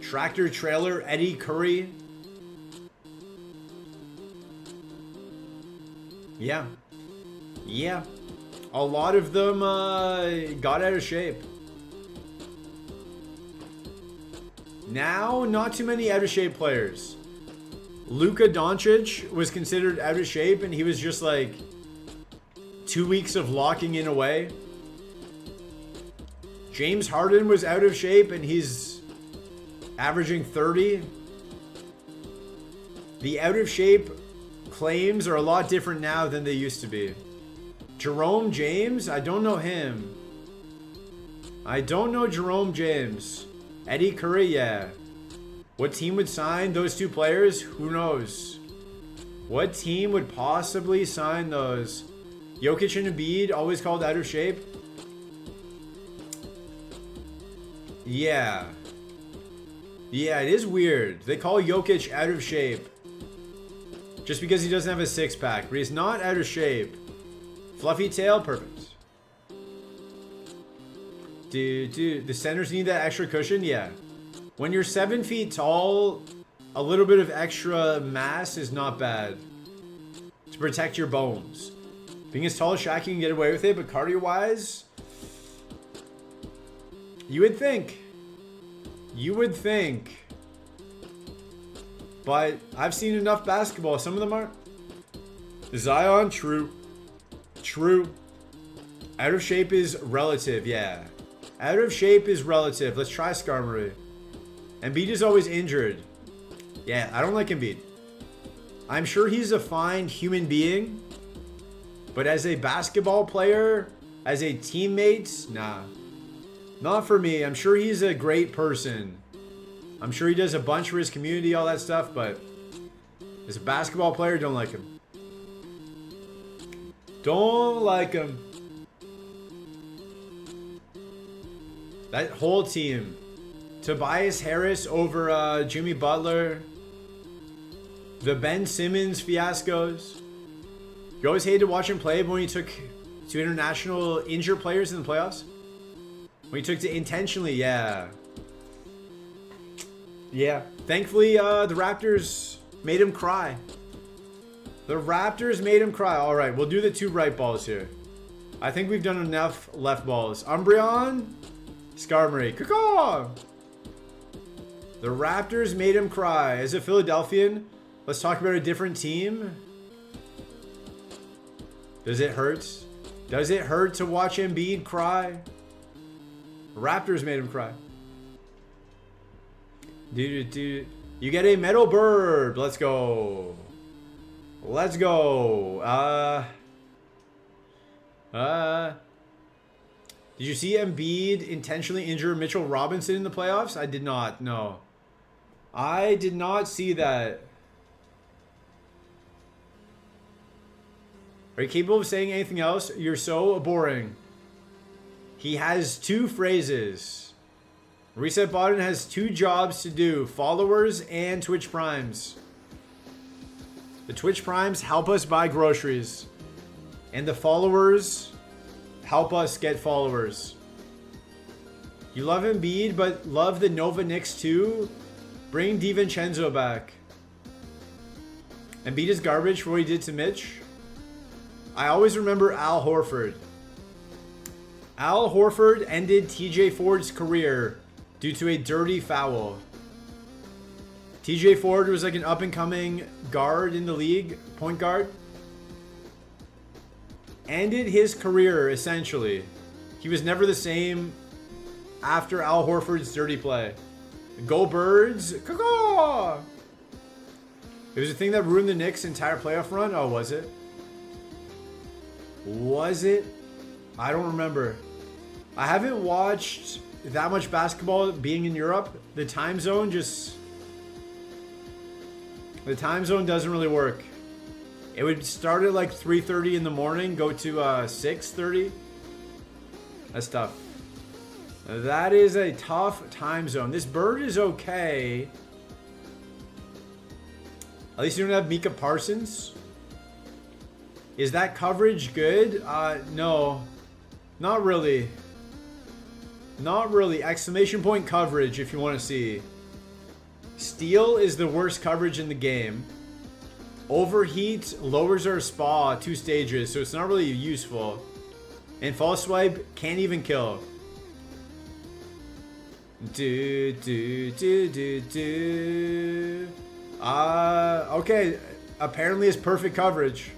Tractor Trailer, Eddie Curry. Yeah. Yeah. A lot of them got out of shape. Now, not too many out of shape players. Luka Doncic was considered out of shape, and he was just like 2 weeks of locking in away. James Harden was out of shape, and he's averaging 30. The out of shape claims are a lot different now than they used to be. Jerome James, I don't know him. I don't know Jerome James. Eddie Curry, yeah. What team would sign those 2 players? Who knows? What team would possibly sign those? Jokic and Embiid, always called out of shape? Yeah. Yeah, it is weird. They call Jokic out of shape just because he doesn't have a 6-pack, but he's not out of shape. Fluffy tail, perfect. The centers need that extra cushion? Yeah. When you're 7 feet tall, a little bit of extra mass is not bad to protect your bones. Being as tall as Shaq, you can get away with it, but cardio-wise, you would think. You would think. But I've seen enough basketball. Some of them aren't. Zion, true. True. Out of shape is relative, yeah. Out of shape is relative. Let's try Skarmory. Embiid is always injured. Yeah, I don't like Embiid. I'm sure he's a fine human being, But as a basketball player, as a teammate, nah. Not for me. I'm sure he's a great person. I'm sure he does a bunch for his community, all that stuff, but as a basketball player, don't like him. Don't like him. That whole team. Tobias Harris over Jimmy Butler. The Ben Simmons fiascos. You always hated to watch him play when he took to international injured players in the playoffs? When he took to intentionally, yeah. Yeah. Thankfully, the Raptors made him cry. The Raptors made him cry. All right, we'll do the 2 right balls here. I think we've done enough left balls. Umbreon, Skarmory. Caw-caw! The Raptors made him cry. As a Philadelphian, let's talk about a different team. Does it hurt? Does it hurt to watch Embiid cry? Raptors made him cry. Dude. You get a metal bird. Let's go. Let's go. Did you see Embiid intentionally injure Mitchell Robinson in the playoffs? I did not. No. I did not see that. Are you capable of saying anything else? You're so boring. He has 2 phrases. Reset Button has 2 jobs to do. Followers and Twitch Primes. The Twitch Primes help us buy groceries. And the followers help us get followers. You love Embiid, but love the Nova Knicks too? Bring DiVincenzo back. Embiid is garbage for what he did to Mitch. I always remember Al Horford. Al Horford ended TJ Ford's career due to a dirty foul. TJ Ford was like an up-and-coming guard in the league, point guard. Ended his career, essentially. He was never the same after Al Horford's dirty play. Go Birds! Caw-caw! It was a thing that ruined the Knicks' entire playoff run? Oh, was it? Was it? I don't remember. I haven't watched that much basketball being in Europe. The time zone just... The time zone doesn't really work. It would start at like 3:30 in the morning, go to 6:30. That's tough. That is a tough time zone. This bird is okay. At least you don't have Mika Parsons. Is that coverage good? No. Not really. Not really. Exclamation point coverage if you want to see. Steal is the worst coverage in the game. Overheat lowers our spa 2 stages, so it's not really useful. And false swipe can't even kill. Okay. Apparently it's perfect coverage.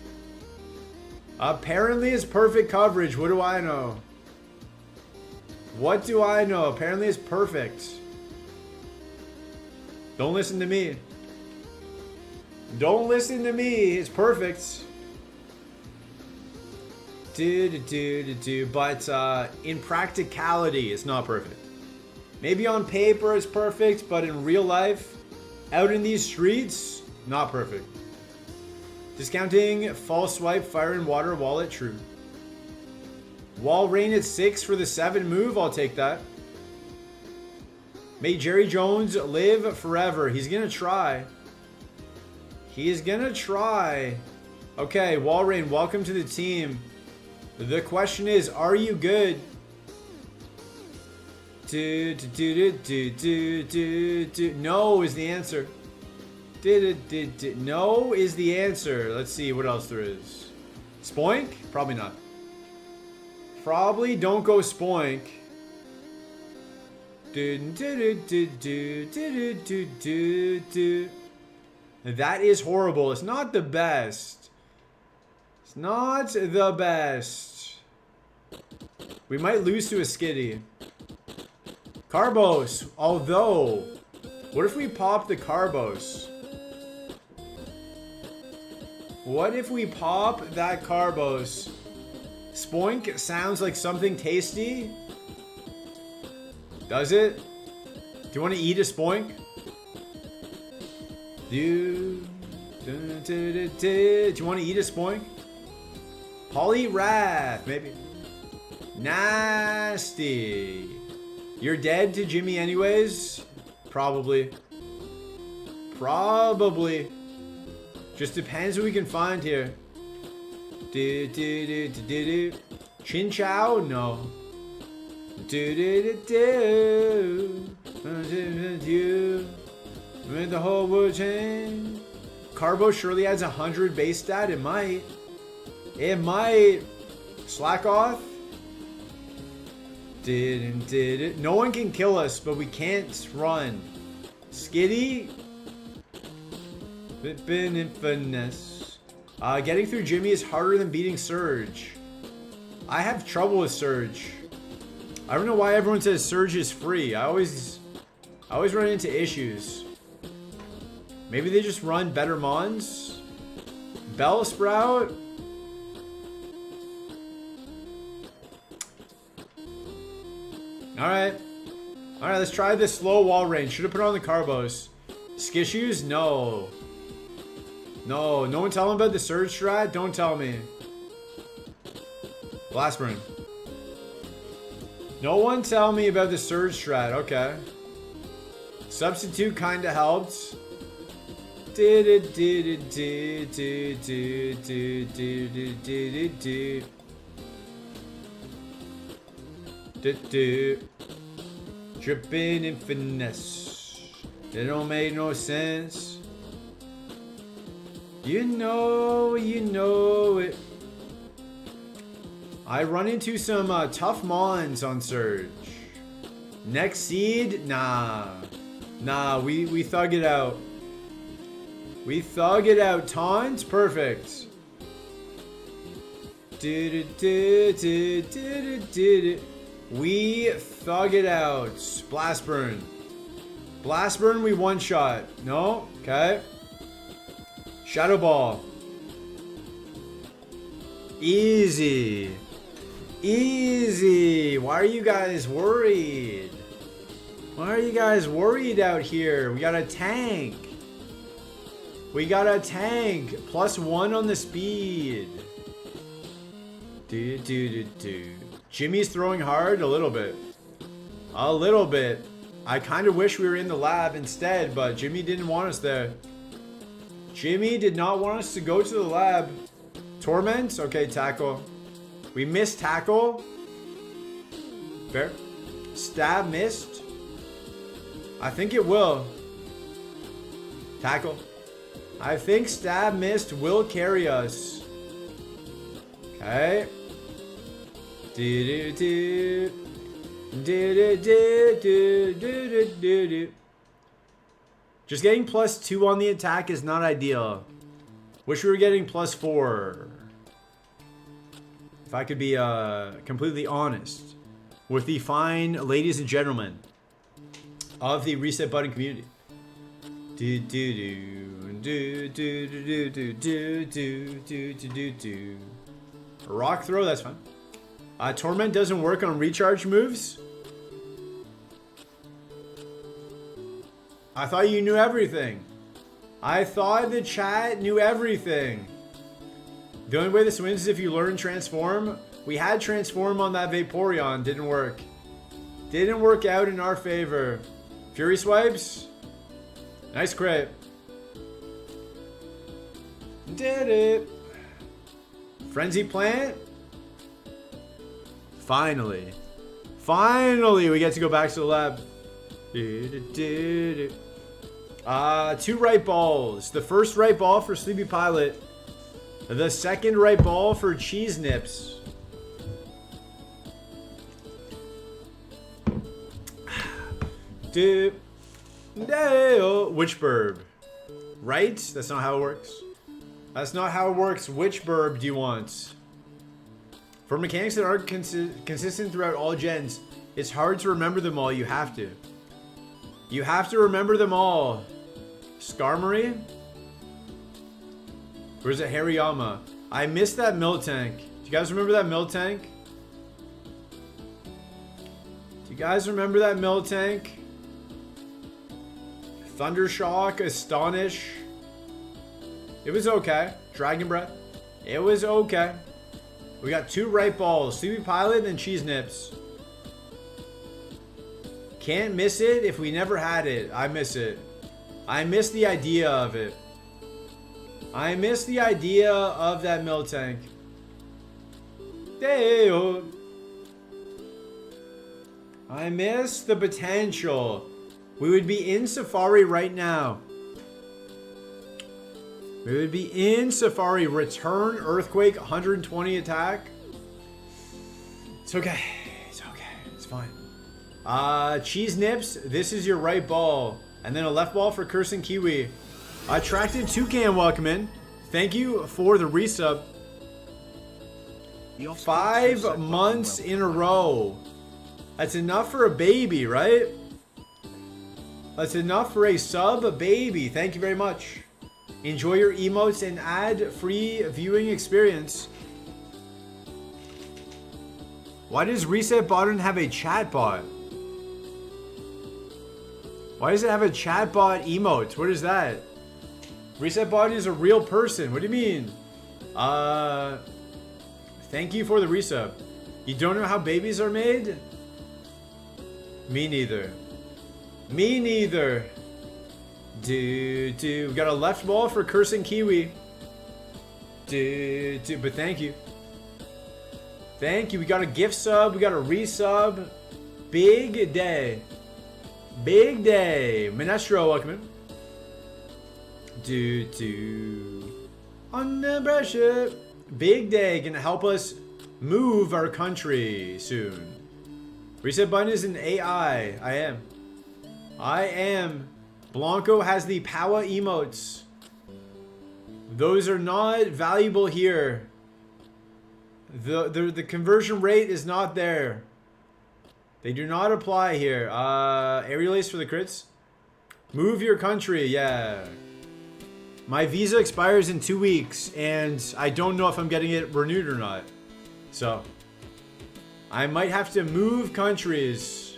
Apparently it's perfect coverage. What do I know? What do I know? Apparently it's perfect. Don't listen to me. Don't listen to me. It's perfect. But in practicality, it's not perfect. Maybe on paper it's perfect, but in real life, out in these streets, not perfect. Discounting false swipe, fire and water wallet, true. Wall rain at 6 for the 7 move, I'll take that. May Jerry Jones live forever. He's gonna try. He is gonna try. Okay, Wall rain, welcome to the team. The question is, are you good? No is the answer. No is the answer. Let's see what else there is. Spoink? Probably not. Probably don't go spoink. That is horrible. It's not the best. It's not the best. We might lose to a skitty. Carbos. Although, what if we pop the Carbos? What if we pop that Carbos? Spoink sounds like something tasty. Does it? Do you want to eat a Spoink? Do you want to eat a Spoink? Polyrath, maybe. Nasty. You're dead to Jimmy anyways? Probably. Probably. Just depends what we can find here. Chin Chow? No. With the whole world change. Carbo surely adds 100 base stat. It might. It might. Slack off. No one can kill us, but we can't run. Skitty. Been in finesse. Getting through Jimmy is harder than beating Surge. I have trouble with Surge. I don't know why everyone says Surge is free. I always run into issues. Maybe they just run better mons? Bell Sprout? Alright, let's try this slow wall range. Should have put on the Carbos. Skishues? No. No one tell him about the Surge strat? Don't tell me. Blast Burn. No one tell me about the Surge strat. Okay. Substitute kinda helped. Dripping in finesse. It don't make no sense. You know it. I run into some tough mons on Surge. Next seed? Nah, we thug it out. We thug it out. Taunts? Perfect. We thug it out. Blast Burn. Blast Burn, we one shot. No? Okay. Shadow Ball. Easy. Easy. Why are you guys worried? Why are you guys worried out here? We got a tank. We got a tank. +1 on the speed. Jimmy's throwing hard a little bit. A little bit. I kind of wish we were in the lab instead, but Jimmy didn't want us there. Jimmy did not want us to go to the lab. Torment? Okay, tackle. We missed tackle. Fair. Stab missed. I think it will. Tackle. I think stab missed will carry us. Okay. Just getting +2 on the attack is not ideal. Wish we were getting +4. If I could be completely honest with the fine ladies and gentlemen of the Reset Button community. Rock throw, that's fine. Torment doesn't work on recharge moves. I thought you knew everything. I thought the chat knew everything. The only way this wins is if you learn Transform. We had Transform on that Vaporeon. Didn't work. Didn't work out in our favor. Fury Swipes. Nice crit. Did it. Frenzy Plant. Finally. Finally, we get to go back to the lab. 2 right balls. The first right ball for Sleepy Pilot. The second right ball for Cheese Nips. Which burb? Right? That's not how it works. That's not how it works. Which burb do you want? For mechanics that aren't consistent throughout all gens, it's hard to remember them all. You have to. You have to remember them all. Skarmory? Where's it, Hariyama? I missed that mill tank. Do you guys remember that mill tank? Do you guys remember that mill tank? Thundershock, Astonish. It was okay. Dragon Breath. It was okay. We got 2 right balls. Sleepy Pilot and Cheese Nips. Can't miss it if we never had it. I miss it. I miss the idea of it. I miss the idea of that mill tank. Hey-o. I miss the potential. We would be in Safari right now. We would be in Safari. Return Earthquake 120 attack. It's okay. It's okay. It's fine. Cheese Nips. This is your right ball. And then a left ball for Cursing Kiwi. Attracted Toucan, welcome in. Thank you for the resub. 5 months in a row. That's enough for a baby, right? That's enough for a sub baby. Thank you very much. Enjoy your emotes and ad-free viewing experience. Why does Reset Button have a chat bot? Why does it have a chat bot emote? What is that? Reset Button is a real person. What do you mean? Thank you for the resub. You don't know how babies are made? Me neither. Me neither. We got a left ball for Cursing Kiwi. But thank you. Thank you. We got a gift sub. We got a resub. Big day. Big day. Minestro, welcome in. Under pressure. Big day. Gonna help us move our country soon. Reset Button is an AI. I am. Blanco has the power emotes. Those are not valuable here. The conversion rate is not there. They do not apply here. Aerial Ace for the crits. Move your country, yeah. My visa expires in 2 weeks, and I don't know if I'm getting it renewed or not. So, I might have to move countries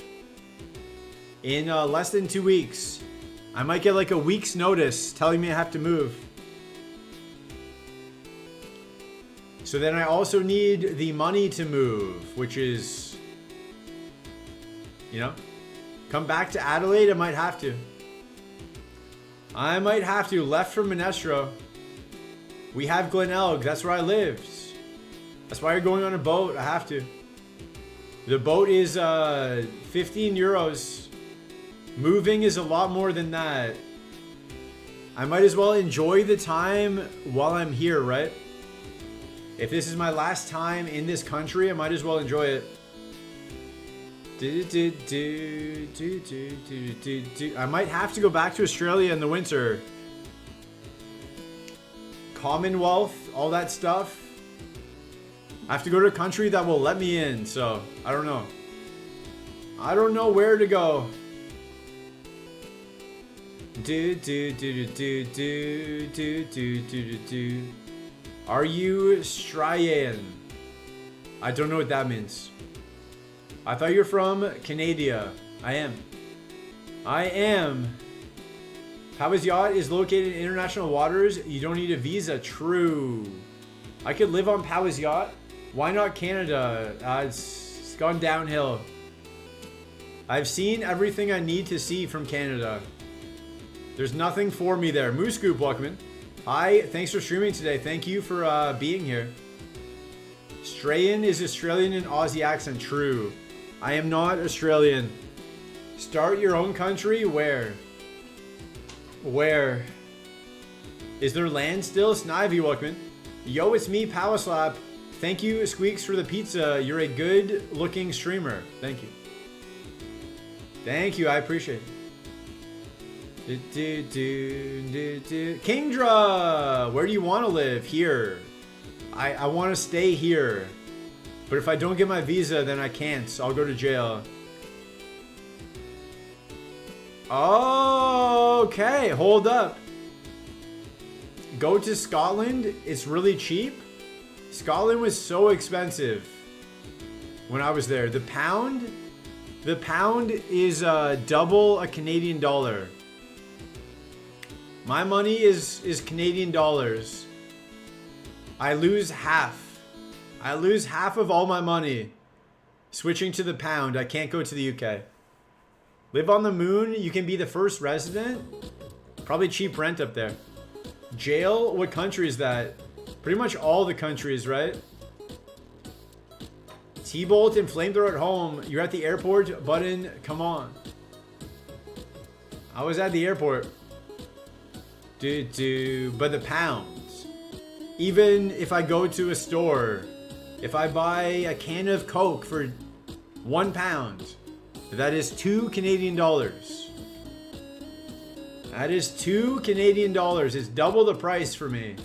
in less than 2 weeks. I might get like a week's notice telling me I have to move. So then I also need the money to move, which is, you know, come back to Adelaide. I might have to. Left from Minestro. We have Glenelg. That's where I lived. That's why you're going on a boat. I have to. The boat is 15 euros. Moving is a lot more than that. I might as well enjoy the time while I'm here, right? If this is my last time in this country, I might as well enjoy it. I might have to go back to Australia in the winter. Commonwealth, all that stuff. I have to go to a country that will let me in, so I don't know. I don't know where to go. Are you Australian? I don't know what that means. I thought you were from Canada. I am. Papa's yacht is located in international waters. You don't need a visa. True. I could live on Papa's yacht. Why not Canada? It's gone downhill. I've seen everything I need to see from Canada. There's nothing for me there. Moose Scoop, welcome in. Hi, thanks for streaming today. Thank you for being here. Strayan is Australian and Aussie accent. True. I am not Australian. Start your own country? Where? Where? Is there land still? Snivy, welcome in. Yo, it's me, Power Slap. Thank you, Squeaks, for the pizza. You're a good looking streamer. Thank you. Thank you, I appreciate it. Kingdra! Where do you want to live? Here. I want to stay here. But if I don't get my visa, then I can't. So I'll go to jail. Okay, hold up. Go to Scotland. It's really cheap. Scotland was so expensive when I was there. The pound is double a Canadian dollar. My money is Canadian dollars. I lose half. I lose half of all my money switching to the pound. I can't go to the UK. Live on the moon. You can be the first resident. Probably cheap rent up there. Jail? What country is that? Pretty much all the countries, right? T-Bolt and Flamethrower at home. You're at the airport. Button, come on. I was at the airport. But the pounds. Even if I go to a store, if I buy a can of Coke for £1, that is 2 Canadian dollars. That is 2 Canadian dollars. It's double the price for me.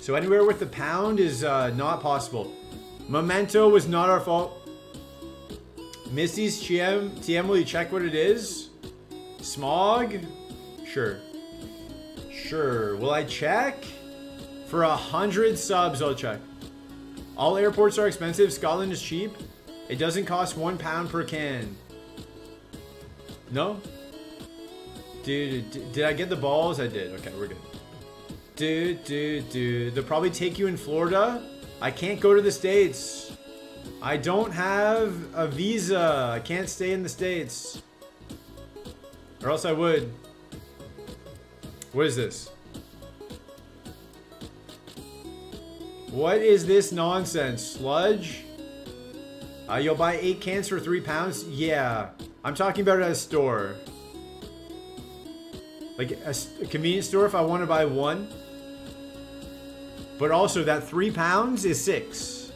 So anywhere with the pound is not possible. Memento was not our fault. Missy's TM, will you check what it is? Smog? Sure. Sure. Will I check? For 100 subs, I'll check. All airports are expensive. Scotland is cheap. It doesn't cost £1 per can. No? Dude, did I get the balls? I did. Okay, we're good. Dude. They'll probably take you in Florida. I can't go to the States. I don't have a visa. I can't stay in the States. Or else I would. What is this? What is this nonsense? Sludge? You'll buy 8 cans for £3? Yeah. I'm talking about it at a store. Like a convenience store if I want to buy 1. But also that £3 is 6.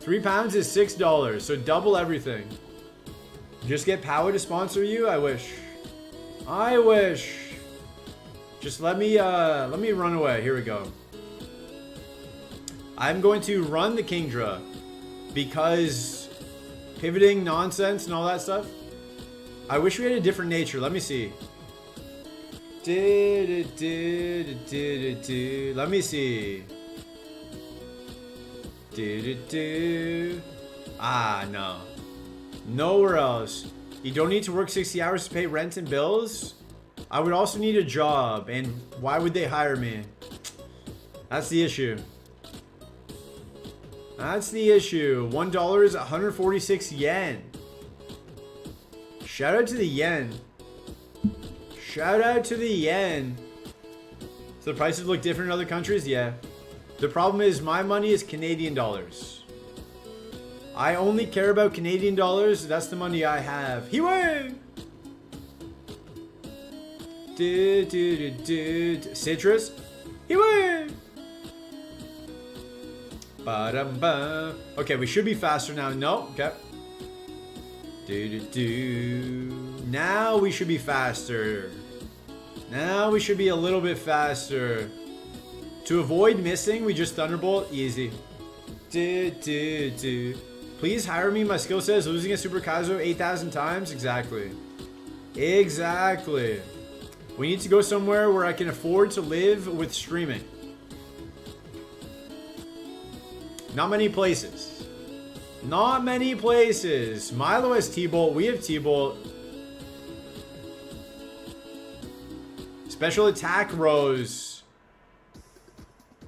£3 is $6. So double everything. Just get Power to sponsor you? I wish. I wish. Just let me run away. Here we go. I'm going to run the Kingdra because pivoting nonsense and all that stuff. I wish we had a different nature. Let me see. Let me see. Ah, no. Nowhere else. You don't need to work 60 hours to pay rent and bills? I would also need a job, and why would they hire me? That's the issue. That's the issue. $1 is 146 yen. Shout out to the yen. Shout out to the yen. So the prices look different in other countries? Yeah. The problem is my money is Canadian dollars. I only care about Canadian dollars. That's the money I have. Hiway! Citrus? Hiway! Ba-dum-ba. Okay, we should be faster now. No, okay. Now we should be faster. Now we should be a little bit faster. To avoid missing, we just Thunderbolt. Easy. Please hire me. My skill set is losing a Super Kaizo 8,000 times. Exactly. Exactly. We need to go somewhere where I can afford to live with streaming. Not many places. Not many places. Milo has T-Bolt. We have T-Bolt. Special attack Rose.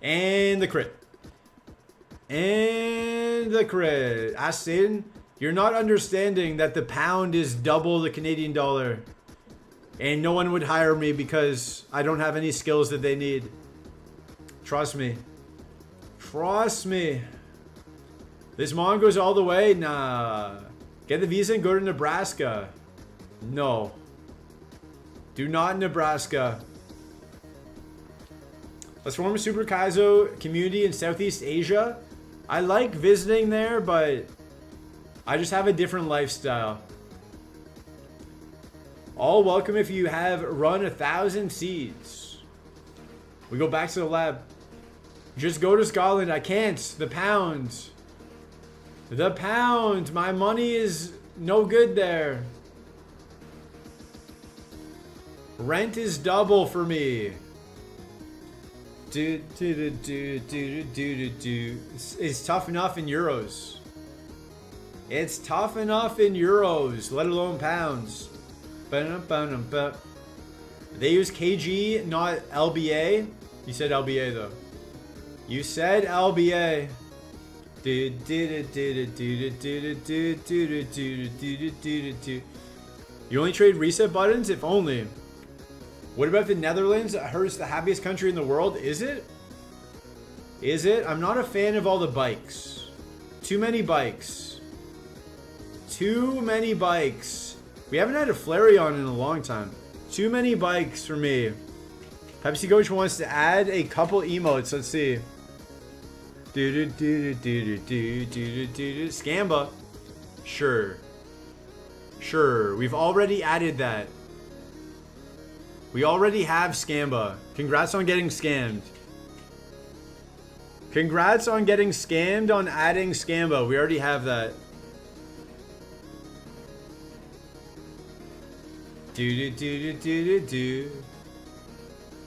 And the crit. And the crit. Ask Satan, you're not understanding that the pound is double the Canadian dollar. And no one would hire me because I don't have any skills that they need. Trust me. Trust me. This mon goes all the way? Nah. Get the visa and go to Nebraska. No. Do not Nebraska. Let's form a Super Kaizo community in Southeast Asia. I like visiting there, but I just have a different lifestyle. All welcome if you have run 1,000 seeds. We go back to the lab. Just go to Scotland. I can't. The pound. The pound. My money is no good there. Rent is double for me. It's tough enough in euros. It's tough enough in euros, let alone pounds. They use kg, not LBA. You said LBA though. You said LBA. You only trade reset buttons? If only. What about the Netherlands? I heard it's the happiest country in the world. Is it? Is it? I'm not a fan of all the bikes. Too many bikes. Too many bikes. We haven't had a Flareon in a long time. Too many bikes for me. Pepsi Coach wants to add a couple emotes. Let's see. Scamba. Sure. Sure. We've already added that. We already have Scamba. Congrats on getting scammed. Congrats on getting scammed on adding Scamba. We already have that.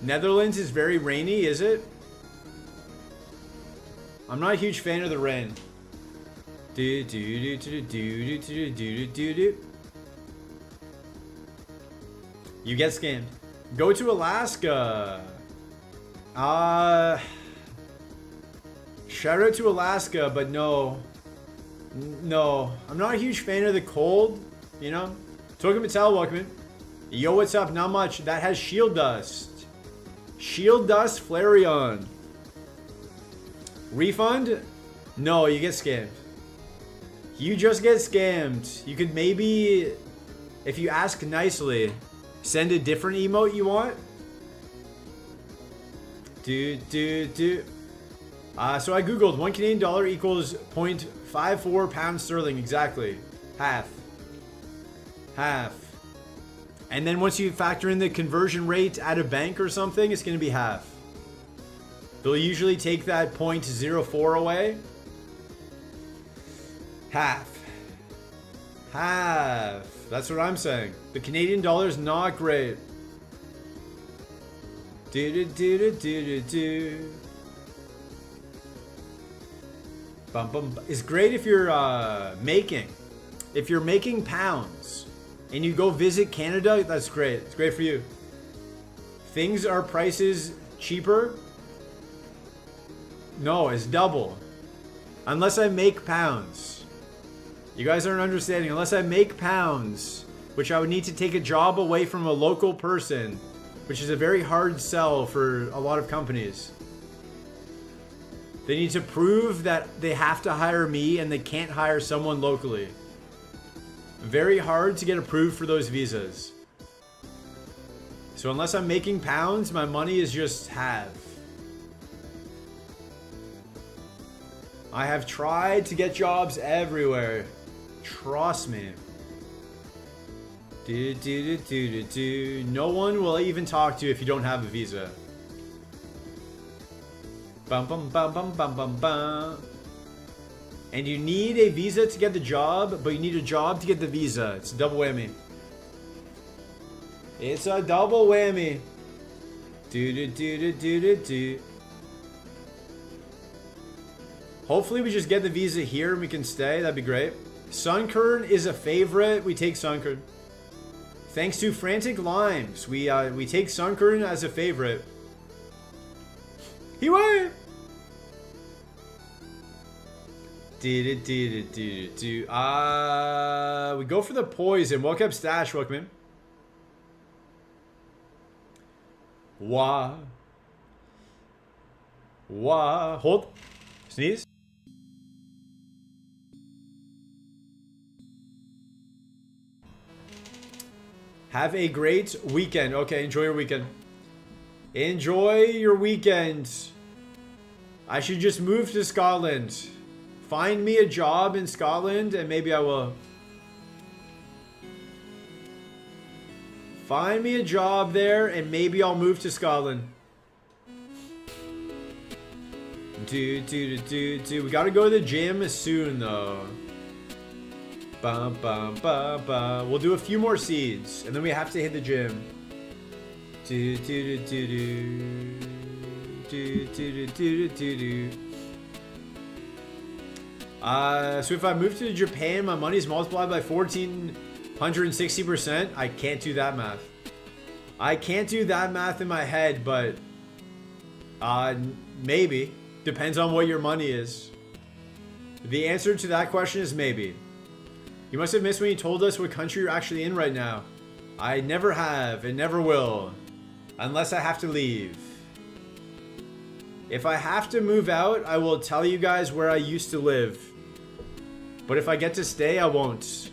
Netherlands is very rainy, is it? I'm not a huge fan of the rain. You get scammed. Go to Alaska. Shout out to Alaska, but no. No. I'm not a huge fan of the cold, you know? Token Mattel, welcome in. Yo, what's up? Not much. That has Shield Dust. Shield Dust Flareon. Refund? No, you get scammed. You just get scammed. You could maybe, if you ask nicely, send a different emote you want. So I googled $1 Canadian equals 0.54 pounds sterling. Exactly. Half. Half. And then once you factor in the conversion rate at a bank or something, it's going to be half. They'll usually take that 0.04 away. Half. Half. That's what I'm saying. The Canadian dollar is not great. It's great if you're making pounds and you go visit Canada. That's great. It's great for you. Things are prices cheaper. No, it's double. Unless I make pounds. You guys aren't understanding. Unless I make pounds, which I would need to take a job away from a local person, which is a very hard sell for a lot of companies. They need to prove that they have to hire me and they can't hire someone locally. Very hard to get approved for those visas. So unless I'm making pounds, my money is just half. I have tried to get jobs everywhere. Trust me. No one will even talk to you if you don't have a visa. Bum bum bum bum bum bum bum. And you need a visa to get the job, but you need a job to get the visa. It's a double whammy. It's a double whammy. Hopefully we just get the visa here and we can stay. That'd be great. Sunkern is a favorite. We take Sunkern. Thanks to Frantic Limes, we take Sunkern as a favorite. He went. We go for the poison. Welcome up, Stash. Welcome in. Wah. Hold. Sneeze. Have a great weekend. Okay, enjoy your weekend. Enjoy your weekend. I should just move to Scotland. Find me a job in Scotland and maybe I will. Find me a job there and maybe I'll move to Scotland. We gotta go to the gym soon though. We'll do a few more seeds and then we have to hit the gym. So if I move to Japan, my money's multiplied by 1,460%. I can't do that math. I can't do that math in my head, but maybe. Depends on what your money is. The answer to that question is maybe. You must have missed when you told us what country you're actually in right now. I never have and never will. Unless I have to leave. If I have to move out, I will tell you guys where I used to live. But if I get to stay, I won't.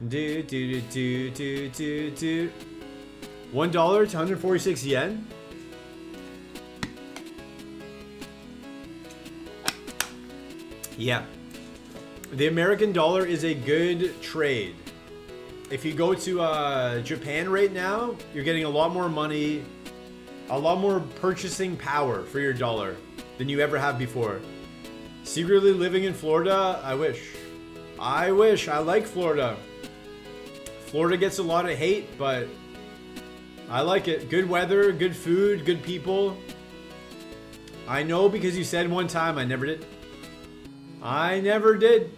$1 to 146 yen? Yeah. The American dollar is a good trade. If you go to Japan right now, you're getting a lot more money, a lot more purchasing power for your dollar than you ever have before. Secretly living in Florida, I wish. I like Florida. Florida gets a lot of hate, but I like it. Good weather, good food, good people. I know because you said one time. I never did. I never did.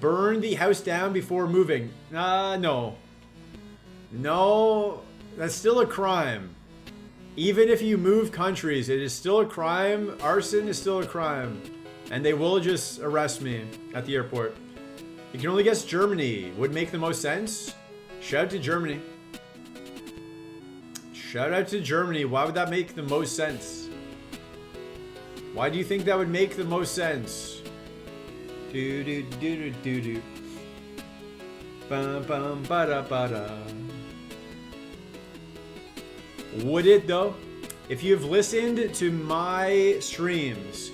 Burn the house down before moving. No. No, that's still a crime. Even if you move countries, it is still a crime. Arson is still a crime. And they will just arrest me at the airport. You can only guess Germany would make the most sense. Shout out to Germany. Shout out to Germany. Why would that make the most sense? Why do you think that would make the most sense? Do do do do do do. Bum bum ba da ba da. Would it though? If you've listened to my streams,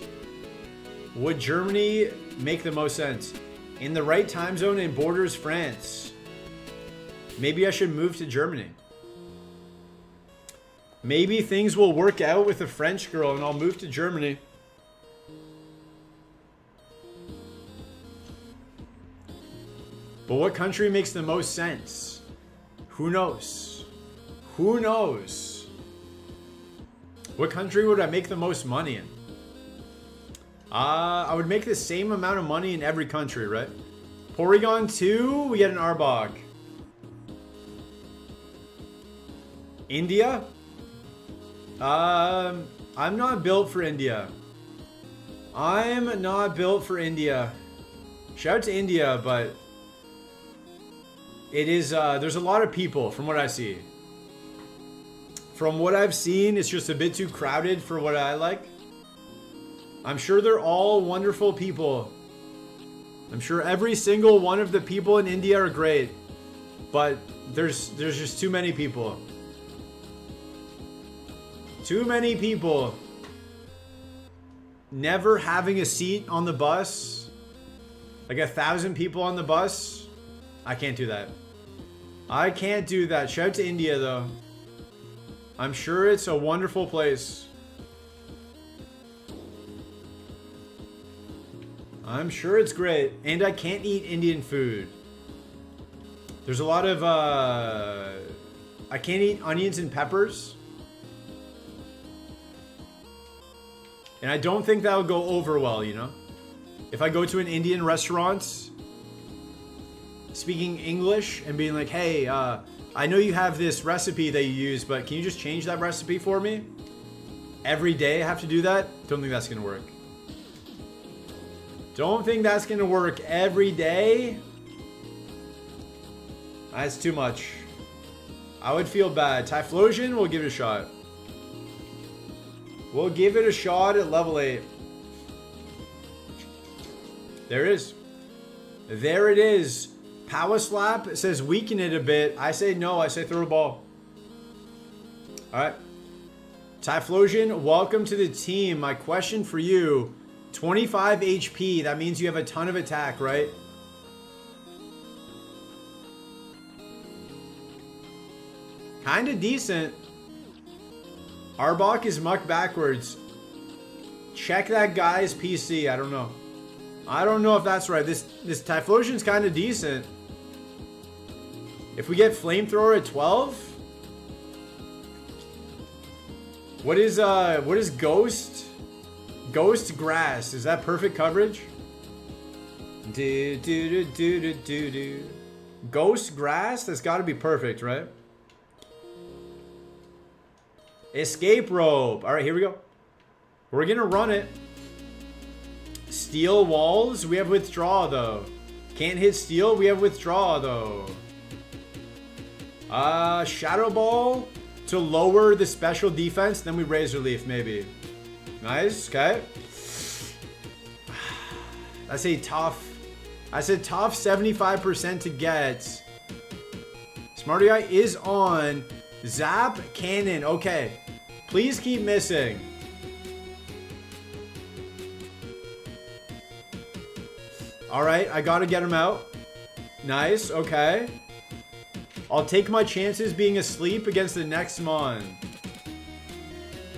would Germany make the most sense? In the right time zone and borders France. Maybe I should move to Germany. Maybe things will work out with a French girl and I'll move to Germany. But what country makes the most sense? Who knows? Who knows? What country would I make the most money in? I would make the same amount of money in every country, right? Porygon 2, we get an Arbok. India? I'm not built for India. I'm not built for India. Shout out to India, but it is, there's a lot of people from what I see. From what I've seen, it's just a bit too crowded for what I like. I'm sure they're all wonderful people. I'm sure every single one of the people in India are great. But there's just too many people. Too many people. Never having a seat on the bus. Like 1,000 people on the bus. I can't do that. I can't do that. Shout out to India though. I'm sure it's a wonderful place. I'm sure it's great. And I can't eat Indian food. There's a lot of, I can't eat onions and peppers. And I don't think that'll go over well, you know? If I go to an Indian restaurant, speaking English and being like, hey, I know you have this recipe that you use, but can you just change that recipe for me? Every day I have to do that? Don't think that's gonna work. Don't think that's gonna work every day. That's too much. I would feel bad. Typhlosion, we'll give it a shot. We'll give it a shot at level 8. There it is. There it is. Power Slap says weaken it a bit. I say no. I say throw a ball. Alright. Typhlosion, welcome to the team. My question for you. 25 HP. That means you have a ton of attack, right? Kinda decent. Arbok is muck backwards. Check that guy's PC. I don't know. I don't know if that's right. This Typhlosion's kind of decent. If we get Flamethrower at 12, What is Ghost? Ghost Grass. Is that perfect coverage? Do. Ghost Grass? That's got to be perfect, right? Escape Rope. All right, here we go. We're going to run it. Steel Walls. We have Withdraw, though. Can't hit Steel. We have Withdraw, though. Shadow Ball to lower the special defense. Then we Razor Leaf, maybe. Nice. Okay. That's a tough 75% to get. Smarty Eye is on. Zap Cannon. Okay. Please keep missing. All right. I got to get him out. Nice. Okay. I'll take my chances being asleep against the next Mon.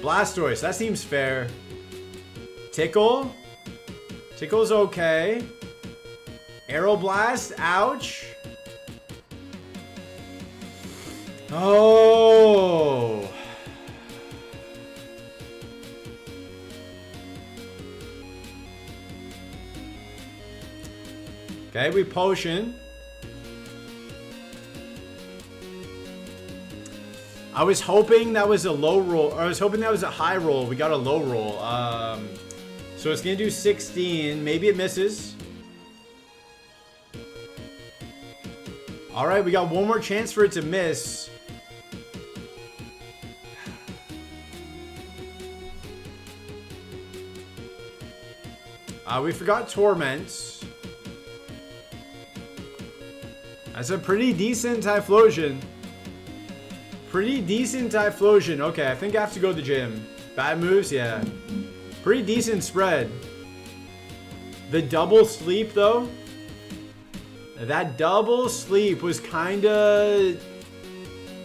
Blastoise. That seems fair. Tickle. Tickle's okay. Aeroblast. Ouch. Oh. Okay, we potion. I was hoping that was a low roll, or I was hoping that was a high roll. We got a low roll. So it's gonna do 16. Maybe it misses. All right, we got one more chance for it to miss. We forgot Torment. That's a pretty decent Typhlosion. Pretty decent Typhlosion. Okay, I think I have to go to the gym. Bad moves? Yeah. Pretty decent spread. The double sleep, though. That double sleep was kind of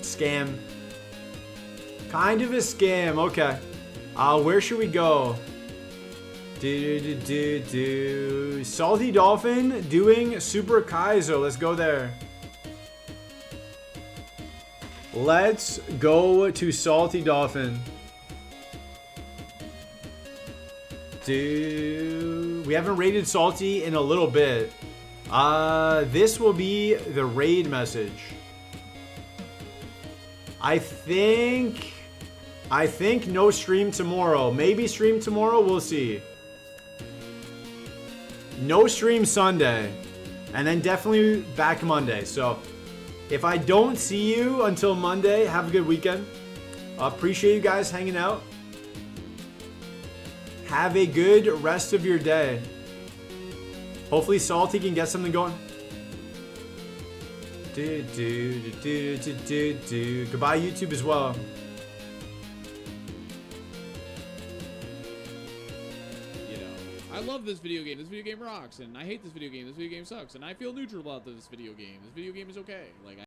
scam. Kind of a scam. Okay. Where should we go? Salty Dolphin doing Super Kaizo. Let's go there. Let's go to Salty Dolphin. We haven't raided Salty in a little bit. This will be the raid message. I think no stream tomorrow. Maybe stream tomorrow. We'll see. No stream Sunday. And then definitely back Monday. So if I don't see you until Monday, have a good weekend. Appreciate you guys hanging out. Have a good rest of your day. Hopefully Salty can get something going. Goodbye YouTube as well. I love this video game. This video game rocks, and I hate this video game. This video game sucks, and I feel neutral about this video game. This video game is okay. Like.